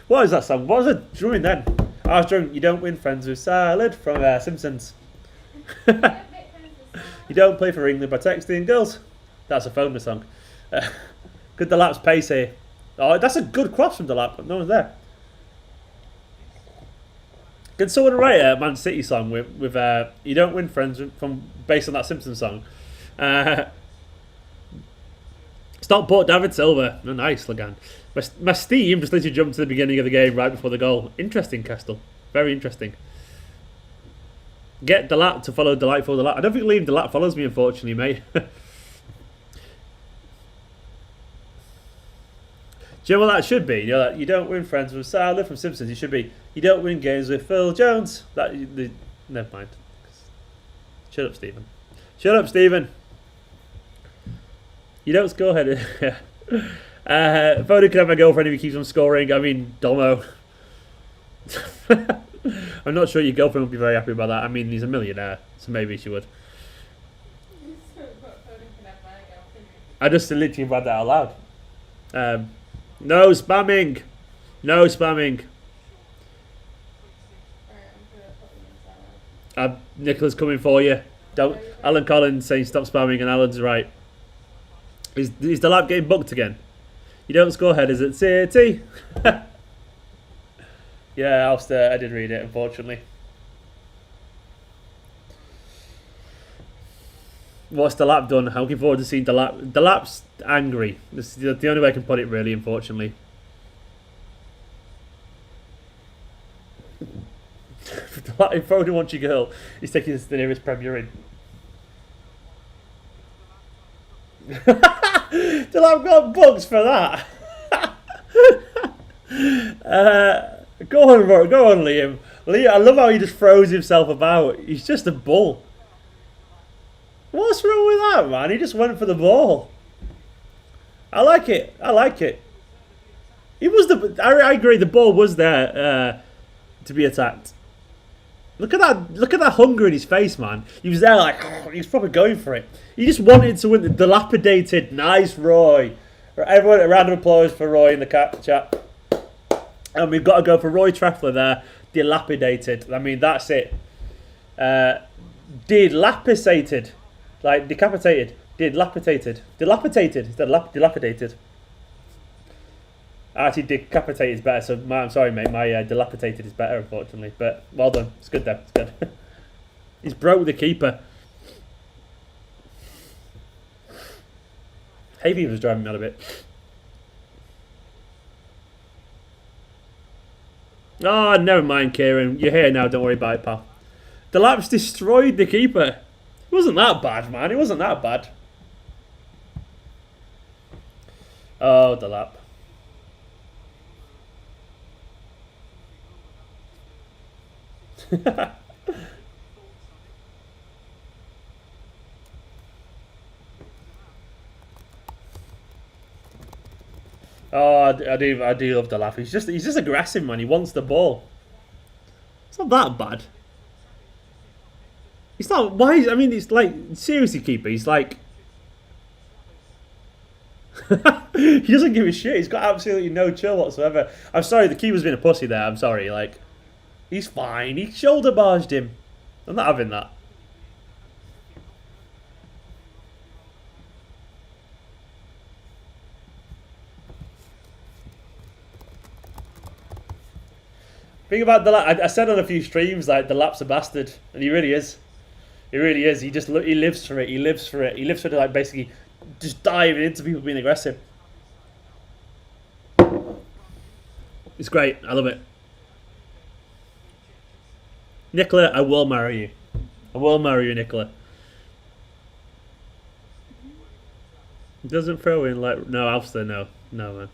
What is that song? What was it drumming then? I was drumming You Don't Win Friends with Salad from Simpsons. You don't play for England by texting girls. That's a Foden song. Good Delap's pace here. Oh, that's a good cross from Delap. No one's there. Can someone write a Man City song with You Don't Win Friends from based on that Simpsons song? Stop put David Silva. Oh, nice, Lagan. My Steam just literally jumped to the beginning of the game right before the goal. Interesting, Castle. Very interesting. Get Delap to follow Delightful Delap. I don't think Liam Delap follows me, unfortunately, mate. Do you know what that should be? You know that you don't win friends with Sally from Simpsons. It should be you don't win games with Phil Jones. Never mind. Shut up, Stephen. Shut up, Stephen. You don't score headed. Foden can have my girlfriend if he keeps on scoring. I mean, Domo. I'm not sure your girlfriend would be very happy about that. I mean, he's a millionaire, so maybe she would. I just literally read that out loud. No spamming. No spamming. Nicola's coming for you. Don't. Alan Collins saying stop spamming, and Alan's right. Is the lap getting booked again? You don't score headers at City. Yeah, Alster, I did read it, unfortunately. What's Delap done? I'm looking forward to seeing Delap. Delap's angry. This is the only way I can put it, really, unfortunately. If Foden wants your girl, he's taking us to the nearest Premier Inn. Delap got bugs for that. Go on, Liam. I love how he just throws himself about. He's just a bull. What's wrong with that, man? He just went for the ball. I like it. I like it. He was I agree. The ball was there to be attacked. Look at that! Look at that hunger in his face, man. He was there like he was probably going for it. He just wanted to win. The dilapidated, nice Roy. Everyone, a round of applause for Roy in the chat. And we've got to go for Roy Treffler there. Dilapidated. I mean, that's it. Dilapidated. Like decapitated. Dilapidated. Dilapidated instead of dilapidated. Actually, decapitated is better. So I'm sorry, mate. My dilapidated is better, unfortunately. But well done. It's good, though. It's good. He's broke the keeper. Havey was driving me on a bit. Oh, never mind, Kieran. You're here now. Don't worry about it, pal. Delap's destroyed the keeper. It wasn't that bad, man. It wasn't that bad. Oh, Delap. Oh, I do love Delap. He's just aggressive, man. He wants the ball. It's not that bad. It's not. Why? I mean, it's like seriously, keeper. He's like. He doesn't give a shit. He's got absolutely no chill whatsoever. I'm sorry, the keeper's been a pussy there. I'm sorry. Like, he's fine. He shoulder barged him. I'm not having that. Thing about Delap, I said on a few streams, like, Delap's a bastard, and he really is. He really is. He lives for it. He lives for it. He lives for it, like, basically just diving into people being aggressive. It's great. I love it. Nicola, I will marry you. I will marry you, Nicola. Doesn't throw in like no, Alster, no, man.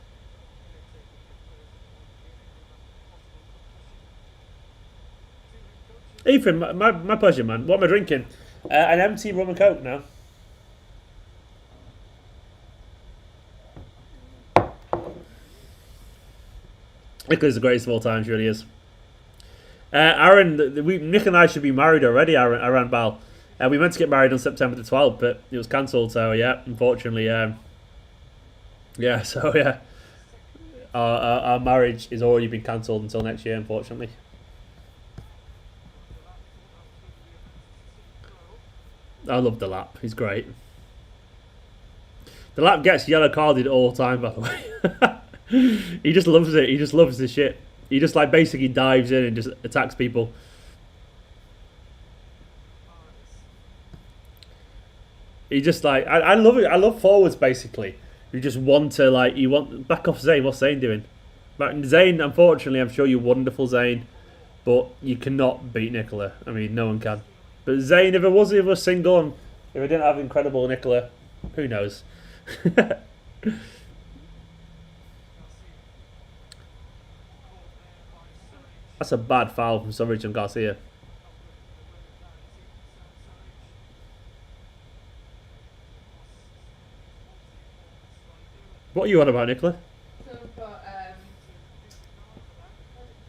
Ethan, my pleasure, man. What am I drinking? An empty rum and coke now. Nicholas the greatest of all time, she really is. Aaron, Nick and I should be married already, Aaron Bal. We meant to get married on September the 12th, but it was cancelled, so yeah, unfortunately, yeah, so yeah. Our marriage is already been cancelled until next year, unfortunately. I love Delap, he's great. Delap gets yellow carded all the time, by the way. He just loves it, he just loves the shit. He just like basically dives in and just attacks people. He just like I love it. I love forwards basically. You just want to like back off Zayn. What's Zayn doing? Zayn, unfortunately, I'm sure you're wonderful, Zayn, but you cannot beat Nicola. I mean, no one can. But Zayn, if it was single and if I didn't have incredible Nicola, who knows? That's a bad foul from Surridge and Garcia. What are you on about, Nicola? So we've got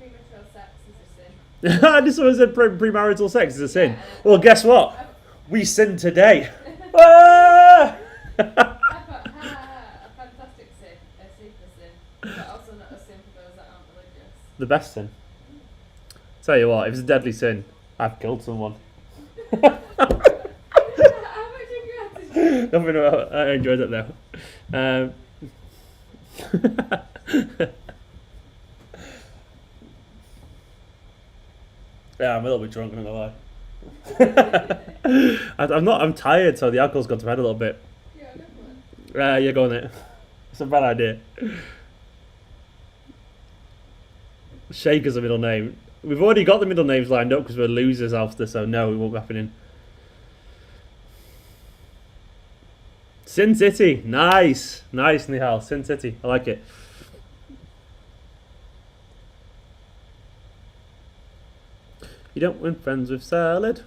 premarital sex is a sin. This one said premarital sex is a sin. Yeah. Well, guess what? We sinned today. Ah! I've got a fantastic sin, a super sin, but also not a sin for those that aren't religious. The best sin. Tell you what, if it's a deadly sin, I've killed someone. How much you Nothing about. I enjoyed it though. Yeah, I'm a little bit drunk, I'm not gonna lie. I'm not. I'm tired, so the alcohol's gone to my head a little bit. Yeah, go on it. It's a bad idea. Shaker's a middle name. We've already got the middle names lined up because we're losers after, so no, it won't be happening. Sin City, nice, Nihal. Sin City, I like it. You don't win friends with salad.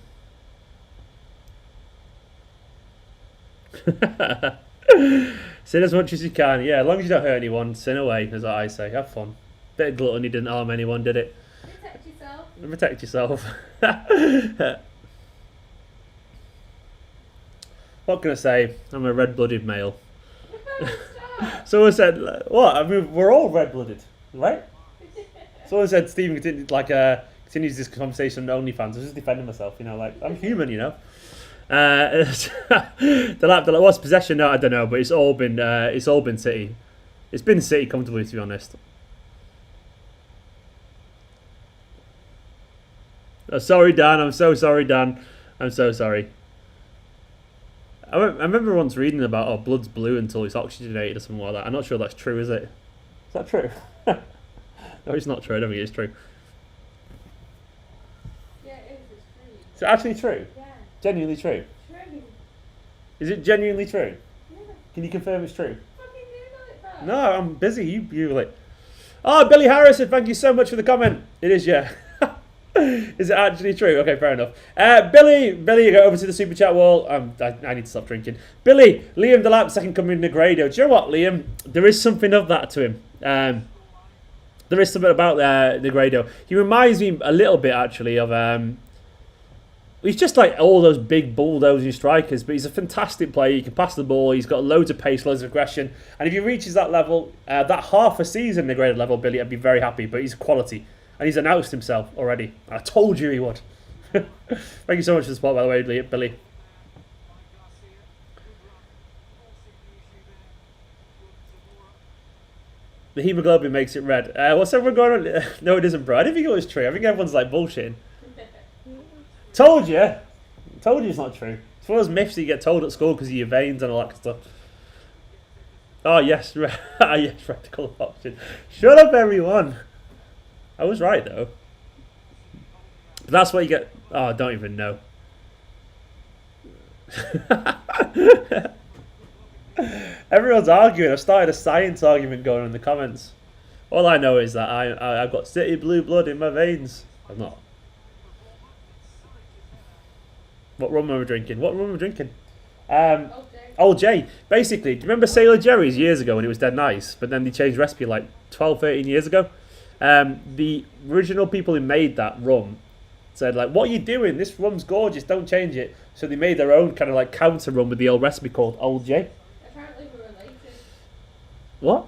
Sin as much as you can. Yeah, as long as you don't hurt anyone, sin away, is what I say. Have fun. Bit of gluttony didn't harm anyone, did it? Protect yourself. Protect yourself. What can I say? I'm a red-blooded male. Someone said, what? I mean, we're all red-blooded, right? Someone said Stephen continues this conversation on OnlyFans. I was just defending myself, you know, like, I'm human, you know. Delap, what's possession? No, I don't know, but it's all been City. It's been City comfortably, to be honest. Oh, sorry, Dan. I'm so sorry, Dan. I'm so sorry. I remember once reading about blood's blue until it's oxygenated or something like that. I'm not sure that's true, is it? Is that true? No, it's not true. I don't think it's true. Yeah, it is. It's true. Is it actually true? Yeah. Genuinely true? True. Is it genuinely true? Yeah. Can you confirm it's true? Fucking do like that. No, I'm busy. You like. Oh, Billy Harrison, thank you so much for the comment. It is, yeah. Is it actually true? Okay, fair enough. Billy, you go over to the super chat wall. I need to stop drinking. Billy, Liam Delap, second coming in Negredo. Do you know what, Liam? There is something of that to him. There is something about Negredo. He reminds me a little bit, actually, of... he's just like all those big bulldozing strikers, but he's a fantastic player. He can pass the ball. He's got loads of pace, loads of aggression. And if he reaches that level, that half a season Negredo level, Billy, I'd be very happy. But he's quality. And he's announced himself already. I told you he would. Thank you so much for the support, by the way, Billy. The hemoglobin makes it red. What's everyone going on? No, it isn't, bro. I didn't think it was true. I think everyone's like bullshitting. Told you. Told you it's not true. It's one of those myths that you get told at school because of your veins and all that stuff. Oh, yes. Yes, reticle option. Shut up, everyone. I was right, though. But that's what you get... Oh, I don't even know. Everyone's arguing. I've started a science argument going on in the comments. All I know is that I've got City blue blood in my veins. I'm not. What rum am I drinking? What rum am I drinking? Old J. Basically, do you remember Sailor Jerry's years ago when it was dead nice? But then they changed recipe like 12, 13 years ago? The original people who made that rum said, like, what are you doing? This rum's gorgeous. Don't change it. So they made their own kind of like counter rum with the old recipe called Old J. Apparently we're related. What?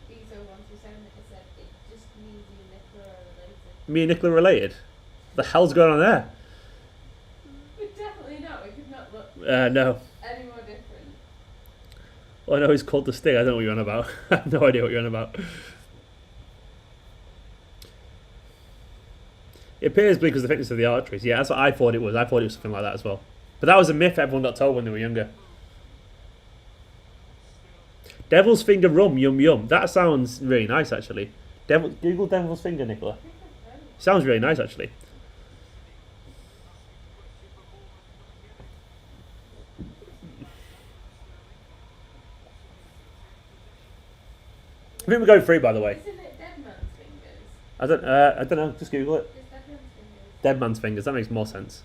Bezo once was saying that he said it just means you and Nicola are related. Me and Nicola related? What the hell's going on there? But definitely not. We could not look No. any more different. Well, I know he's called the Sting. I don't know what you're on about. I have no idea what you're on about. It appears because of the thickness of the arteries. Yeah, that's what I thought it was. I thought it was something like that as well. But that was a myth everyone got told when they were younger. Devil's Finger rum, yum yum. That sounds really nice, actually. Google Devil's Finger, Nicola. Sounds really nice, actually. I think we're going free, by the way. Isn't it Dead Man's Fingers? I don't know. Just Google it. It's Dead Man's Fingers. Dead Man's Fingers. That makes more sense.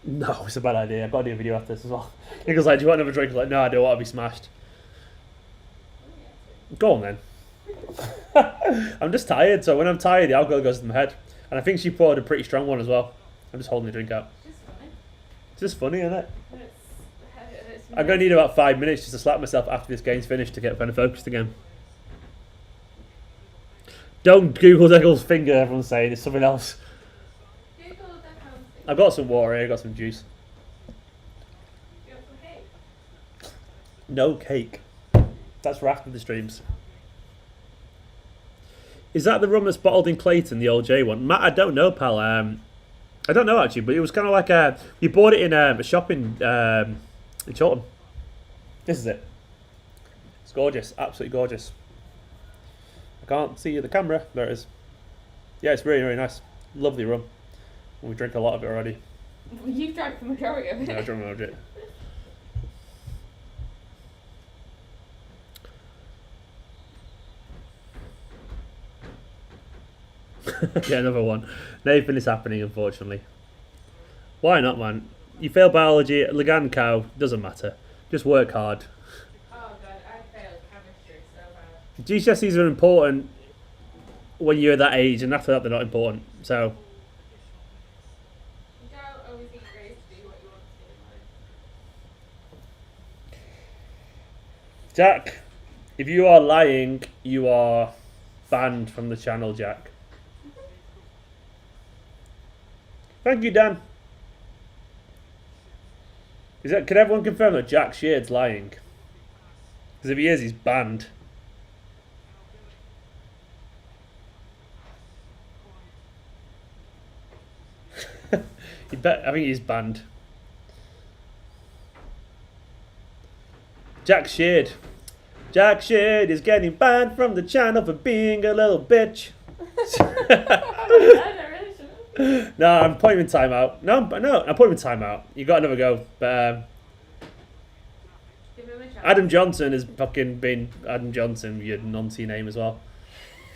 No, it's a bad idea. I've got to do a video after this as well. Nicole's like, do you want another drink? I'm like, no, I don't want to be smashed. Go on then. I'm just tired, so when I'm tired, the alcohol goes in my head. And I think she poured a pretty strong one as well. I'm just holding the drink out. Just funny. It's just funny, isn't it? It's I'm going to need about 5 minutes just to slap myself after this game's finished to get kind of focused again. Don't Google Devil's Finger, everyone's saying. It's something else. Google Dead Man's Fingers. I've got some water here, I've got some juice. You want some cake? No cake. That's for after the streams. Is that the rum that's bottled in Clayton, the old J one? Matt, I don't know, pal. I don't know, actually, but it was kind of like you bought it in a shop in Chorlton. This is it. It's gorgeous. Absolutely gorgeous. I can't see the camera. There it is. Yeah, it's really, really nice. Lovely rum. We drink a lot of it already. You've drank the majority of it. Yeah, I drank most of it. Yeah, another one. Nathan is happening, unfortunately. Why not, man? You fail biology, Lagan cow, doesn't matter. Just work hard. Oh god, I failed chemistry so bad. GCSEs are important when you're that age, and after that they're not important. So You don't always need grades to do what you want to do in life. Jack, if you are lying, you are banned from the channel, Jack. Thank you, Dan. Can everyone confirm that Jack Sheard's lying? Because if he is, he's banned. I think he's banned. Jack Sheard. Jack Sheard is getting banned from the channel for being a little bitch. No, I'm putting him in timeout. No, I'm putting him in timeout. You got another go, but Give him a chance. Adam Johnson has fucking been Adam Johnson, your nonce name as well.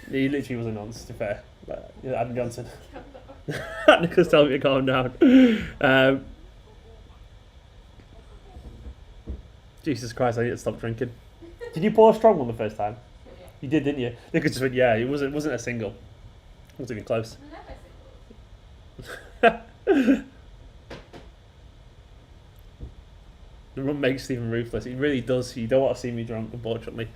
He literally was a nonce, to be fair. But, yeah, Adam Johnson. Nicholas telling me to calm down. Jesus Christ, I need to stop drinking. Did you pour a strong one the first time? Yeah. You did, didn't you? Nicholas just went, yeah, it wasn't a single. It wasn't even close. The rum makes Steven ruthless. It really does. You don't want to see me drunk, unfortunately.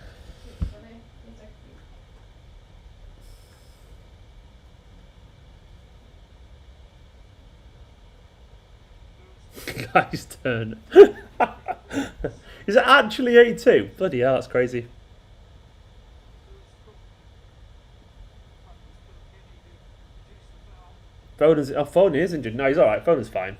Guy's turn. Is it actually 82? Bloody hell, that's crazy. Foden is injured. No, he's alright. Foden's fine.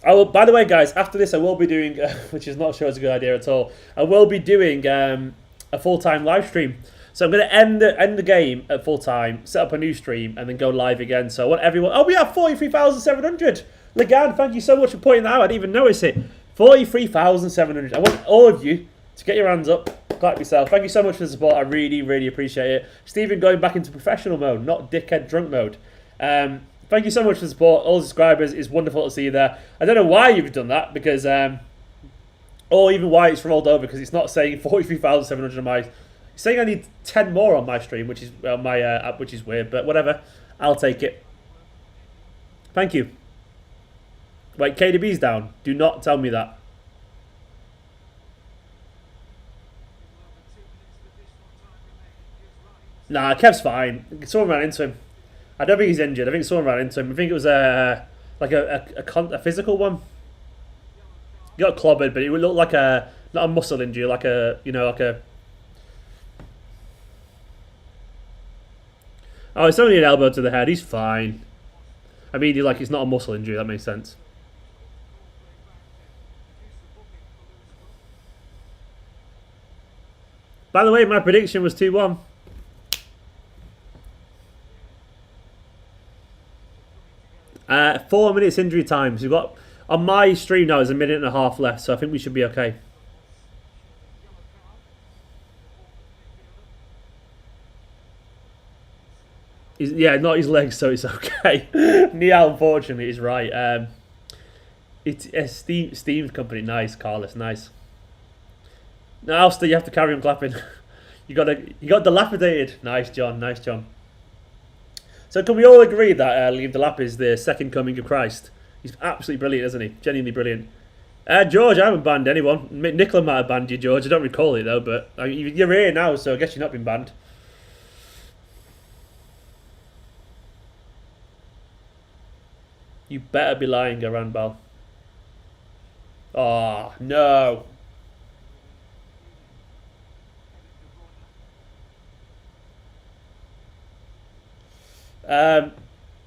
Oh, by the way, guys, after this I will be doing, which is not sure it's a good idea at all, I will be doing a full-time live stream. So I'm going to end the game at full-time, set up a new stream, and then go live again. So I want everyone... Oh, we have 43,700! Legan, thank you so much for pointing that out. I didn't even notice it. 43,700. I want all of you to get your hands up, clap yourself. Thank you so much for the support. I really, really appreciate it. Stephen going back into professional mode, not dickhead drunk mode. Thank you so much for the support. All the subscribers. It's wonderful to see you there. I don't know why you've done that, because... or even why it's rolled over, because it's not saying 43,700 on my... It's saying I need 10 more on my stream, which is my app, which is weird, but whatever. I'll take it. Thank you. Wait, KDB's down. Do not tell me that. Nah, Kev's fine. Someone ran into him. I don't think he's injured. I think someone ran into him. I think it was like a physical one. He got clobbered, but it would look like not a muscle injury, like a, like a... Oh, it's only an elbow to the head. He's fine. I mean, it's not a muscle injury. That makes sense. By the way, my prediction was 2-1. Uh, 4 minutes injury time. So we've got... On my stream now, there's a minute and a half left, so I think we should be okay. Not his legs, so it's okay. Niall, unfortunately, is right. It's Esteemed Kompany. Nice, Carlos. Nice. Now, Alistair, you have to carry on clapping. you got dilapidated. Nice, John. Nice, John. So can we all agree that Liam Delap is the second coming of Christ? He's absolutely brilliant, isn't he? Genuinely brilliant. George, I haven't banned anyone. Nicola might have banned you, George. I don't recall it, though, but you're here now, so I guess you've not been banned. You better be lying, Aranbal. Oh, no.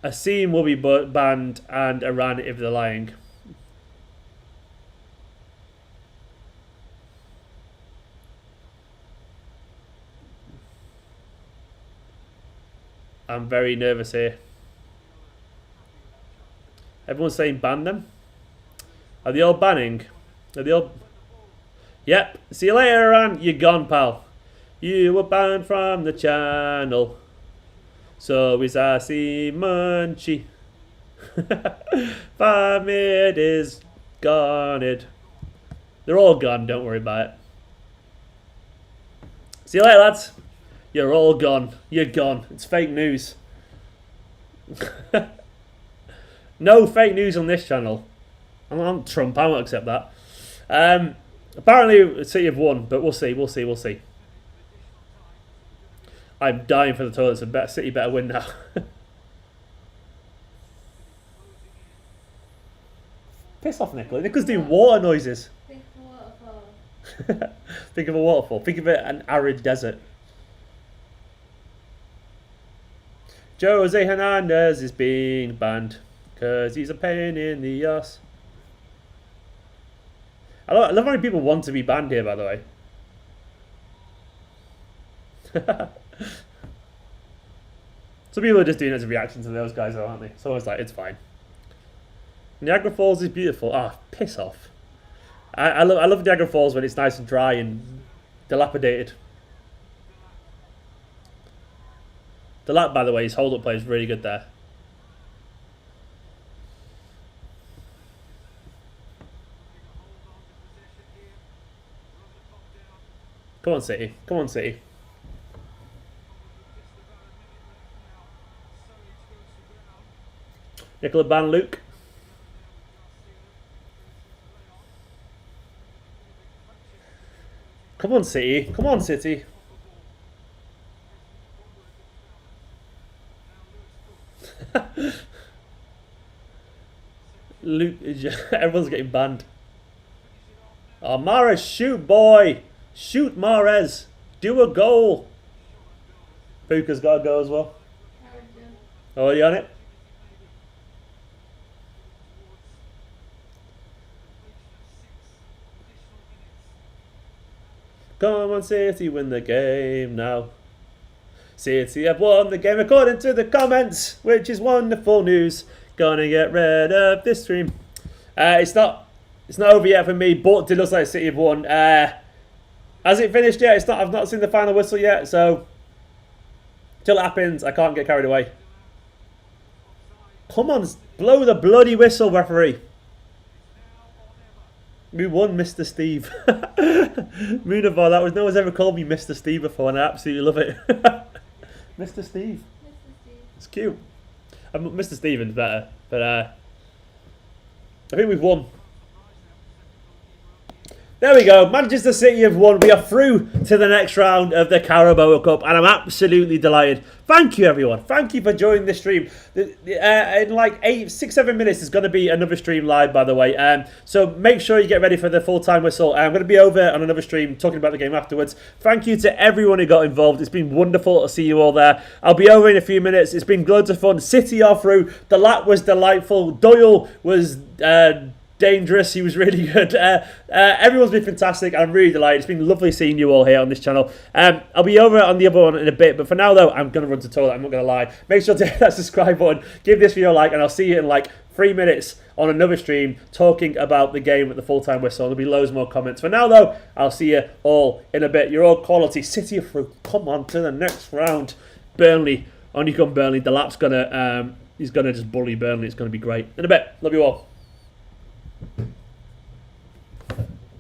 Asim will be banned and Iran if they're lying. I'm very nervous here. Everyone's saying ban them. Are they all banning? Are they all... Yep. See you later, Iran. You're gone, pal. You were banned from the channel. So is Asim Munchie. 5 minutes is gone. They're all gone, don't worry about it. See you later, lads. You're all gone. You're gone. It's fake news. No fake news on this channel. I'm Trump. I won't accept that. Apparently, City have won, but we'll see. We'll see. We'll see. I'm dying for the toilets. So City better win now. Piss off, Nicola. Nicola's doing water noises. Think of a waterfall. Think of a waterfall. Think of it an arid desert. Jose Hernandez is being banned because he's a pain in the ass. I love how many people want to be banned here, by the way. Some people are just doing it as a reaction to those guys, though, aren't they? So it's like, it's fine. Niagara Falls is beautiful. Ah, piss off. I love Niagara Falls when it's nice and dry and dilapidated. Delap, by the way, his hold-up play is really good there. Come on, City. Come on, City. Nicola Ban Luke. Come on, City. Come on, City. Luke, everyone's getting banned. Oh, Mahrez, shoot, boy. Shoot, Mahrez. Do a goal. Puka's got to go as well. Oh, are you on it? Come on, City, win the game now. City have won the game according to the comments, which is wonderful news. Gonna get rid of this stream. It's not over yet for me, but it looks like City have won. Has it finished yet? It's not. I've not seen the final whistle yet, so till it happens, I can't get carried away. Come on, blow the bloody whistle, referee. We won, Mr. Steve. Munavar, that was no one's ever called me Mr. Steve before, and I absolutely love it. Mr. Steve. Mr. Steve. It's cute. Mr. Steven's better, but I think we've won. There we go. Manchester City have won. We are through to the next round of the Carabao Cup, and I'm absolutely delighted. Thank you, everyone. Thank you for joining the stream. In like 6-7 minutes, there's going to be another stream live, by the way. So make sure you get ready for the full-time whistle. I'm going to be over on another stream talking about the game afterwards. Thank you to everyone who got involved. It's been wonderful to see you all there. I'll be over in a few minutes. It's been loads of fun. City are through. The lap was delightful. Doyle was dangerous. He was really good. Everyone's been fantastic. I'm really delighted. It's been lovely seeing you all here on this channel. I'll be over on the other one in a bit, but for now though, I'm going to run to the toilet. I'm not going to lie. Make sure to hit that subscribe button, give this video a like, and I'll see you in like 3 minutes on another stream talking about the game at the full-time whistle. There'll be loads more comments. For now though, I'll see you all in a bit. You're all quality. City are through. Come on to the next round. Burnley. On you come, Burnley. Delap's gonna he's gonna just bully Burnley. It's gonna be great. In a bit. Love you all.